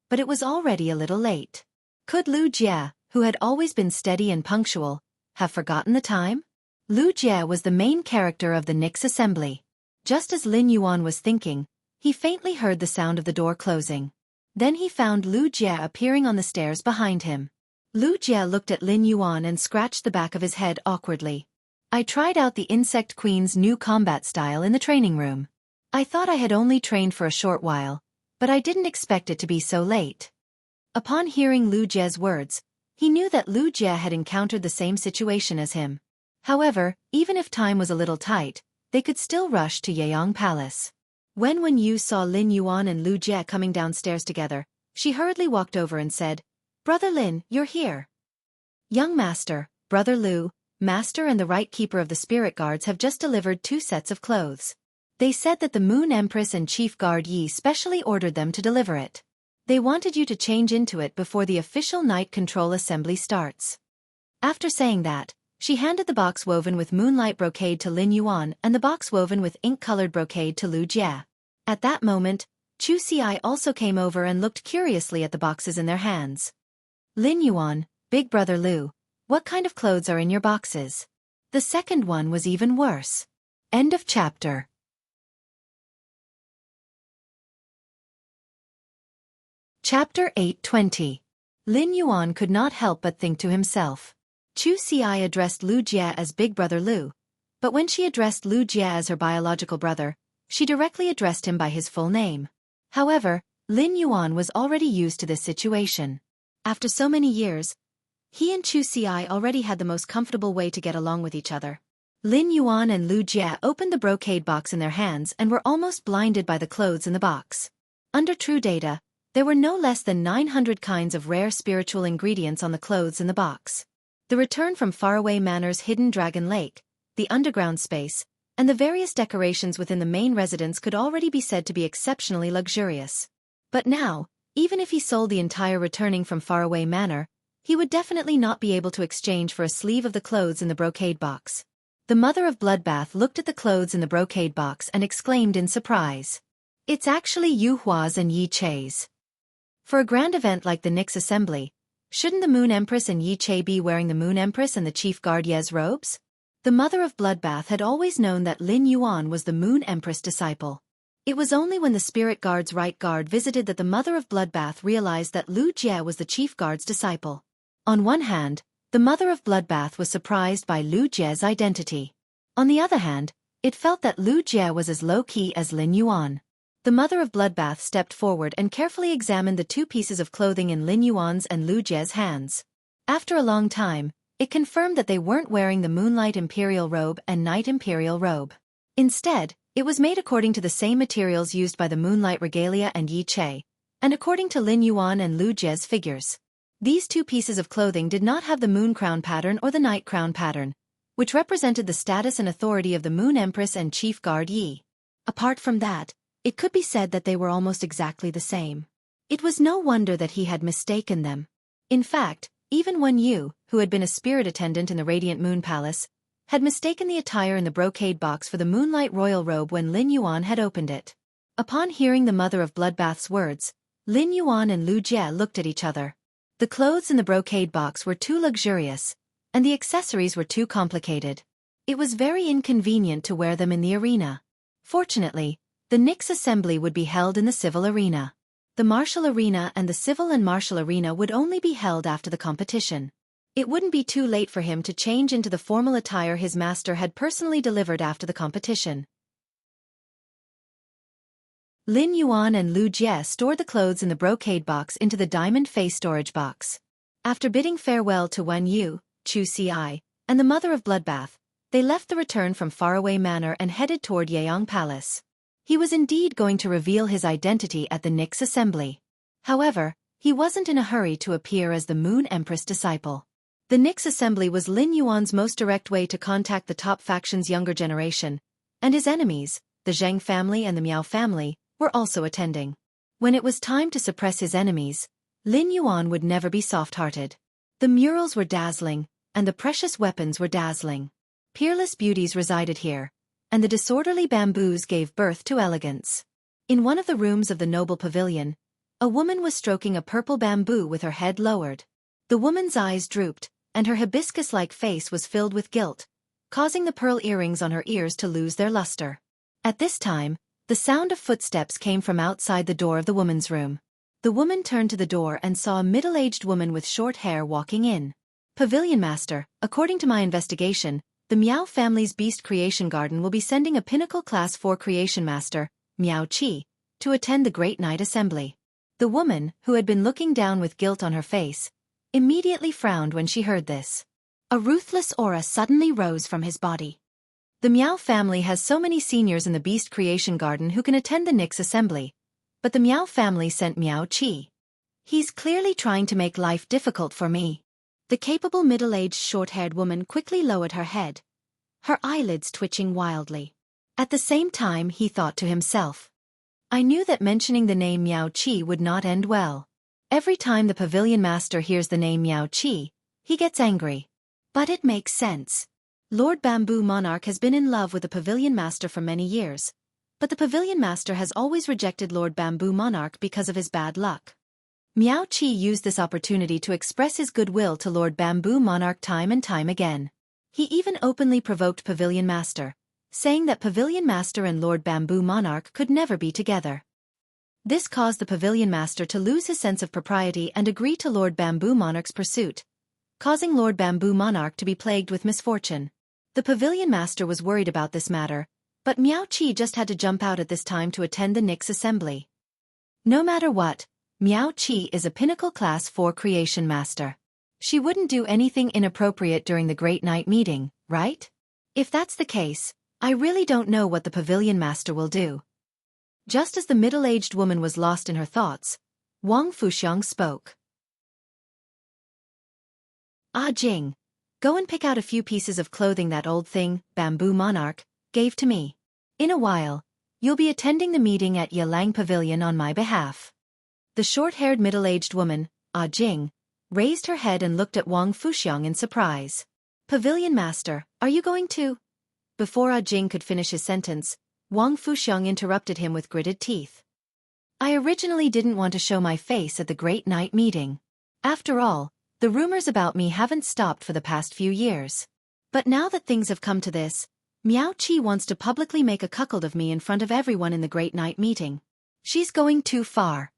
but it was already a little late. Could Lu Jie, who had always been steady and punctual, have forgotten the time? Lu Jie was the main character of the Nyx assembly. Just as Lin Yuan was thinking, he faintly heard the sound of the door closing. Then he found Lu Jie appearing on the stairs behind him. Lu Jie looked at Lin Yuan and scratched the back of his head awkwardly. I tried out the Insect Queen's new combat style in the training room. I thought I had only trained for a short while, but I didn't expect it to be so late. Upon hearing Lu Jie's words, he knew that Lu Jie had encountered the same situation as him. However, even if time was a little tight, they could still rush to Yeyang Palace. When Wen Yu saw Lin Yuan and Lu Jie coming downstairs together, she hurriedly walked over and said, Brother Lin, you're here. Young Master, Brother Lu, Master and the Right Keeper of the Spirit Guards have just delivered 2 sets of clothes. They said that the Moon Empress and Chief Guard Yi specially ordered them to deliver it. They wanted you to change into it before the official night control assembly starts. After saying that, she handed the box woven with moonlight brocade to Lin Yuan and the box woven with ink-colored brocade to Lu Jie. At that moment, Xueqi also came over and looked curiously at the boxes in their hands. Lin Yuan, Big Brother Lu, what kind of clothes are in your boxes? The second one was even worse. End of chapter. Chapter 8:20. Lin Yuan could not help but think to himself. Xueqi addressed Lu Jie as Big Brother Lu, but when she addressed Lu Jie as her biological brother, she directly addressed him by his full name. However, Lin Yuan was already used to this situation. After so many years, he and Xueqi already had the most comfortable way to get along with each other. Lin Yuan and Lu Jie opened the brocade box in their hands and were almost blinded by the clothes in the box. Under true data, there were no less than 900 kinds of rare spiritual ingredients on the clothes in the box. The return from Faraway Manor's hidden Dragon Lake, the underground space, and the various decorations within the main residence could already be said to be exceptionally luxurious. But now, even if he sold the entire returning from Faraway Manor, he would definitely not be able to exchange for a sleeve of the clothes in the brocade box. The mother of Bloodbath looked at the clothes in the brocade box and exclaimed in surprise. It's actually Yu Hua's and Yi Che's. For a grand event like the Nyx Assembly, shouldn't the Moon Empress and Yi Che be wearing the Moon Empress and the Chief Guard Ye's robes? The mother of Bloodbath had always known that Lin Yuan was the Moon Empress disciple. It was only when the Spirit Guard's right guard visited that the mother of Bloodbath realized that Lu Jie was the Chief Guard's disciple. On one hand, the mother of Bloodbath was surprised by Lu Jie's identity. On the other hand, it felt that Lu Jie was as low-key as Lin Yuan. The mother of Bloodbath stepped forward and carefully examined the 2 pieces of clothing in Lin Yuan's and Lu Jie's hands. After a long time, it confirmed that they weren't wearing the Moonlight Imperial Robe and Night Imperial Robe. Instead, it was made according to the same materials used by the Moonlight Regalia and Yi Che, and according to Lin Yuan and Lu Jie's figures. These 2 pieces of clothing did not have the Moon Crown pattern or the Night Crown pattern, which represented the status and authority of the Moon Empress and Chief Guard Yi. Apart from that, it could be said that they were almost exactly the same. It was no wonder that he had mistaken them. In fact, even Wen Yu, who had been a spirit attendant in the Radiant Moon Palace, had mistaken the attire in the brocade box for the Moonlight Royal Robe when Lin Yuan had opened it. Upon hearing the mother of Bloodbath's words, Lin Yuan and Lu Jie looked at each other. The clothes in the brocade box were too luxurious, and the accessories were too complicated. It was very inconvenient to wear them in the arena. Fortunately, the Nyx assembly would be held in the civil arena. The martial arena and the civil and martial arena would only be held after the competition. It wouldn't be too late for him to change into the formal attire his master had personally delivered after the competition. Lin Yuan and Lu Jie stored the clothes in the brocade box into the diamond face storage box. After bidding farewell to Wan Yu, Xueqi, and the mother of Bloodbath, they left the return from faraway manor and headed toward Yeong Palace. He was indeed going to reveal his identity at the Nyx assembly. However, he wasn't in a hurry to appear as the Moon Empress disciple. The Nyx assembly was Lin Yuan's most direct way to contact the top faction's younger generation, and his enemies, the Zheng family and the Miao family, were also attending. When it was time to suppress his enemies, Lin Yuan would never be soft-hearted. The murals were dazzling, and the precious weapons were dazzling. Peerless beauties resided here, and the disorderly bamboos gave birth to elegance. In one of the rooms of the noble pavilion, a woman was stroking a purple bamboo with her head lowered. The woman's eyes drooped, and her hibiscus-like face was filled with guilt, causing the pearl earrings on her ears to lose their luster. At this time, the sound of footsteps came from outside the door of the woman's room. The woman turned to the door and saw a middle-aged woman with short hair walking in. Pavilion Master, according to my investigation, the Miao family's Beast Creation Garden will be sending a Pinnacle Class 4 Creation Master, Miao Qi, to attend the Great Night Assembly. The woman, who had been looking down with guilt on her face, immediately frowned when she heard this. A ruthless aura suddenly rose from his body. The Miao family has so many seniors in the Beast Creation Garden who can attend the Nyx assembly, but the Miao family sent Miao Qi. He's clearly trying to make life difficult for me. The capable middle-aged short-haired woman quickly lowered her head, her eyelids twitching wildly. At the same time he thought to himself, I knew that mentioning the name Miao Qi would not end well. Every time the Pavilion Master hears the name Miao Qi, he gets angry. But it makes sense. Lord Bamboo Monarch has been in love with the Pavilion Master for many years, but the Pavilion Master has always rejected Lord Bamboo Monarch because of his bad luck. Miao Qi used this opportunity to express his goodwill to Lord Bamboo Monarch time and time again. He even openly provoked Pavilion Master, saying that Pavilion Master and Lord Bamboo Monarch could never be together. This caused the Pavilion Master to lose his sense of propriety and agree to Lord Bamboo Monarch's pursuit, causing Lord Bamboo Monarch to be plagued with misfortune. The Pavilion Master was worried about this matter, but Miao Qi just had to jump out at this time to attend the Nyx assembly. No matter what, Miao Qi is a Pinnacle Class 4 Creation Master. She wouldn't do anything inappropriate during the Great Night meeting, right? If that's the case, I really don't know what the Pavilion Master will do. Just as the middle-aged woman was lost in her thoughts, Wang Fuxiang spoke. Ah Jing, go and pick out a few pieces of clothing that old thing, Bamboo Monarch, gave to me. In a while, you'll be attending the meeting at Yalang Pavilion on my behalf. The short-haired middle-aged woman, Ah Jing, raised her head and looked at Wang Fuxiang in surprise. Pavilion Master, are you going to? Before Ah Jing could finish his sentence, Wang Fuxiang interrupted him with gritted teeth. I originally didn't want to show my face at the Great Night meeting. After all, the rumors about me haven't stopped for the past few years. But now that things have come to this, Miao Qi wants to publicly make a cuckold of me in front of everyone in the Great Night meeting. She's going too far.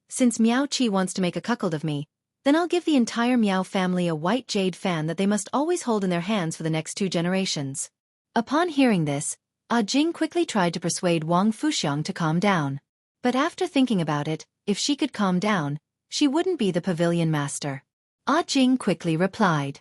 Since Miao Qi wants to make a cuckold of me, then I'll give the entire Miao family a white jade fan that they must always hold in their hands for the next 2 generations. Upon hearing this, Ah Jing quickly tried to persuade Wang Fuxiang to calm down. But after thinking about it, if she could calm down, she wouldn't be the Pavilion Master. Ah Jing quickly replied.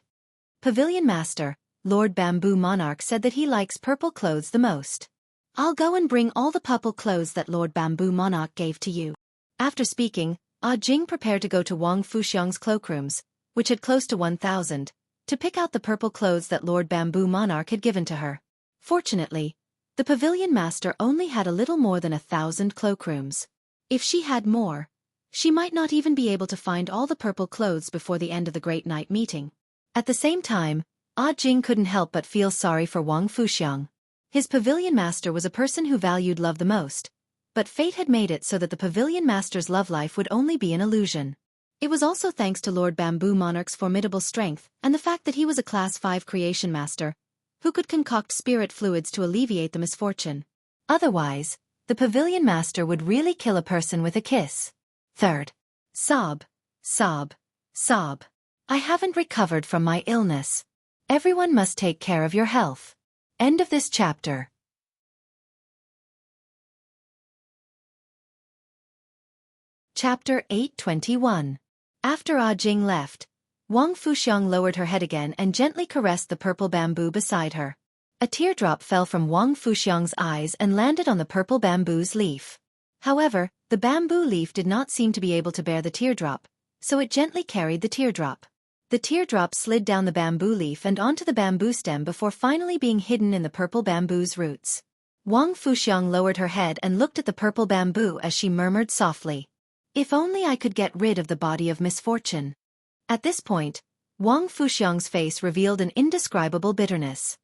Pavilion Master, Lord Bamboo Monarch said that he likes purple clothes the most. I'll go and bring all the purple clothes that Lord Bamboo Monarch gave to you. After speaking, Ah Jing prepared to go to Wang Fuxiang's cloakrooms, which had close to 1,000, to pick out the purple clothes that Lord Bamboo Monarch had given to her. Fortunately, the Pavilion Master only had a little more than 1,000 cloakrooms. If she had more, she might not even be able to find all the purple clothes before the end of the Great Night meeting. At the same time, Ah Jing couldn't help but feel sorry for Wang Fuxiang. His Pavilion Master was a person who valued love the most, but fate had made it so that the Pavilion Master's love life would only be an illusion. It was also thanks to Lord Bamboo Monarch's formidable strength and the fact that he was a Class 5 creation master, who could concoct spirit fluids to alleviate the misfortune. Otherwise, the pavilion master would really kill a person with a kiss. Third. Sob. Sob. Sob. I haven't recovered from my illness. Everyone must take care of your health. End of this chapter. Chapter 821. After Ah Jing left, Wang Fuxiang lowered her head again and gently caressed the purple bamboo beside her. A teardrop fell from Wang Fuxiang's eyes and landed on the purple bamboo's leaf. However, the bamboo leaf did not seem to be able to bear the teardrop, so it gently carried the teardrop. The teardrop slid down the bamboo leaf and onto the bamboo stem before finally being hidden in the purple bamboo's roots. Wang Fuxiang lowered her head and looked at the purple bamboo as she murmured softly, "If only I could get rid of the body of misfortune." At this point, Wang Fuxiang's face revealed an indescribable bitterness.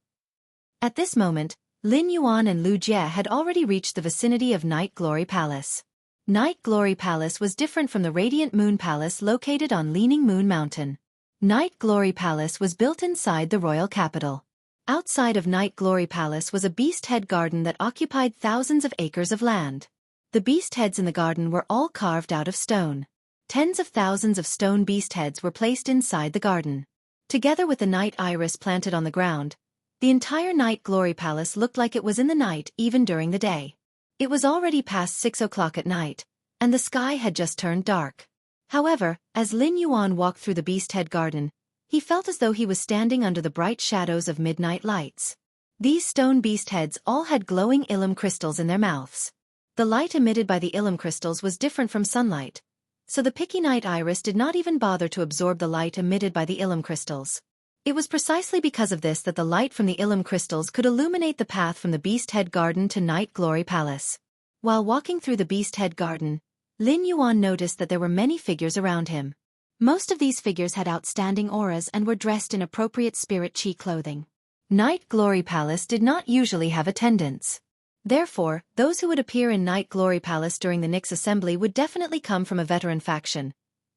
At this moment, Lin Yuan and Lu Jie had already reached the vicinity of Night Glory Palace. Night Glory Palace was different from the Radiant Moon Palace located on Leaning Moon Mountain. Night Glory Palace was built inside the royal capital. Outside of Night Glory Palace was a beast head garden that occupied thousands of acres of land. The beast heads in the garden were all carved out of stone. Tens of thousands of stone beast heads were placed inside the garden. Together with the night iris planted on the ground, the entire Night Glory Palace looked like it was in the night even during the day. It was already past 6 o'clock at night, and the sky had just turned dark. However, as Lin Yuan walked through the beast head garden, he felt as though he was standing under the bright shadows of midnight lights. These stone beast heads all had glowing illum crystals in their mouths. The light emitted by the illum crystals was different from sunlight, so the picky night iris did not even bother to absorb the light emitted by the illum crystals. It was precisely because of this that the light from the illum crystals could illuminate the path from the Beast Head Garden to Night Glory Palace. While walking through the Beast Head Garden, Lin Yuan noticed that there were many figures around him. Most of these figures had outstanding auras and were dressed in appropriate spirit chi clothing. Night Glory Palace did not usually have attendants. Therefore, those who would appear in Night Glory Palace during the Nyx assembly would definitely come from a veteran faction,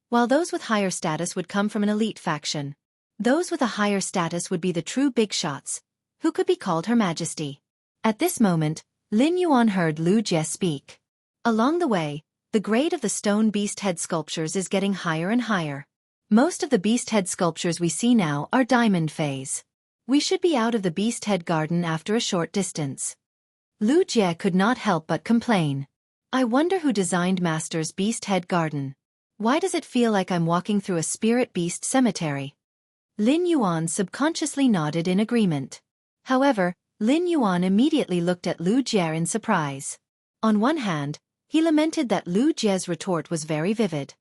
while those with higher status would come from an elite faction. Those with a higher status would be the true big shots, who could be called Her Majesty. At this moment, Lin Yuan heard Lu Jie speak. Along the way, the grade of the stone beast head sculptures is getting higher and higher. Most of the beast head sculptures we see now are diamond phase. We should be out of the beast head garden after a short distance. Lu Jie could not help but complain. I wonder who designed Master's Beast Head Garden. Why does it feel like I'm walking through a spirit beast cemetery? Lin Yuan subconsciously nodded in agreement. However, Lin Yuan immediately looked at Lu Jie in surprise. On one hand, he lamented that Lu Jie's retort was very vivid.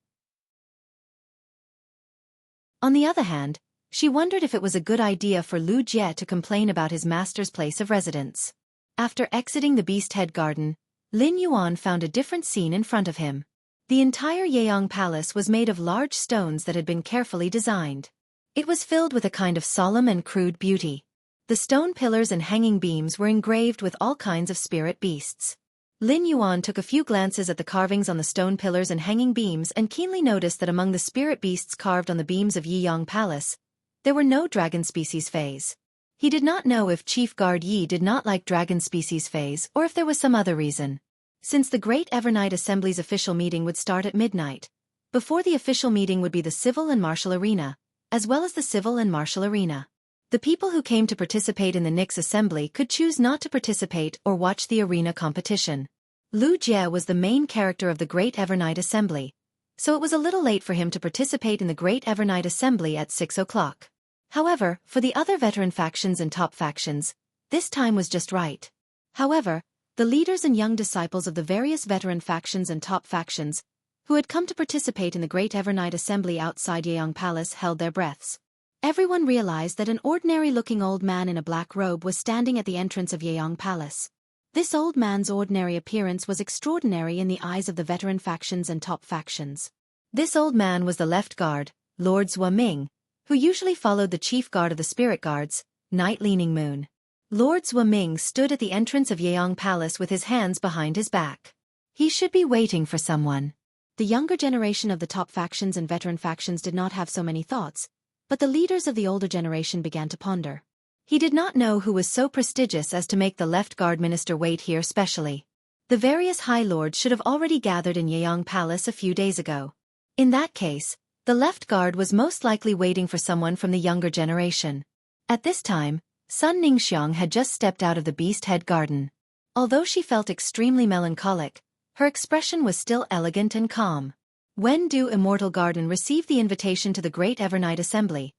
On the other hand, she wondered if it was a good idea for Lu Jie to complain about his master's place of residence. After exiting the Beast Head Garden, Lin Yuan found a different scene in front of him. The entire Yeong Palace was made of large stones that had been carefully designed. It was filled with a kind of solemn and crude beauty. The stone pillars and hanging beams were engraved with all kinds of spirit beasts. Lin Yuan took a few glances at the carvings on the stone pillars and hanging beams and keenly noticed that among the spirit beasts carved on the beams of Yeong Palace, there were no dragon species phase. He did not know if Chief Guard Yi did not like dragon species phase or if there was some other reason. Since the Great Evernight Assembly's official meeting would start at midnight, before the official meeting would be the civil and martial arena, as well as the civil and martial arena. The people who came to participate in the Nyx assembly could choose not to participate or watch the arena competition. Lu Jie was the main character of the Great Evernight Assembly, so it was a little late for him to participate in the Great Evernight Assembly at 6 o'clock. However, for the other veteran factions and top factions, this time was just right. However, the leaders and young disciples of the various veteran factions and top factions, who had come to participate in the Great Evernight Assembly outside Yeong Palace, held their breaths. Everyone realized that an ordinary-looking old man in a black robe was standing at the entrance of Yeong Palace. This old man's ordinary appearance was extraordinary in the eyes of the veteran factions and top factions. This old man was the left guard, Lord Xueqi, who usually followed the chief guard of the spirit guards, Night Leaning Moon. Lord Xueqi stood at the entrance of Yeong Palace with his hands behind his back. He should be waiting for someone. The younger generation of the top factions and veteran factions did not have so many thoughts, but the leaders of the older generation began to ponder. He did not know who was so prestigious as to make the left guard minister wait here specially. The various high lords should have already gathered in Yeong Palace a few days ago. In that case, the left guard was most likely waiting for someone from the younger generation. At this time, Sun Ningxiang had just stepped out of the Beast Head Garden. Although she felt extremely melancholic, her expression was still elegant and calm. When Du Immortal Garden received the invitation to the Great Evernight Assembly,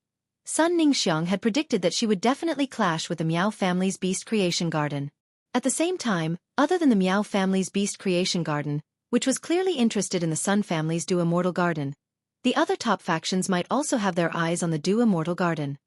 Sun Ningxiang had predicted that she would definitely clash with the Miao family's Beast Creation Garden. At the same time, other than the Miao family's Beast Creation Garden, which was clearly interested in the Sun family's Du Immortal Garden, the other top factions might also have their eyes on the Du Immortal Garden.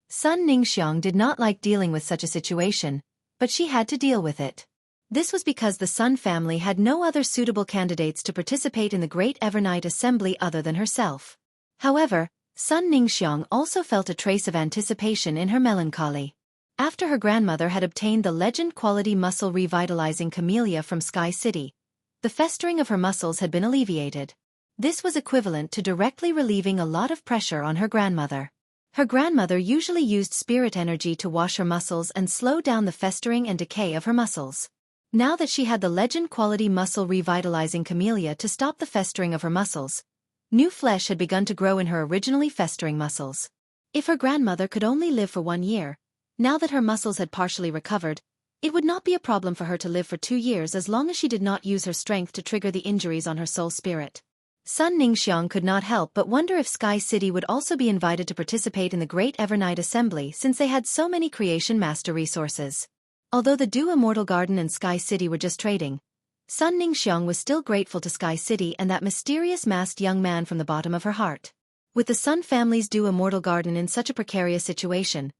Sun Ningxiang did not like dealing with such a situation, but she had to deal with it. This was because the Sun family had no other suitable candidates to participate in the Great Evernight Assembly other than herself. However, Sun Ningxiang also felt a trace of anticipation in her melancholy. After her grandmother had obtained the legend-quality muscle revitalizing camellia from Sky City, the festering of her muscles had been alleviated. This was equivalent to directly relieving a lot of pressure on her grandmother. Her grandmother usually used spirit energy to wash her muscles and slow down the festering and decay of her muscles. Now that she had the legend-quality muscle revitalizing camellia to stop the festering of her muscles, new flesh had begun to grow in her originally festering muscles. If her grandmother could only live for 1 year, now that her muscles had partially recovered, it would not be a problem for her to live for 2 years as long as she did not use her strength to trigger the injuries on her soul spirit. Sun Ningxiang could not help but wonder if Sky City would also be invited to participate in the Great Evernight Assembly since they had so many creation master resources. Although the Du Immortal Garden and Sky City were just trading, Sun Ningxiang was still grateful to Sky City and that mysterious masked young man from the bottom of her heart. With the Sun family's Du Immortal Garden in such a precarious situation,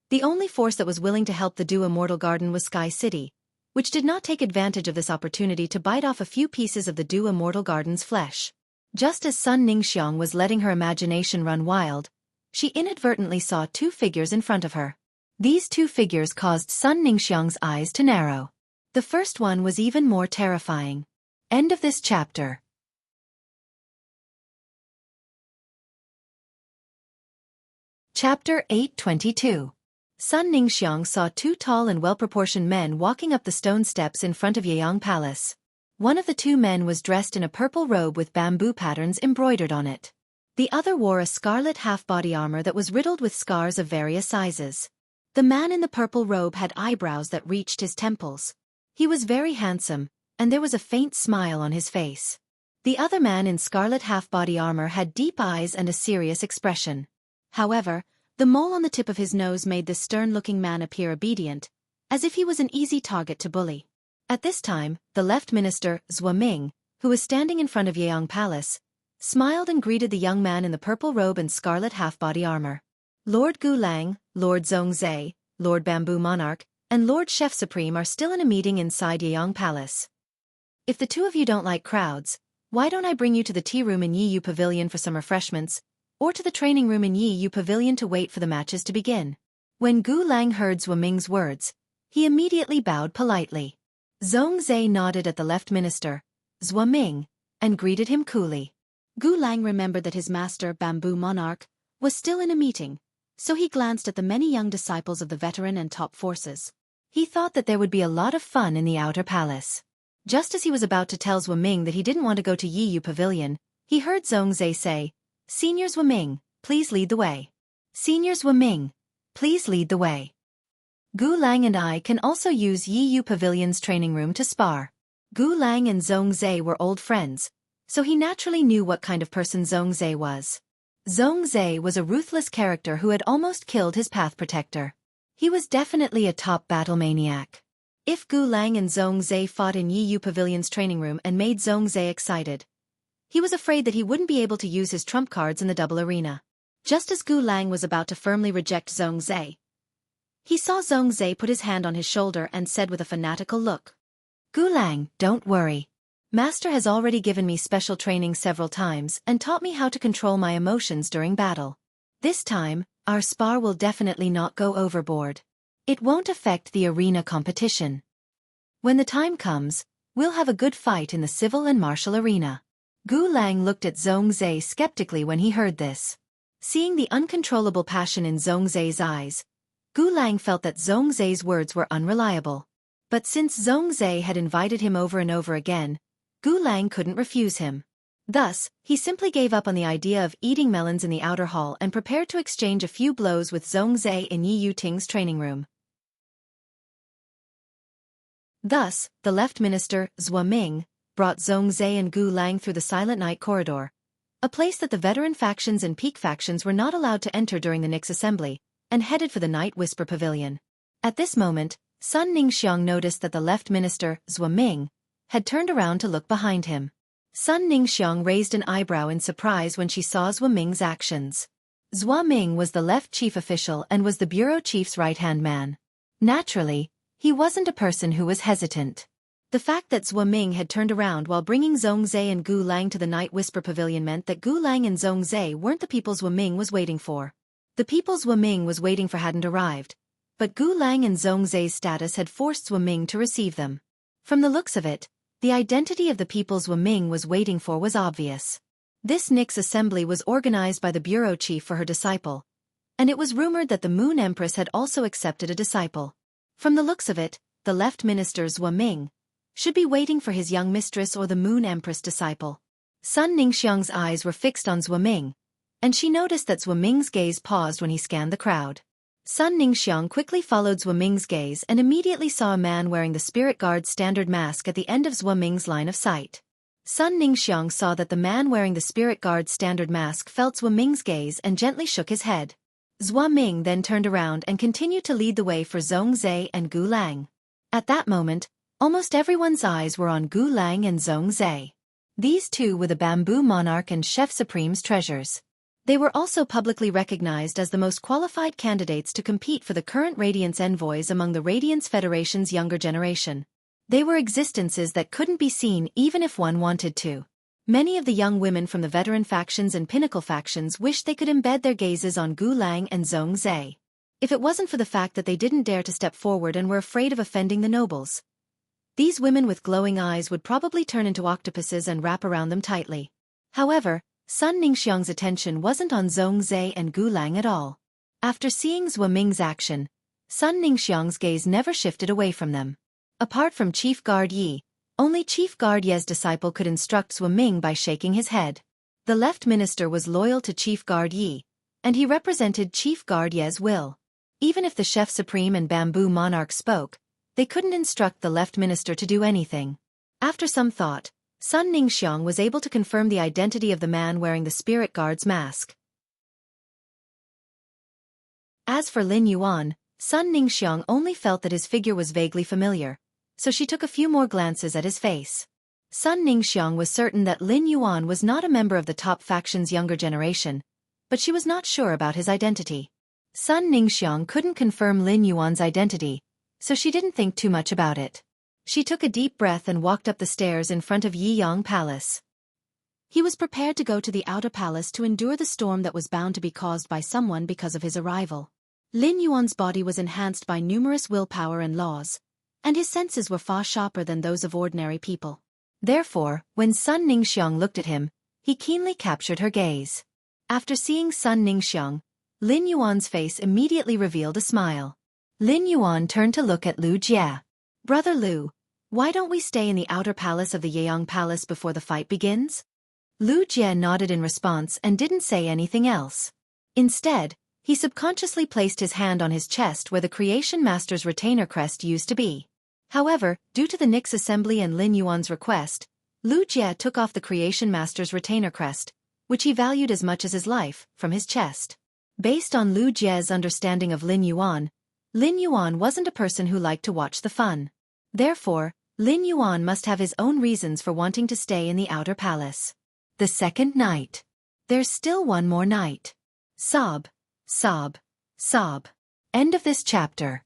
the only force that was willing to help the Du Immortal Garden was Sky City, which did not take advantage of this opportunity to bite off a few pieces of the Du Immortal Garden's flesh. Just as Sun Ningxiang was letting her imagination run wild, she inadvertently saw 2 figures in front of her. These 2 figures caused Sun Ningxiang's eyes to narrow. The first one was even more terrifying. End of this chapter. Chapter 822. Sun Ningxiang saw 2 tall and well-proportioned men walking up the stone steps in front of Yeong Palace. One of the 2 men was dressed in a purple robe with bamboo patterns embroidered on it. The other wore a scarlet half-body armor that was riddled with scars of various sizes. The man in the purple robe had eyebrows that reached his temples. He was very handsome, and there was a faint smile on his face. The other man in scarlet half-body armor had deep eyes and a serious expression. However, the mole on the tip of his nose made this stern-looking man appear obedient, as if he was an easy target to bully. At this time, the left minister, Xueqi, who was standing in front of Yeong Palace, smiled and greeted the young man in the purple robe and scarlet half-body armor. Lord Gu Lang, Lord Zhongzhe, Lord Bamboo Monarch, and Lord Chef Supreme are still in a meeting inside Yeong Palace. If the 2 of you don't like crowds, why don't I bring you to the tea room in Yiyu Pavilion for some refreshments, or to the training room in Yiyu Pavilion to wait for the matches to begin? When Gu Lang heard Xueqing's words, he immediately bowed politely. Zhongzhe nodded at the left minister, Xueqing, and greeted him coolly. Gu Lang remembered that his master, Bamboo Monarch, was still in a meeting, so he glanced at the many young disciples of the veteran and top forces. He thought that there would be a lot of fun in the outer palace. Just as he was about to tell Xueqing that he didn't want to go to Yiyu Pavilion, he heard Zhongzhe say, "Senior Xueqing, please lead the way. Senior Xueqing, please lead the way." Gu Lang and I can also use Yiyu Pavilion's training room to spar. Gu Lang and Zhongzhe were old friends, so he naturally knew what kind of person Zhongzhe was. Zhongzhe was a ruthless character who had almost killed his path protector. He was definitely a top battle maniac. If Gu Lang and Zhongzhe fought in Yiyu Pavilion's training room and made Zhongzhe excited, he was afraid that he wouldn't be able to use his trump cards in the double arena. Just as Gu Lang was about to firmly reject Zhongzhe, he saw Zhongzhe put his hand on his shoulder and said with a fanatical look, "Gu Lang, don't worry. Master has already given me special training several times and taught me how to control my emotions during battle. This time, our spar will definitely not go overboard. It won't affect the arena competition. When the time comes, We'll have a good fight in the civil and martial arena. Gu Lang looked at Zhongzhe skeptically when he heard this. Seeing the uncontrollable passion in Zhongzhe's eyes, Gu Lang felt that Zhongzhe's words were unreliable. But since Zhongzhe had invited him over and over again, Gu Lang couldn't refuse him. Thus, he simply gave up on the idea of eating melons in the outer hall and prepared to exchange a few blows with Zhongzhe in Yi Yuting's training room. Thus, the left minister, Zhua Ming, brought Zhongzhe and Gu Lang through the Silent Night corridor, a place that the veteran factions and peak factions were not allowed to enter during the Nix assembly, and headed for the Night Whisper Pavilion. At this moment, Sun Ningxiang noticed that the left minister, Zhua Ming, had turned around to look behind him. Sun Ningxiang raised an eyebrow in surprise when she saw Zhua Ming's actions. Zhua Ming was the left chief official and was the bureau chief's right-hand man. Naturally, he wasn't a person who was hesitant. The fact that Zhua Ming had turned around while bringing Zhongzhe and Gu Lang to the Night Whisper Pavilion meant that Gu Lang and Zhongzhe weren't the people Zhua Ming was waiting for. The people Zhua Ming was waiting for hadn't arrived, but Gu Lang and Zhongzhe's status had forced Zhua Ming to receive them. From the looks of it, the identity of the people Zhua Ming was waiting for was obvious. This Nix assembly was organized by the bureau chief for her disciple, and it was rumored that the Moon Empress had also accepted a disciple. From the looks of it, the left minister Zhua Ming should be waiting for his young mistress or the Moon Empress disciple. Sun Ningxiang's eyes were fixed on Zhua Ming, and she noticed that Zhua Ming's gaze paused when he scanned the crowd. Sun Ningxiang quickly followed Zhua Ming's gaze and immediately saw a man wearing the Spirit Guard's standard mask at the end of Zhua Ming's line of sight. Sun Ningxiang saw that the man wearing the Spirit Guard's standard mask felt Zhua Ming's gaze and gently shook his head. Zhua Ming then turned around and continued to lead the way for Zhongzhe and Gu Lang. At that moment, almost everyone's eyes were on Gu Lang and Zhongzhe. These two were the Bamboo Monarch and Chef Supreme's treasures. They were also publicly recognized as the most qualified candidates to compete for the current Radiance envoys among the Radiance Federation's younger generation. They were existences that couldn't be seen even if one wanted to. Many of the young women from the veteran factions and pinnacle factions wished they could embed their gazes on Gu Lang and Zhongzhe. If it wasn't for the fact that they didn't dare to step forward and were afraid of offending the nobles, these women with glowing eyes would probably turn into octopuses and wrap around them tightly. However, Sun Ningxiang's attention wasn't on Zhongzhe and Gu Lang at all. After seeing Zhua Ming's action, Sun Ningxiang's gaze never shifted away from them. Apart from Chief Guard Yi, only Chief Guard Ye's disciple could instruct Zhua Ming by shaking his head. The left minister was loyal to Chief Guard Yi, and he represented Chief Guard Ye's will. Even if the Chef Supreme and Bamboo Monarch spoke, they couldn't instruct the left minister to do anything. After some thought, Sun Ningxiang was able to confirm the identity of the man wearing the Spirit Guard's mask. As for Lin Yuan, Sun Ningxiang only felt that his figure was vaguely familiar, so she took a few more glances at his face. Sun Ningxiang was certain that Lin Yuan was not a member of the top faction's younger generation, but she was not sure about his identity. Sun Ningxiang couldn't confirm Lin Yuan's identity, so she didn't think too much about it. She took a deep breath and walked up the stairs in front of Yiyang Palace. He was prepared to go to the outer palace to endure the storm that was bound to be caused by someone because of his arrival. Lin Yuan's body was enhanced by numerous willpower and laws, and his senses were far sharper than those of ordinary people. Therefore, when Sun Ningxiang looked at him, he keenly captured her gaze. After seeing Sun Ningxiang, Lin Yuan's face immediately revealed a smile. Lin Yuan turned to look at Lu Jie. "Brother Lu, why don't we stay in the outer palace of the Yeyang Palace before the fight begins?" Lu Jie nodded in response and didn't say anything else. Instead, he subconsciously placed his hand on his chest where the Creation Master's retainer crest used to be. However, due to the Nix assembly and Lin Yuan's request, Lu Jie took off the Creation Master's retainer crest, which he valued as much as his life, from his chest. Based on Lu Jie's understanding of Lin Yuan wasn't a person who liked to watch the fun. Therefore, Lin Yuan must have his own reasons for wanting to stay in the outer palace. The second night. There's still one more night. Sob, sob, sob. End of this chapter.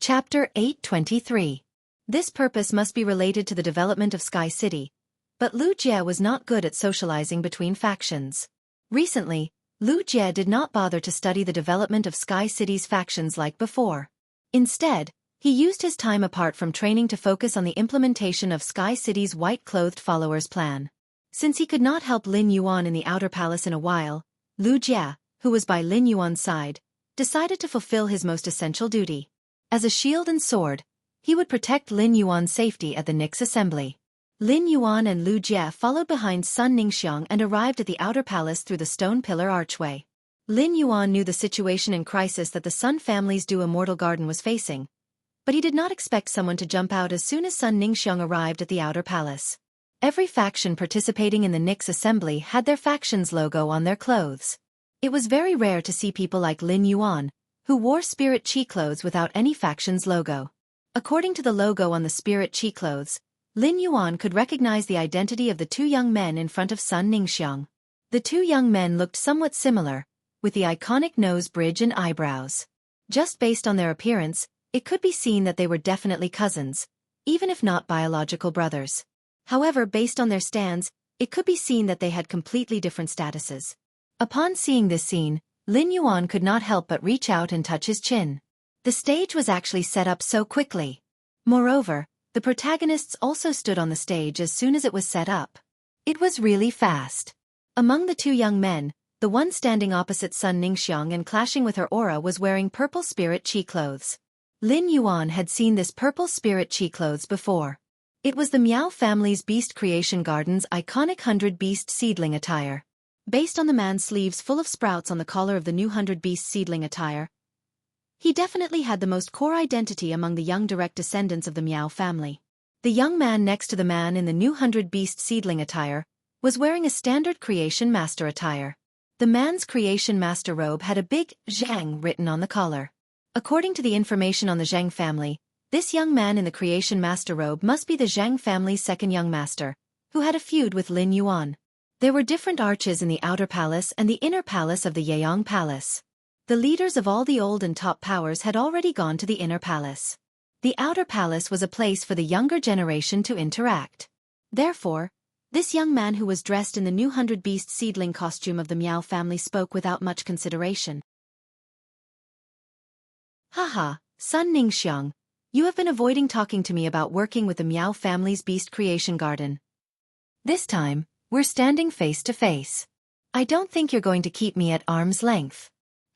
Chapter 823. This purpose must be related to the development of Sky City, but Lu Jie was not good at socializing between factions. Recently, Lu Jie did not bother to study the development of Sky City's factions like before. Instead, he used his time apart from training to focus on the implementation of Sky City's white-clothed followers plan. Since he could not help Lin Yuan in the outer palace in a while, Lu Jie, who was by Lin Yuan's side, decided to fulfill his most essential duty. As a shield and sword, he would protect Lin Yuan's safety at the Nyx assembly. Lin Yuan and Lu Jie followed behind Sun Ningxiang and arrived at the outer palace through the stone pillar archway. Lin Yuan knew the situation in crisis that the Sun family's Du Immortal Garden was facing, but he did not expect someone to jump out as soon as Sun Ningxiang arrived at the outer palace. Every faction participating in the Nyx assembly had their faction's logo on their clothes. It was very rare to see people like Lin Yuan, who wore Spirit Chi clothes without any faction's logo. According to the logo on the Spirit Chi clothes, Lin Yuan could recognize the identity of the two young men in front of Sun Ningxiang. The two young men looked somewhat similar, with the iconic nose bridge and eyebrows. Just based on their appearance, it could be seen that they were definitely cousins, even if not biological brothers. However, based on their stands, it could be seen that they had completely different statuses. Upon seeing this scene, Lin Yuan could not help but reach out and touch his chin. The stage was actually set up so quickly. Moreover, the protagonists also stood on the stage as soon as it was set up. It was really fast. Among the two young men, the one standing opposite Sun Ningxiang and clashing with her aura was wearing purple Spirit Chi clothes. Lin Yuan had seen this purple Spirit Chi clothes before. It was the Miao family's Beast Creation Garden's iconic 100 Beast seedling attire. Based on the man's sleeves full of sprouts on the collar of the new 100 Beast seedling attire, he definitely had the most core identity among the young direct descendants of the Miao family. The young man next to the man in the new 100 Beast seedling attire was wearing a standard Creation Master attire. The man's Creation Master robe had a big Zhang written on the collar. According to the information on the Zhang family, this young man in the Creation Master robe must be the Zhang family's second young master, who had a feud with Lin Yuan. There were different arches in the outer palace and the inner palace of the Yeyang Palace. The leaders of all the old and top powers had already gone to the inner palace. The outer palace was a place for the younger generation to interact. Therefore, this young man who was dressed in the new 100 Beast seedling costume of the Miao family spoke without much consideration. Haha, Sun Ningxiang, you have been avoiding talking to me about working with the Miao family's Beast Creation Garden. This time, we're standing face to face. I don't think you're going to keep me at arm's length.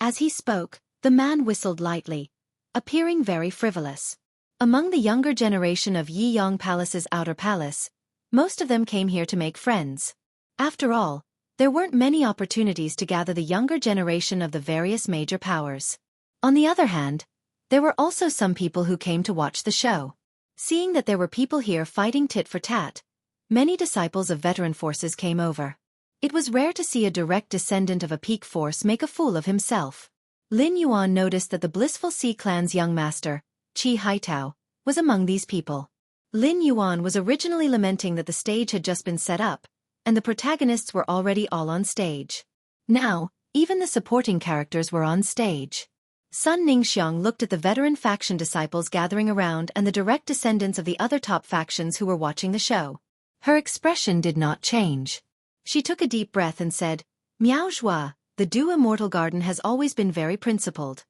As he spoke, the man whistled lightly, appearing very frivolous. Among the younger generation of Yiyang Palace's outer palace, most of them came here to make friends. After all, there weren't many opportunities to gather the younger generation of the various major powers. On the other hand, there were also some people who came to watch the show. Seeing that there were people here fighting tit for tat, many disciples of veteran forces came over. It was rare to see a direct descendant of a peak force make a fool of himself. Lin Yuan noticed that the Blissful Sea Clan's young master, Qi Haitao, was among these people. Lin Yuan was originally lamenting that the stage had just been set up, and the protagonists were already all on stage. Now, even the supporting characters were on stage. Sun Ningxiang looked at the veteran faction disciples gathering around and the direct descendants of the other top factions who were watching the show. Her expression did not change. She took a deep breath and said, Miao Zhua, the Du Immortal Garden has always been very principled.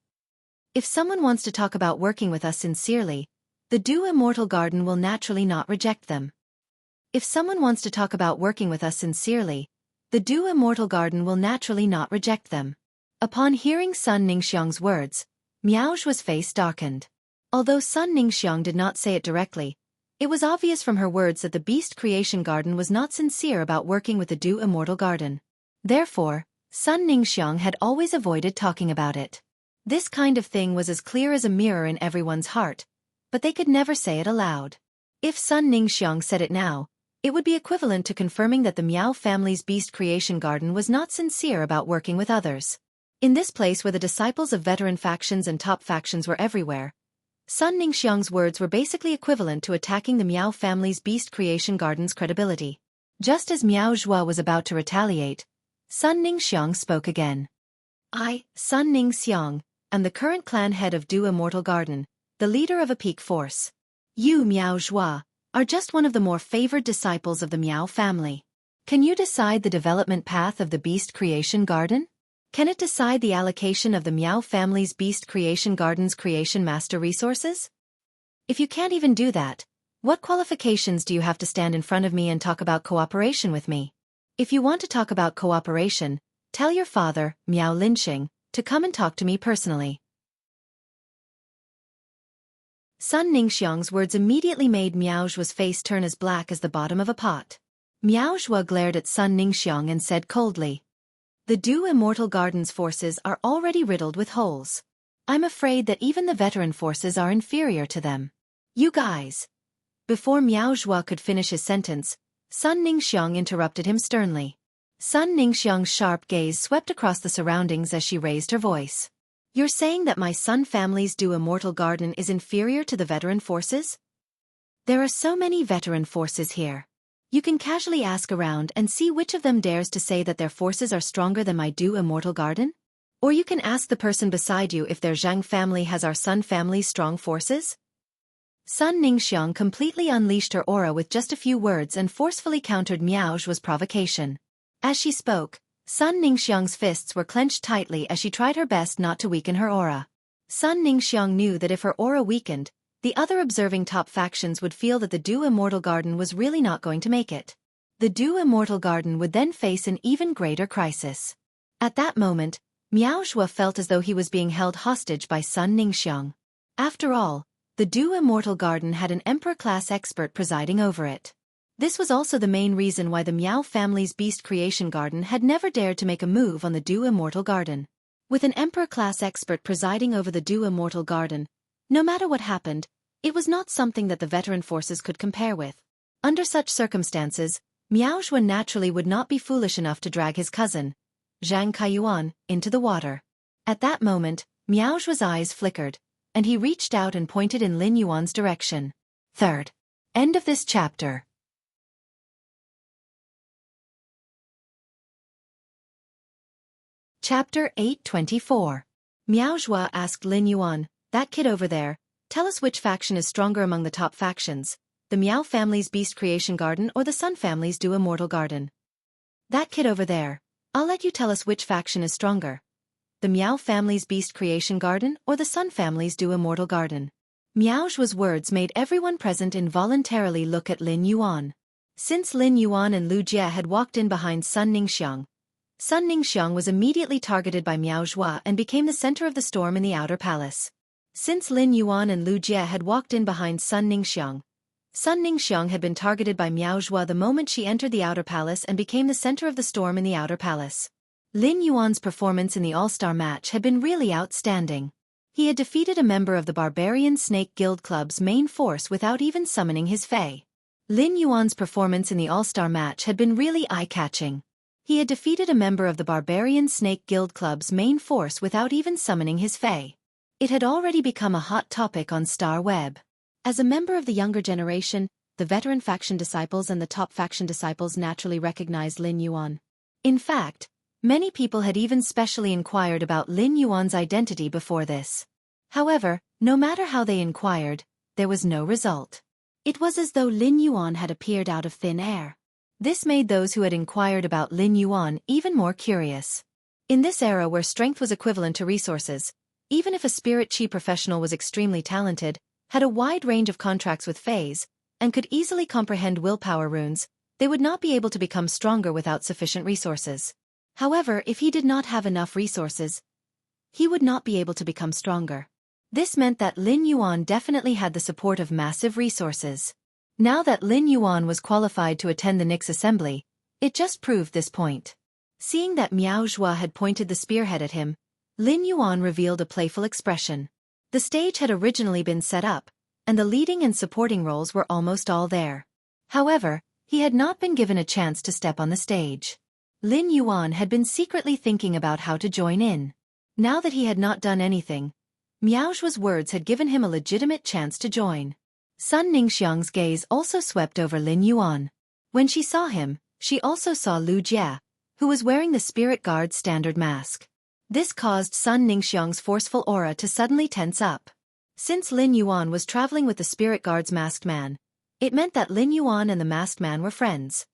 If someone wants to talk about working with us sincerely, the Du Immortal Garden will naturally not reject them. If someone wants to talk about working with us sincerely, the Du Immortal Garden will naturally not reject them. Upon hearing Sun Ningxiang's words, Miao Zhua's face darkened. Although Sun Ningxiang did not say it directly, it was obvious from her words that the Beast Creation Garden was not sincere about working with the Du Immortal Garden. Therefore, Sun Ningxiang had always avoided talking about it. This kind of thing was as clear as a mirror in everyone's heart, but they could never say it aloud. If Sun Ningxiang said it now, it would be equivalent to confirming that the Miao family's Beast Creation Garden was not sincere about working with others. In this place where the disciples of veteran factions and top factions were everywhere, Sun Ningxiang's words were basically equivalent to attacking the Miao family's Beast Creation Garden's credibility. Just as Miao Zhua was about to retaliate, Sun Ningxiang spoke again. I, Sun Ningxiang, am the current clan head of Du Immortal Garden, the leader of a peak force. You, Miao Zhua, are just one of the more favored disciples of the Miao family. Can you decide the development path of the Beast Creation Garden? Can it decide the allocation of the Meow family's Beast Creation Garden's Creation Master resources? If you can't even do that, what qualifications do you have to stand in front of me and talk about cooperation with me? If you want to talk about cooperation, tell your father, Meow Linxing, to come and talk to me personally. Sun Ningxiang's words immediately made Miao Zhua's face turn as black as the bottom of a pot. Miao Zhua glared at Sun Ningxiang and said coldly, "The Du Immortal Garden's forces are already riddled with holes. I'm afraid that even the veteran forces are inferior to them. You guys." Before Miao Zhua could finish his sentence, Sun Ningxiang interrupted him sternly. Sun Ningxiang's sharp gaze swept across the surroundings as she raised her voice. "You're saying that my Sun family's Du Immortal Garden is inferior to the veteran forces? There are so many veteran forces here. You can casually ask around and see which of them dares to say that their forces are stronger than my Du Immortal Garden? Or you can ask the person beside you if their Zhang family has our Sun family's strong forces?" Sun Ningxiang completely unleashed her aura with just a few words and forcefully countered Miao Zhua's provocation. As she spoke, Sun Ningxiang's fists were clenched tightly as she tried her best not to weaken her aura. Sun Ningxiang knew that if her aura weakened, the other observing top factions would feel that the Du Immortal Garden was really not going to make it. The Du Immortal Garden would then face an even greater crisis. At that moment, Miao Zhua felt as though he was being held hostage by Sun Ningxiang. After all, the Du Immortal Garden had an Emperor-class expert presiding over it. This was also the main reason why the Meow family's Beast Creation Garden had never dared to make a move on the Du Immortal Garden. With an Emperor-class expert presiding over the Du Immortal Garden, no matter what happened, it was not something that the veteran forces could compare with. Under such circumstances, Miao Zhua naturally would not be foolish enough to drag his cousin, Zhang Kaiyuan, into the water. At that moment, Miao Zhua's eyes flickered, and he reached out and pointed in Lin Yuan's direction. Third. End of this chapter. Chapter 824. Miao Zhua asked Lin Yuan, "That kid over there, tell us which faction is stronger among the top factions, the Meow family's Beast Creation Garden or the Sun family's Du Immortal Garden?" "That kid over there, I'll let you tell us which faction is stronger, the Meow family's Beast Creation Garden or the Sun family's Du Immortal Garden." Miao Zhua's words made everyone present involuntarily look at Lin Yuan. Since Lin Yuan and Lu Jie had walked in behind Sun Ningxiang was immediately targeted by Miao Zhua and became the center of the storm in the outer palace. Since Lin Yuan and Lu Jie had walked in behind Sun Ningxiang had been targeted by Miao Zhua the moment she entered the outer palace and became the center of the storm in the outer palace. Lin Yuan's performance in the all-star match had been really outstanding. He had defeated a member of the Barbarian Snake Guild Club's main force without even summoning his fae. Lin Yuan's performance in the all-star match had been really eye-catching. He had defeated a member of the Barbarian Snake Guild Club's main force without even summoning his fae. It had already become a hot topic on Star Web. As a member of the younger generation, the veteran faction disciples and the top faction disciples naturally recognized Lin Yuan. In fact, many people had even specially inquired about Lin Yuan's identity before this. However, no matter how they inquired, there was no result. It was as though Lin Yuan had appeared out of thin air. This made those who had inquired about Lin Yuan even more curious. In this era where strength was equivalent to resources, even if a spirit chi professional was extremely talented, had a wide range of contracts with fays, and could easily comprehend willpower runes, they would not be able to become stronger without sufficient resources. However, if he did not have enough resources, he would not be able to become stronger. This meant that Lin Yuan definitely had the support of massive resources. Now that Lin Yuan was qualified to attend the Nyx assembly, it just proved this point. Seeing that Miao Zhua had pointed the spearhead at him, Lin Yuan revealed a playful expression. The stage had originally been set up, and the leading and supporting roles were almost all there. However, he had not been given a chance to step on the stage. Lin Yuan had been secretly thinking about how to join in. Now that he had not done anything, Miao Zhua's words had given him a legitimate chance to join. Sun Ningxiang's gaze also swept over Lin Yuan. When she saw him, she also saw Lu Jie, who was wearing the Spirit Guard standard mask. This caused Sun Ningxiang's forceful aura to suddenly tense up. Since Lin Yuan was traveling with the Spirit Guard's masked man, it meant that Lin Yuan and the masked man were friends.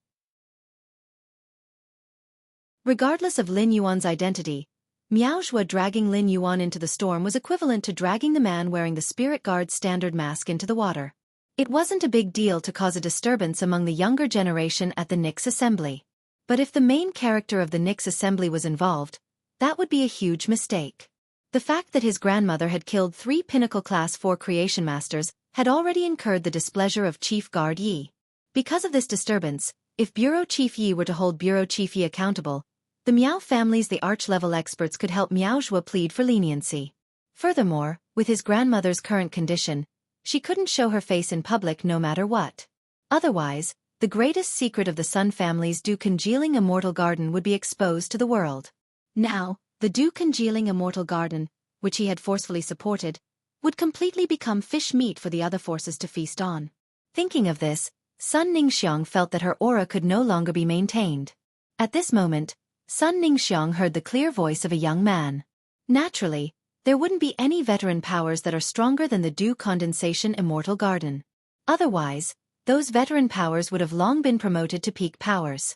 Regardless of Lin Yuan's identity, Miao Zhua dragging Lin Yuan into the storm was equivalent to dragging the man wearing the Spirit Guard's standard mask into the water. It wasn't a big deal to cause a disturbance among the younger generation at the Nyx Assembly. But if the main character of the Nyx Assembly was involved, that would be a huge mistake. The fact that his grandmother had killed 3 Pinnacle Class 4 Creation Masters had already incurred the displeasure of Chief Guard Yi. Because of this disturbance, if Bureau Chief Yi were to hold Bureau Chief Yi accountable, the Miao family's arch-level experts could help Miao Zhua plead for leniency. Furthermore, with his grandmother's current condition, she couldn't show her face in public no matter what. Otherwise, the greatest secret of the Sun family's Du Congealing Immortal Garden would be exposed to the world. Now, the Du Congealing Immortal Garden, which he had forcefully supported, would completely become fish meat for the other forces to feast on. Thinking of this, Sun Ningxiang felt that her aura could no longer be maintained. At this moment, Sun Ningxiang heard the clear voice of a young man. Naturally, there wouldn't be any veteran powers that are stronger than the Du Condensation Immortal Garden. Otherwise, those veteran powers would have long been promoted to peak powers.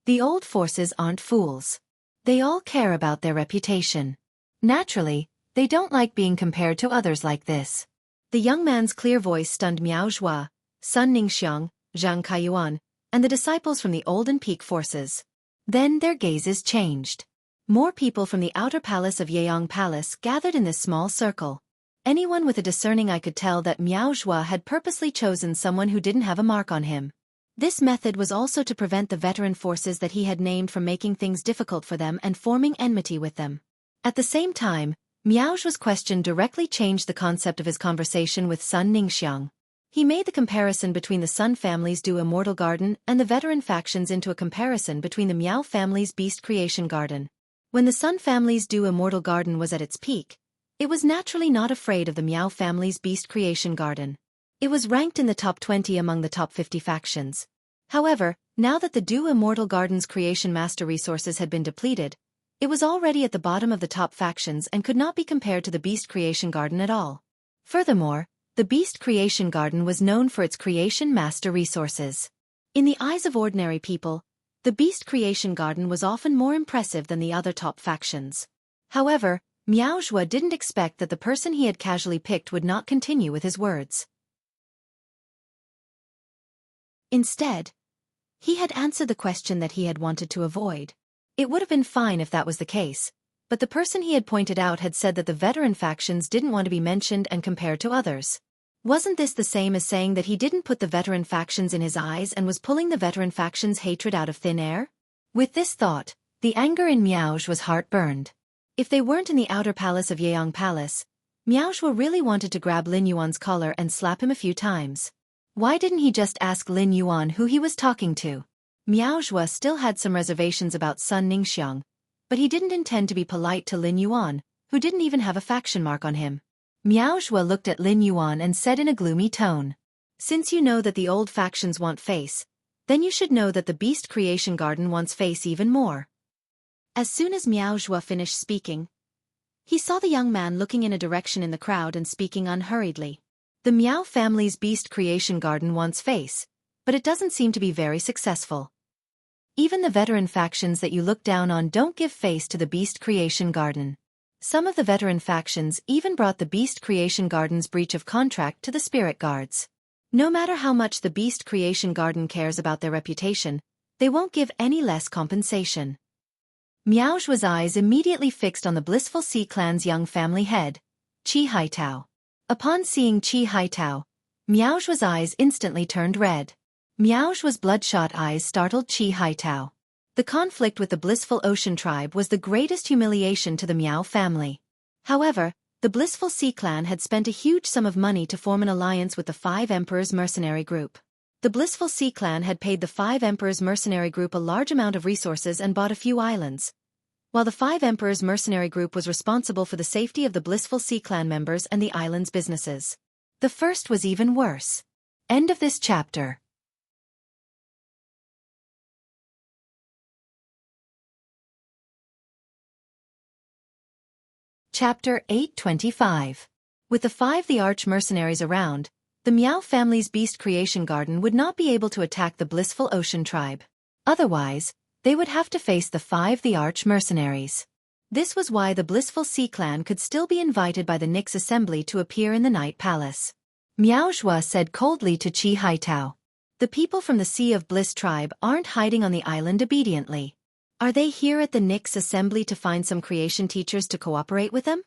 The old forces aren't fools. They all care about their reputation. Naturally, they don't like being compared to others like this. The young man's clear voice stunned Miao Zhua, Sun Ningxiang, Zhang Kaiyuan, and the disciples from the old and peak forces. Then their gazes changed. More people from the outer palace of Yeong Palace gathered in this small circle. Anyone with a discerning eye could tell that Miao Zhua had purposely chosen someone who didn't have a mark on him. This method was also to prevent the veteran forces that he had named from making things difficult for them and forming enmity with them. At the same time, Miao Zhua's question directly changed the concept of his conversation with Sun Ningxiang. He made the comparison between the Sun family's Du Immortal Garden and the veteran factions into a comparison between the Miao family's Beast Creation Garden. When the Sun family's Du Immortal Garden was at its peak, it was naturally not afraid of the Miao family's Beast Creation Garden. It was ranked in the top 20 among the top 50 factions. However, now that the Du Immortal Garden's Creation Master resources had been depleted, it was already at the bottom of the top factions and could not be compared to the Beast Creation Garden at all. Furthermore, the Beast Creation Garden was known for its Creation Master resources. In the eyes of ordinary people, the Beast Creation Garden was often more impressive than the other top factions. However, Miao Zhua didn't expect that the person he had casually picked would not continue with his words. Instead, he had answered the question that he had wanted to avoid. It would have been fine if that was the case, but the person he had pointed out had said that the veteran factions didn't want to be mentioned and compared to others. Wasn't this the same as saying that he didn't put the veteran factions in his eyes and was pulling the veteran factions' hatred out of thin air? With this thought, the anger in Miao Zhua's heart burned. If they weren't in the outer palace of Yeong Palace, Miao Zhua really wanted to grab Lin Yuan's collar and slap him a few times. Why didn't he just ask Lin Yuan who he was talking to? Miao Zhua still had some reservations about Sun Ningxiang, but he didn't intend to be polite to Lin Yuan, who didn't even have a faction mark on him. Miao Zhua looked at Lin Yuan and said in a gloomy tone, "Since you know that the old factions want face, then you should know that the Beast Creation Garden wants face even more." As soon as Miao Zhua finished speaking, he saw the young man looking in a direction in the crowd and speaking unhurriedly. The Miao family's Beast Creation Garden wants face, but it doesn't seem to be very successful. Even the veteran factions that you look down on don't give face to the Beast Creation Garden. Some of the veteran factions even brought the Beast Creation Garden's breach of contract to the Spirit Guards. No matter how much the Beast Creation Garden cares about their reputation, they won't give any less compensation. Miao Zhua's eyes immediately fixed on the Blissful Sea Clan's young family head, Qi Haitao. Upon seeing Qi Haitao, Miao Zhua's eyes instantly turned red. Miao Zhua's bloodshot eyes startled Qi Haitao. The conflict with the Blissful Ocean Tribe was the greatest humiliation to the Miao family. However, the Blissful Sea Clan had spent a huge sum of money to form an alliance with the Five Emperors Mercenary Group. The Blissful Sea Clan had paid the Five Emperors Mercenary Group a large amount of resources and bought a few islands, while the Five Emperors Mercenary Group was responsible for the safety of the Blissful Sea Clan members and the island's businesses. The first was even worse. End of this chapter. Chapter 825. With the five Arch mercenaries around, the Miao family's Beast Creation Garden would not be able to attack the Blissful Ocean Tribe. Otherwise, they would have to face the five Arch mercenaries. This was why the Blissful Sea clan could still be invited by the Nyx assembly to appear in the Night Palace. Miao Zhua said coldly to Qi Haitao. The people from the Sea of Bliss tribe aren't hiding on the island obediently. Are they here at the Nyx assembly to find some creation teachers to cooperate with them?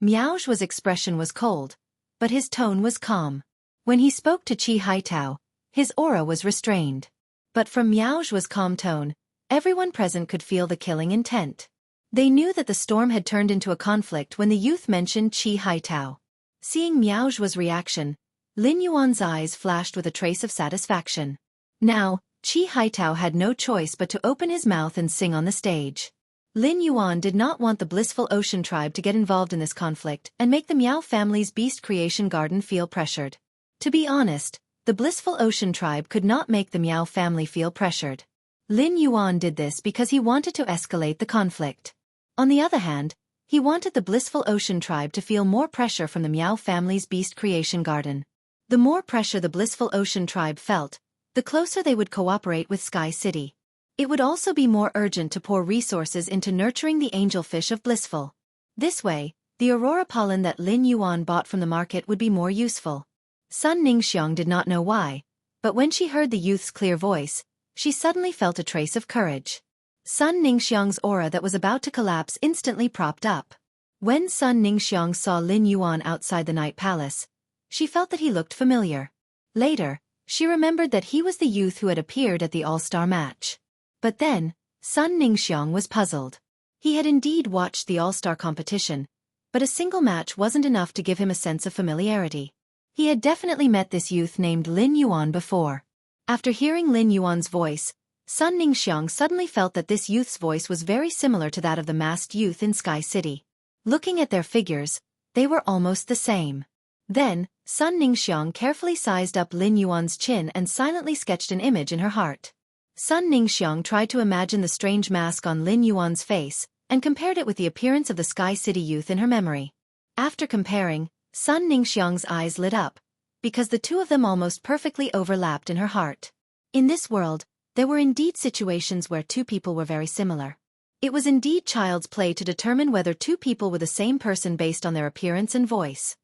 Miao Zhua's expression was cold, but his tone was calm. When he spoke to Qi Haitao, his aura was restrained. But from Miao Zhua's calm tone, everyone present could feel the killing intent. They knew that the storm had turned into a conflict when the youth mentioned Qi Haitao. Seeing Miao Zhua's reaction, Lin Yuan's eyes flashed with a trace of satisfaction. Now, Qi Haitao had no choice but to open his mouth and sing on the stage. Lin Yuan did not want the Blissful Ocean tribe to get involved in this conflict and make the Miao family's beast creation garden feel pressured. To be honest, the Blissful Ocean tribe could not make the Miao family feel pressured. Lin Yuan did this because he wanted to escalate the conflict. On the other hand, he wanted the Blissful Ocean tribe to feel more pressure from the Miao family's beast creation garden. The more pressure the Blissful Ocean tribe felt, the closer they would cooperate with Sky City. It would also be more urgent to pour resources into nurturing the angelfish of Blissful. This way, the aurora pollen that Lin Yuan bought from the market would be more useful. Sun Ningxiang did not know why, but when she heard the youth's clear voice, she suddenly felt a trace of courage. Sun Ningxiang's aura that was about to collapse instantly propped up. When Sun Ningxiang saw Lin Yuan outside the Night Palace, she felt that he looked familiar. Later, she remembered that he was the youth who had appeared at the All-Star match. But then, Sun Ningxiang was puzzled. He had indeed watched the All-Star competition, but a single match wasn't enough to give him a sense of familiarity. He had definitely met this youth named Lin Yuan before. After hearing Lin Yuan's voice, Sun Ningxiang suddenly felt that this youth's voice was very similar to that of the masked youth in Sky City. Looking at their figures, they were almost the same. Then, Sun Ningxiang carefully sized up Lin Yuan's chin and silently sketched an image in her heart. Sun Ningxiang tried to imagine the strange mask on Lin Yuan's face, and compared it with the appearance of the Sky City youth in her memory. After comparing, Sun Ningxiang's eyes lit up, because the two of them almost perfectly overlapped in her heart. In this world, there were indeed situations where two people were very similar. It was indeed child's play to determine whether two people were the same person based on their appearance and voice.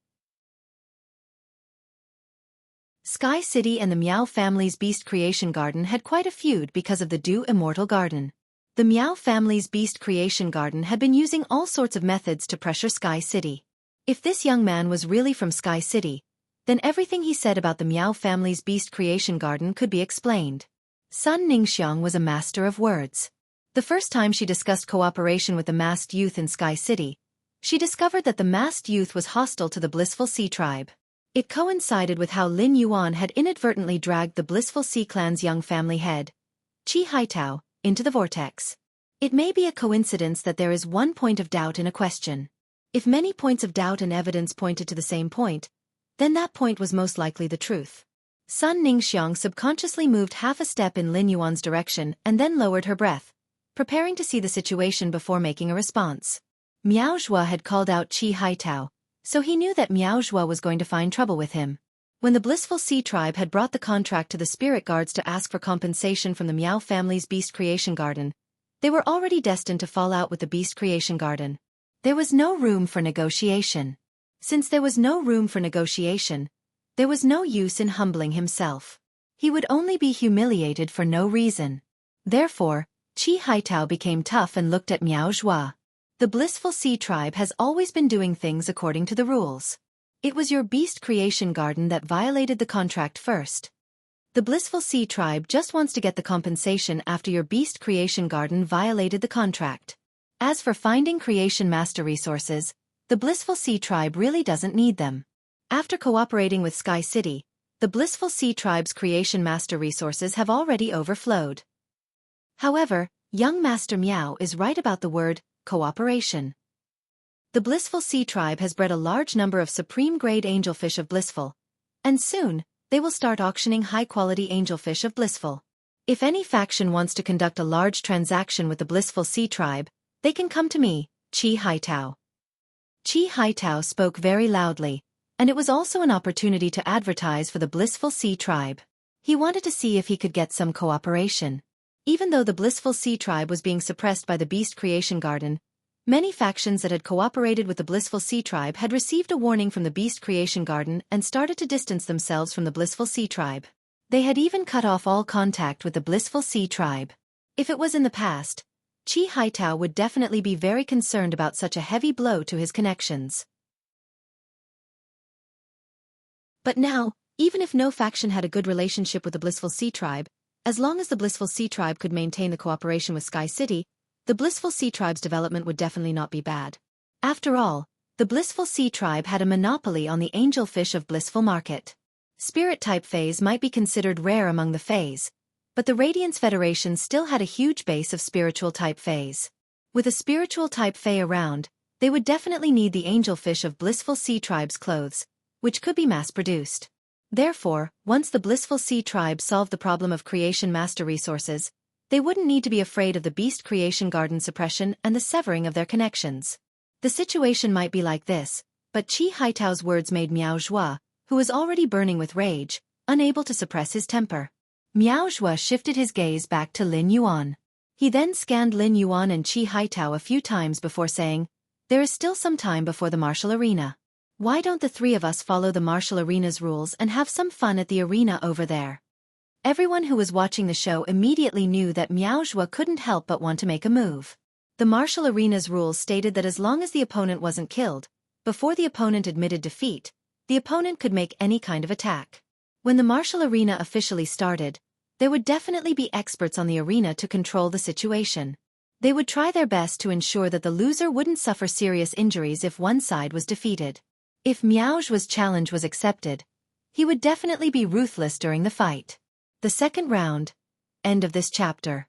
Sky City and the Miao family's beast creation garden had quite a feud because of the Dew Immortal Garden. The Miao family's beast creation garden had been using all sorts of methods to pressure Sky City. If this young man was really from Sky City, then everything he said about the Miao family's beast creation garden could be explained. Sun Ningxiang was a master of words. The first time she discussed cooperation with the masked youth in Sky City, she discovered that the masked youth was hostile to the Blissful Sea tribe. It coincided with how Lin Yuan had inadvertently dragged the Blissful Sea clan's young family head, Qi Haitao, into the vortex. It may be a coincidence that there is one point of doubt in a question. If many points of doubt and evidence pointed to the same point, then that point was most likely the truth. Sun Ningxiang subconsciously moved half a step in Lin Yuan's direction and then lowered her breath, preparing to see the situation before making a response. Miao Zhua had called out Qi Haitao, so he knew that Miao Zhua was going to find trouble with him. When the Blissful Sea tribe had brought the contract to the spirit guards to ask for compensation from the Miao family's beast creation garden, they were already destined to fall out with the beast creation garden. There was no room for negotiation. Since there was no room for negotiation, there was no use in humbling himself. He would only be humiliated for no reason. Therefore, Qi Haitao became tough and looked at Miao Zhua. The Blissful Sea tribe has always been doing things according to the rules. It was your beast creation garden that violated the contract first. The Blissful Sea tribe just wants to get the compensation after your beast creation garden violated the contract. As for finding creation master resources, the Blissful Sea tribe really doesn't need them. After cooperating with Sky City, the Blissful Sea tribe's creation master resources have already overflowed. However, young Master Miao is right about the word cooperation. The Blissful Sea tribe has bred a large number of supreme-grade angelfish of Blissful, and soon, they will start auctioning high-quality angelfish of Blissful. If any faction wants to conduct a large transaction with the Blissful Sea tribe, they can come to me, Qi Haitao. Qi Haitao spoke very loudly, and it was also an opportunity to advertise for the Blissful Sea tribe. He wanted to see if he could get some cooperation. Even though the Blissful Sea tribe was being suppressed by the Beast Creation Garden, Many factions that had cooperated with the Blissful Sea Tribe had received a warning from the Beast Creation Garden and started to distance themselves from the Blissful Sea Tribe. They had even cut off all contact with the Blissful Sea Tribe. If it was in the past, Chi Haitao would definitely be very concerned about such a heavy blow to his connections. But now, even if no faction had a good relationship with the Blissful Sea Tribe, as long as the Blissful Sea Tribe could maintain the cooperation with Sky City, the Blissful Sea Tribe's development would definitely not be bad. After all, the Blissful Sea Tribe had a monopoly on the angelfish of Blissful Market. Spirit-type Fays might be considered rare among the Fays, but the Radiance Federation still had a huge base of spiritual-type Fays. With a spiritual-type Fay around, they would definitely need the angelfish of Blissful Sea Tribe's clothes, which could be mass-produced. Therefore, once the Blissful Sea Tribe solved the problem of Creation Master resources, they wouldn't need to be afraid of the Beast Creation Garden suppression and the severing of their connections. The situation might be like this, but Chi Haitao's words made Miao Zhua, who was already burning with rage, unable to suppress his temper. Miao Zhua shifted his gaze back to Lin Yuan. He then scanned Lin Yuan and Chi Haitao a few times before saying, "There is still some time before the martial arena. Why don't the three of us follow the martial arena's rules and have some fun at the arena over there?" Everyone who was watching the show immediately knew that Miao Zhua couldn't help but want to make a move. The martial arena's rules stated that as long as the opponent wasn't killed, before the opponent admitted defeat, the opponent could make any kind of attack. When the martial arena officially started, there would definitely be experts on the arena to control the situation. They would try their best to ensure that the loser wouldn't suffer serious injuries if one side was defeated. If Miao Zhua's challenge was accepted, he would definitely be ruthless during the fight. The second round. End of this chapter.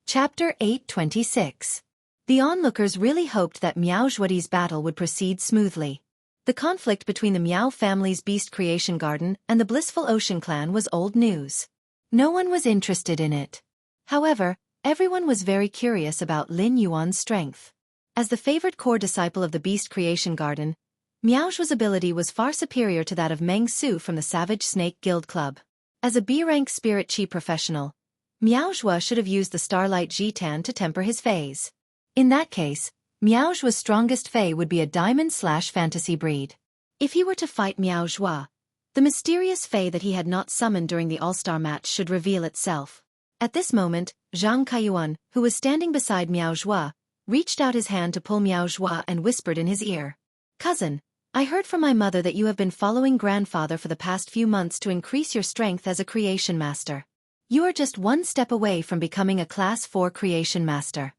Chapter 826. The onlookers really hoped that Miao Zhuadi's battle would proceed smoothly. The conflict between the Miao family's Beast Creation Garden and the Blissful Ocean Clan was old news. No one was interested in it. However, everyone was very curious about Lin Yuan's strength. As the favored core disciple of the Beast Creation Garden, Miao Zhua's ability was far superior to that of Meng Su from the Savage Snake Guild Club. As a B-rank Spirit Chi professional, Miao Zhua should have used the Starlight Jitan to temper his Fays. In that case, Miao Zhua's strongest Fay would be a diamond/fantasy breed. If he were to fight Miao Zhua, the mysterious Fay that he had not summoned during the All-Star match should reveal itself. At this moment, Zhang Kaiyuan, who was standing beside Miao Zhua, reached out his hand to pull Miao Zhua and whispered in his ear, "Cousin, I heard from my mother that you have been following grandfather for the past few months to increase your strength as a creation master. You are just one step away from becoming a Class 4 creation master.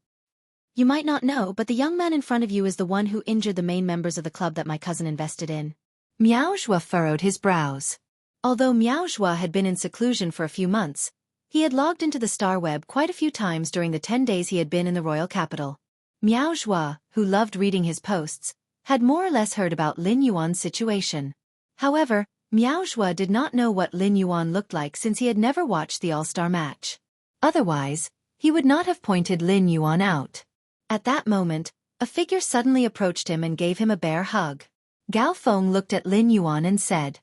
You might not know, but the young man in front of you is the one who injured the main members of the club that my cousin invested in." Miao Zhua furrowed his brows. Although Miao Zhua had been in seclusion for a few months, he had logged into the Star Web quite a few times during the 10 days he had been in the royal capital. Miao Zhua, who loved reading his posts, had more or less heard about Lin Yuan's situation. However, Miao Zhua did not know what Lin Yuan looked like since he had never watched the All-Star match. Otherwise, he would not have pointed Lin Yuan out. At that moment, a figure suddenly approached him and gave him a bear hug. Gao Feng looked at Lin Yuan and said,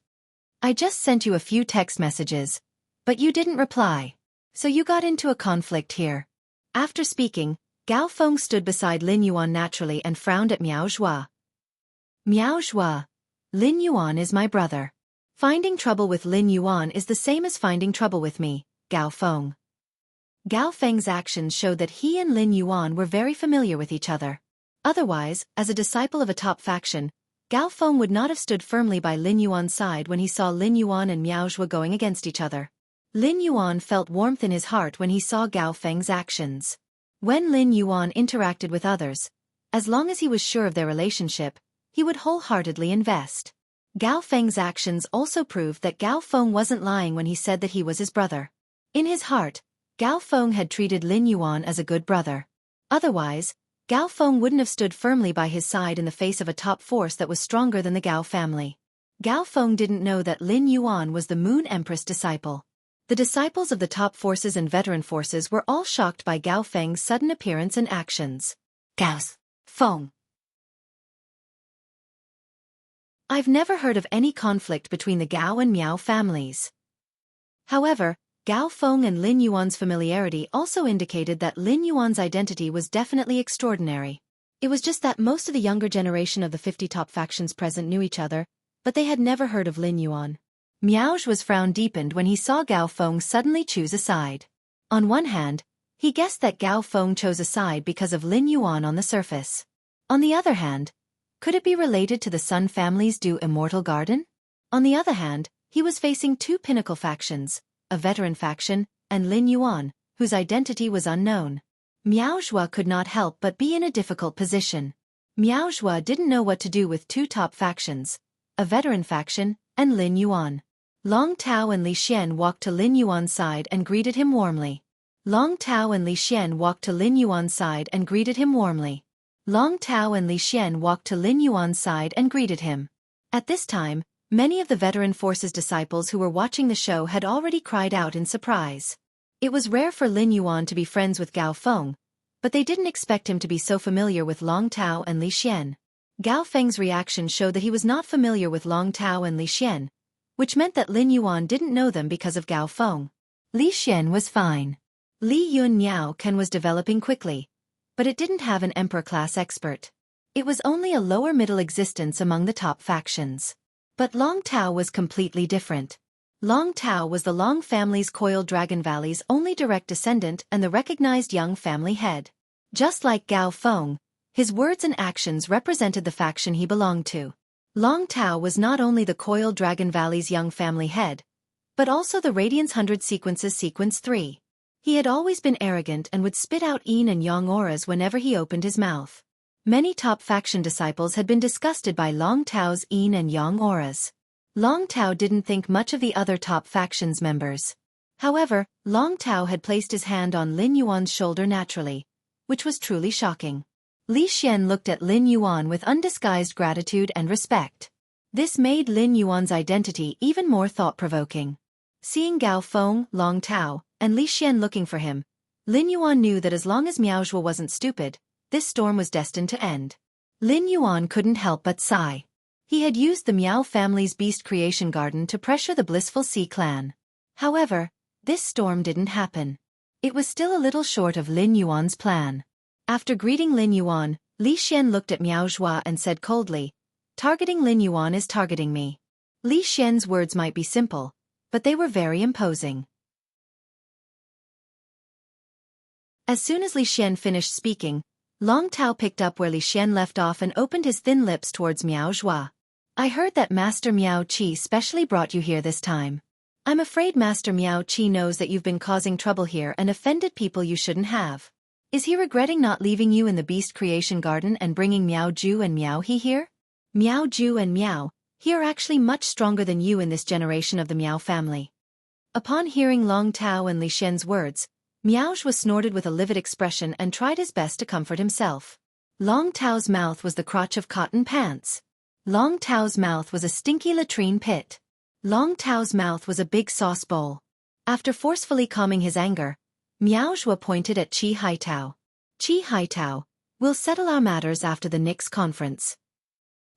"I just sent you a few text messages, but you didn't reply. So you got into a conflict here." After speaking, Gao Feng stood beside Lin Yuan naturally and frowned at Miao Zhua. "Miao Zhua, Lin Yuan is my brother. Finding trouble with Lin Yuan is the same as finding trouble with me, Gao Feng." Gao Feng's actions showed that he and Lin Yuan were very familiar with each other. Otherwise, as a disciple of a top faction, Gao Feng would not have stood firmly by Lin Yuan's side when he saw Lin Yuan and Miao Zhua going against each other. Lin Yuan felt warmth in his heart when he saw Gao Feng's actions. When Lin Yuan interacted with others, as long as he was sure of their relationship, he would wholeheartedly invest. Gao Feng's actions also proved that Gao Feng wasn't lying when he said that he was his brother. In his heart, Gao Feng had treated Lin Yuan as a good brother. Otherwise, Gao Feng wouldn't have stood firmly by his side in the face of a top force that was stronger than the Gao family. Gao Feng didn't know that Lin Yuan was the Moon Empress disciple. The disciples of the top forces and veteran forces were all shocked by Gao Feng's sudden appearance and actions. Gao Feng. I've never heard of any conflict between the Gao and Miao families. However, Gao Feng and Lin Yuan's familiarity also indicated that Lin Yuan's identity was definitely extraordinary. It was just that most of the younger generation of the 50 top factions present knew each other, but they had never heard of Lin Yuan. Miao Zhu's frown deepened when he saw Gao Feng suddenly choose a side. On one hand, he guessed that Gao Feng chose a side because of Lin Yuan on the surface. On the other hand, could it be related to the Sun family's Du Immortal Garden? On the other hand, he was facing two pinnacle factions, a veteran faction, and Lin Yuan, whose identity was unknown. Miao Zhu could not help but be in a difficult position. Miao Zhu didn't know what to do with two top factions, a veteran faction, and Lin Yuan. Long Tao and Li Xian walked to Lin Yuan's side and greeted him warmly. Long Tao and Li Xian walked to Lin Yuan's side and greeted him warmly. Long Tao and Li Xian walked to Lin Yuan's side and greeted him. At this time, many of the veteran forces disciples who were watching the show had already cried out in surprise. It was rare for Lin Yuan to be friends with Gao Feng, but they didn't expect him to be so familiar with Long Tao and Li Xian. Gao Feng's reaction showed that he was not familiar with Long Tao and Li Xian, which meant that Lin Yuan didn't know them because of Gao Feng. Li Xian was fine. Li Yun Miao Ken was developing quickly, but it didn't have an emperor-class expert. It was only a lower-middle existence among the top factions. But Long Tao was completely different. Long Tao was the Long family's Coiled Dragon Valley's only direct descendant and the recognized young family head. Just like Gao Feng, his words and actions represented the faction he belonged to. Long Tao was not only the Coiled Dragon Valley's young family head, but also the Radiance 100 Sequences Sequence 3. He had always been arrogant and would spit out yin and yang auras whenever he opened his mouth. Many top faction disciples had been disgusted by Long Tao's yin and yang auras. Long Tao didn't think much of the other top factions members. However, Long Tao had placed his hand on Lin Yuan's shoulder naturally, which was truly shocking. Li Xian looked at Lin Yuan with undisguised gratitude and respect. This made Lin Yuan's identity even more thought-provoking. Seeing Gao Feng, Long Tao, and Li Xian looking for him, Lin Yuan knew that as long as Miao Zhu wasn't stupid, this storm was destined to end. Lin Yuan couldn't help but sigh. He had used the Miao family's beast creation garden to pressure the Blissful Sea clan. However, this storm didn't happen. It was still a little short of Lin Yuan's plan. After greeting Lin Yuan, Li Xian looked at Miao Zhu and said coldly, "Targeting Lin Yuan is targeting me." Li Xian's words might be simple, but they were very imposing. As soon as Li Xian finished speaking, Long Tao picked up where Li Xian left off and opened his thin lips towards Miao Zhu. "I heard that Master Miao Qi specially brought you here this time. I'm afraid Master Miao Qi knows that you've been causing trouble here and offended people you shouldn't have. Is he regretting not leaving you in the Beast Creation Garden and bringing Miao Zhu and Miao He here? Miao Zhu and Miao He are actually much stronger than you in this generation of the Miao family." Upon hearing Long Tao and Li Xian's words, Miao Zhu snorted with a livid expression and tried his best to comfort himself. Long Tao's mouth was the crotch of cotton pants. Long Tao's mouth was a stinky latrine pit. Long Tao's mouth was a big sauce bowl. After forcefully calming his anger, Miao Zhu pointed at Qi Haitao. "Qi Haitao, we'll settle our matters after the next conference."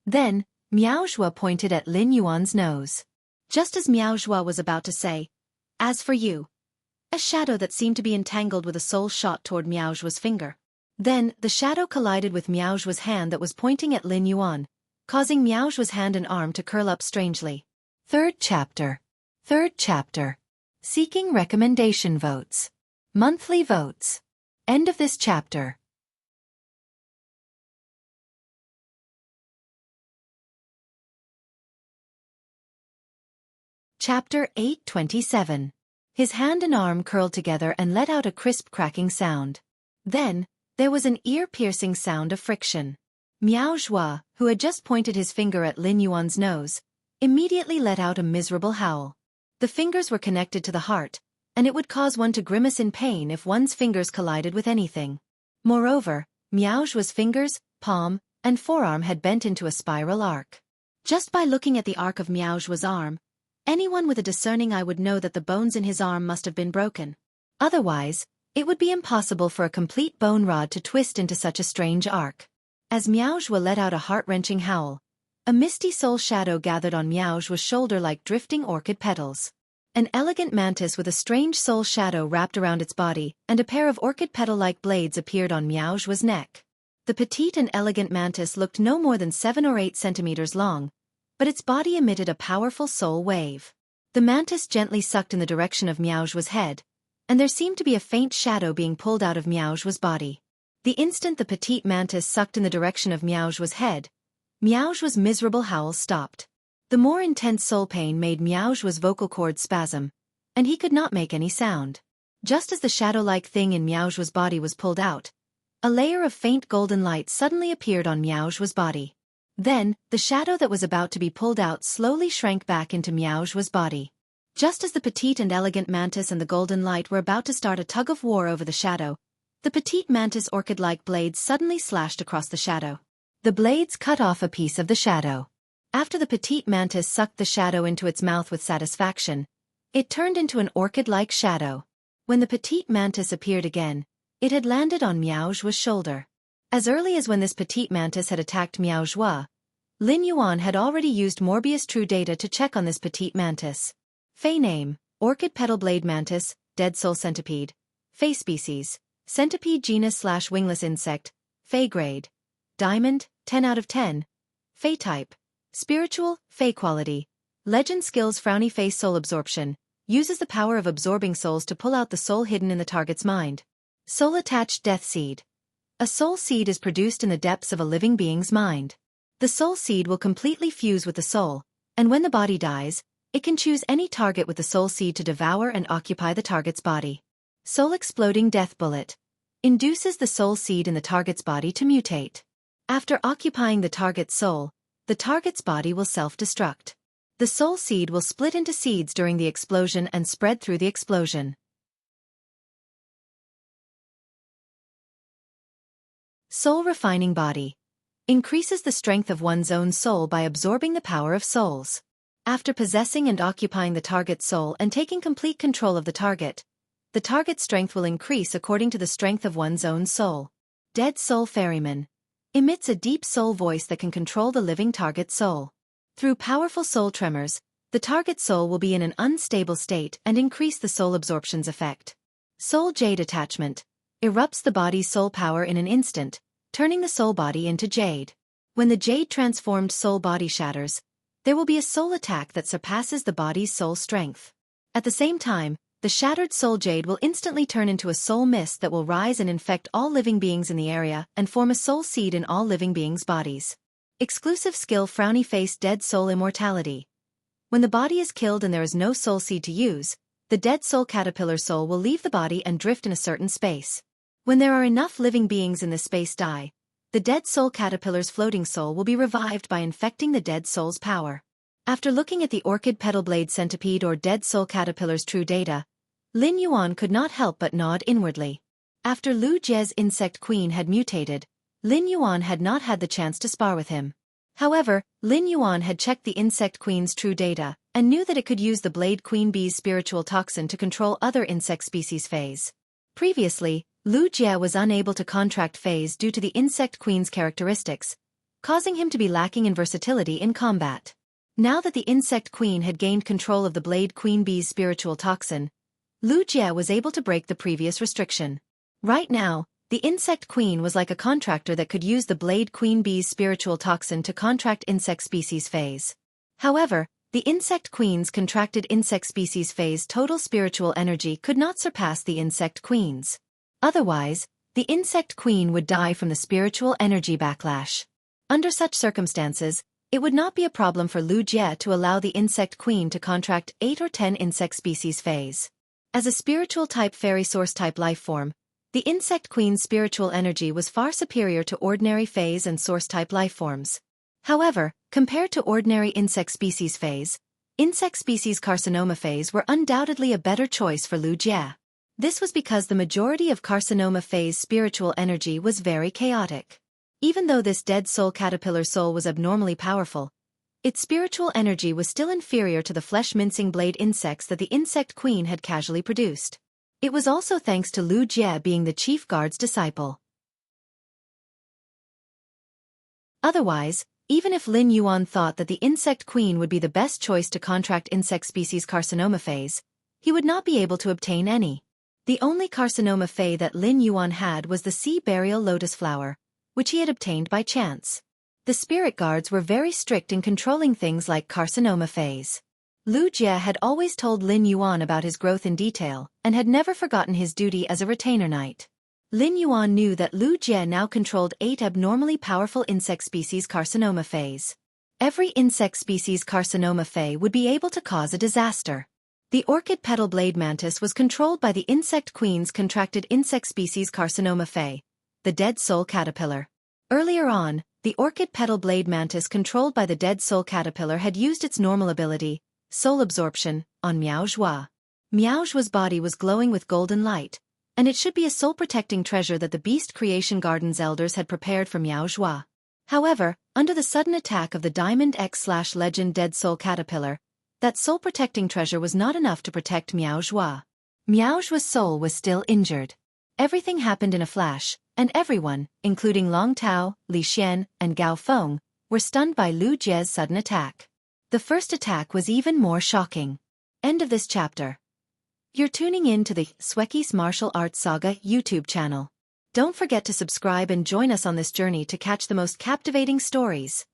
Then, Miao Zhu pointed at Lin Yuan's nose. Just as Miao Zhu was about to say, "As for you," a shadow that seemed to be entangled with a soul shot toward Miao Zhu's finger. Then, the shadow collided with Miao Zhu's hand that was pointing at Lin Yuan, causing Miao Zhu's hand and arm to curl up strangely. Third chapter. Seeking recommendation votes. Monthly votes. End of this chapter. Chapter 827. His hand and arm curled together and let out a crisp cracking sound. Then, there was an ear-piercing sound of friction. Miao Zhu, who had just pointed his finger at Lin Yuan's nose, immediately let out a miserable howl. The fingers were connected to the heart, and it would cause one to grimace in pain if one's fingers collided with anything. Moreover, Miao Zhu's fingers, palm, and forearm had bent into a spiral arc. Just by looking at the arc of Miao Zhu's arm, anyone with a discerning eye would know that the bones in his arm must have been broken. Otherwise, it would be impossible for a complete bone rod to twist into such a strange arc. As Miao Zhu let out a heart-wrenching howl, a misty soul shadow gathered on Miao Zhu's shoulder like drifting orchid petals. An elegant mantis with a strange soul shadow wrapped around its body, and a pair of orchid petal-like blades appeared on Meow Xue's neck. The petite and elegant mantis looked no more than 7 or 8 centimeters long, but its body emitted a powerful soul wave. The mantis gently sucked in the direction of Meow Xue's head, and there seemed to be a faint shadow being pulled out of Meow Xue's body. The instant the petite mantis sucked in the direction of Meow Xue's head, Meow Xue's miserable howls stopped. The more intense soul pain made Meow Xue's vocal cords spasm, and he could not make any sound. Just as the shadow-like thing in Meow Xue's body was pulled out, a layer of faint golden light suddenly appeared on Meow Xue's body. Then, the shadow that was about to be pulled out slowly shrank back into Meow Xue's body. Just as the petite and elegant mantis and the golden light were about to start a tug-of-war over the shadow, the petite mantis' orchid-like blades suddenly slashed across the shadow. The blades cut off a piece of the shadow. After the petite mantis sucked the shadow into its mouth with satisfaction, it turned into an orchid-like shadow. When the petite mantis appeared again, it had landed on Meow Xue's shoulder. As early as when this petite mantis had attacked Meow Xue, Lin Yuan had already used Morbius True Data to check on this petite mantis. Fey name, Orchid Petal Blade Mantis, Dead Soul Centipede. Fey species, Centipede genus/wingless insect. Fey grade, Diamond, 10 out of 10. Fey type, Spiritual, Fey quality. Legend skills Frowny Face Soul Absorption. Uses the power of absorbing souls to pull out the soul hidden in the target's mind. Soul Attached Death Seed. A soul seed is produced in the depths of a living being's mind. The soul seed will completely fuse with the soul, and when the body dies, it can choose any target with the soul seed to devour and occupy the target's body. Soul Exploding Death Bullet. Induces the soul seed in the target's body to mutate. After occupying the target's soul, the target's body will self-destruct. The soul seed will split into seeds during the explosion and spread through the explosion. Soul Refining Body. Increases the strength of one's own soul by absorbing the power of souls. After possessing and occupying the target's soul and taking complete control of the target's strength will increase according to the strength of one's own soul. Dead Soul Ferryman. Emits a deep soul voice that can control the living target's soul. Through powerful soul tremors, the target soul will be in an unstable state and increase the soul absorption's effect. Soul Jade Attachment. Erupts the body's soul power in an instant, turning the soul body into jade. When the jade-transformed soul body shatters, there will be a soul attack that surpasses the body's soul strength. At the same time, the shattered soul jade will instantly turn into a soul mist that will rise and infect all living beings in the area and form a soul seed in all living beings' bodies. Exclusive skill Frowny Face Dead Soul Immortality. When the body is killed and there is no soul seed to use, the dead soul caterpillar soul will leave the body and drift in a certain space. When there are enough living beings in this space die, the dead soul caterpillar's floating soul will be revived by infecting the dead soul's power. After looking at the Orchid Petal Blade Centipede or Dead Soul Caterpillar's true data, Lin Yuan could not help but nod inwardly. After Lu Jie's Insect Queen had mutated, Lin Yuan had not had the chance to spar with him. However, Lin Yuan had checked the Insect Queen's true data, and knew that it could use the Blade Queen Bee's spiritual toxin to control other insect species phase. Previously, Lu Jie was unable to contract phase due to the Insect Queen's characteristics, causing him to be lacking in versatility in combat. Now that the Insect Queen had gained control of the Blade Queen Bee's spiritual toxin, Lu Jie was able to break the previous restriction. Right now, the Insect Queen was like a contractor that could use the Blade Queen Bee's spiritual toxin to contract insect species phase. However, the Insect Queen's contracted insect species phase total spiritual energy could not surpass the Insect Queen's. Otherwise, the Insect Queen would die from the spiritual energy backlash. Under such circumstances, it would not be a problem for Lu Jie to allow the Insect Queen to contract 8 or 10 insect species phase. As a spiritual type fairy source type life form, the Insect Queen's spiritual energy was far superior to ordinary phase and source type life forms. However, compared to ordinary insect species phase, insect species carcinoma phase were undoubtedly a better choice for Lu Jie. This was because the majority of carcinoma phase spiritual energy was very chaotic. Even though this dead soul caterpillar soul was abnormally powerful, its spiritual energy was still inferior to the flesh-mincing blade insects that the Insect Queen had casually produced. It was also thanks to Lu Jie being the chief guard's disciple. Otherwise, Even if Lin Yuan thought that the insect queen would be the best choice to contract insect species carcinoma phase, he would not be able to obtain any. The only carcinoma phase that Lin Yuan had was the sea burial lotus flower, which he had obtained by chance. The spirit guards were very strict in controlling things like carcinoma phase. Lu Jie had always told Lin Yuan about his growth in detail, and had never forgotten his duty as a retainer knight. Lin Yuan knew that Lu Jie now controlled 8 abnormally powerful insect species carcinoma phase. Every insect species carcinoma phase would be able to cause a disaster. The orchid petal blade mantis was controlled by the insect queen's contracted insect species carcinoma phase, the dead soul caterpillar. Earlier on, the orchid petal blade mantis controlled by the dead soul caterpillar had used its normal ability, soul absorption, on Miao Zhua. Miao Zhua's body was glowing with golden light, and it should be a soul-protecting treasure that the Beast Creation Garden's elders had prepared for Miao Zhua. However, under the sudden attack of the Diamond X/Legend Dead Soul Caterpillar, that soul-protecting treasure was not enough to protect Miao Zhua. Miao Zhua's soul was still injured. Everything happened in a flash, and everyone, including Long Tao, Li Xian, and Gao Feng, were stunned by Lu Jie's sudden attack. The first attack was even more shocking. End of this chapter. You're tuning in to the Xueqi's Martial Arts Saga YouTube channel. Don't forget to subscribe and join us on this journey to catch the most captivating stories.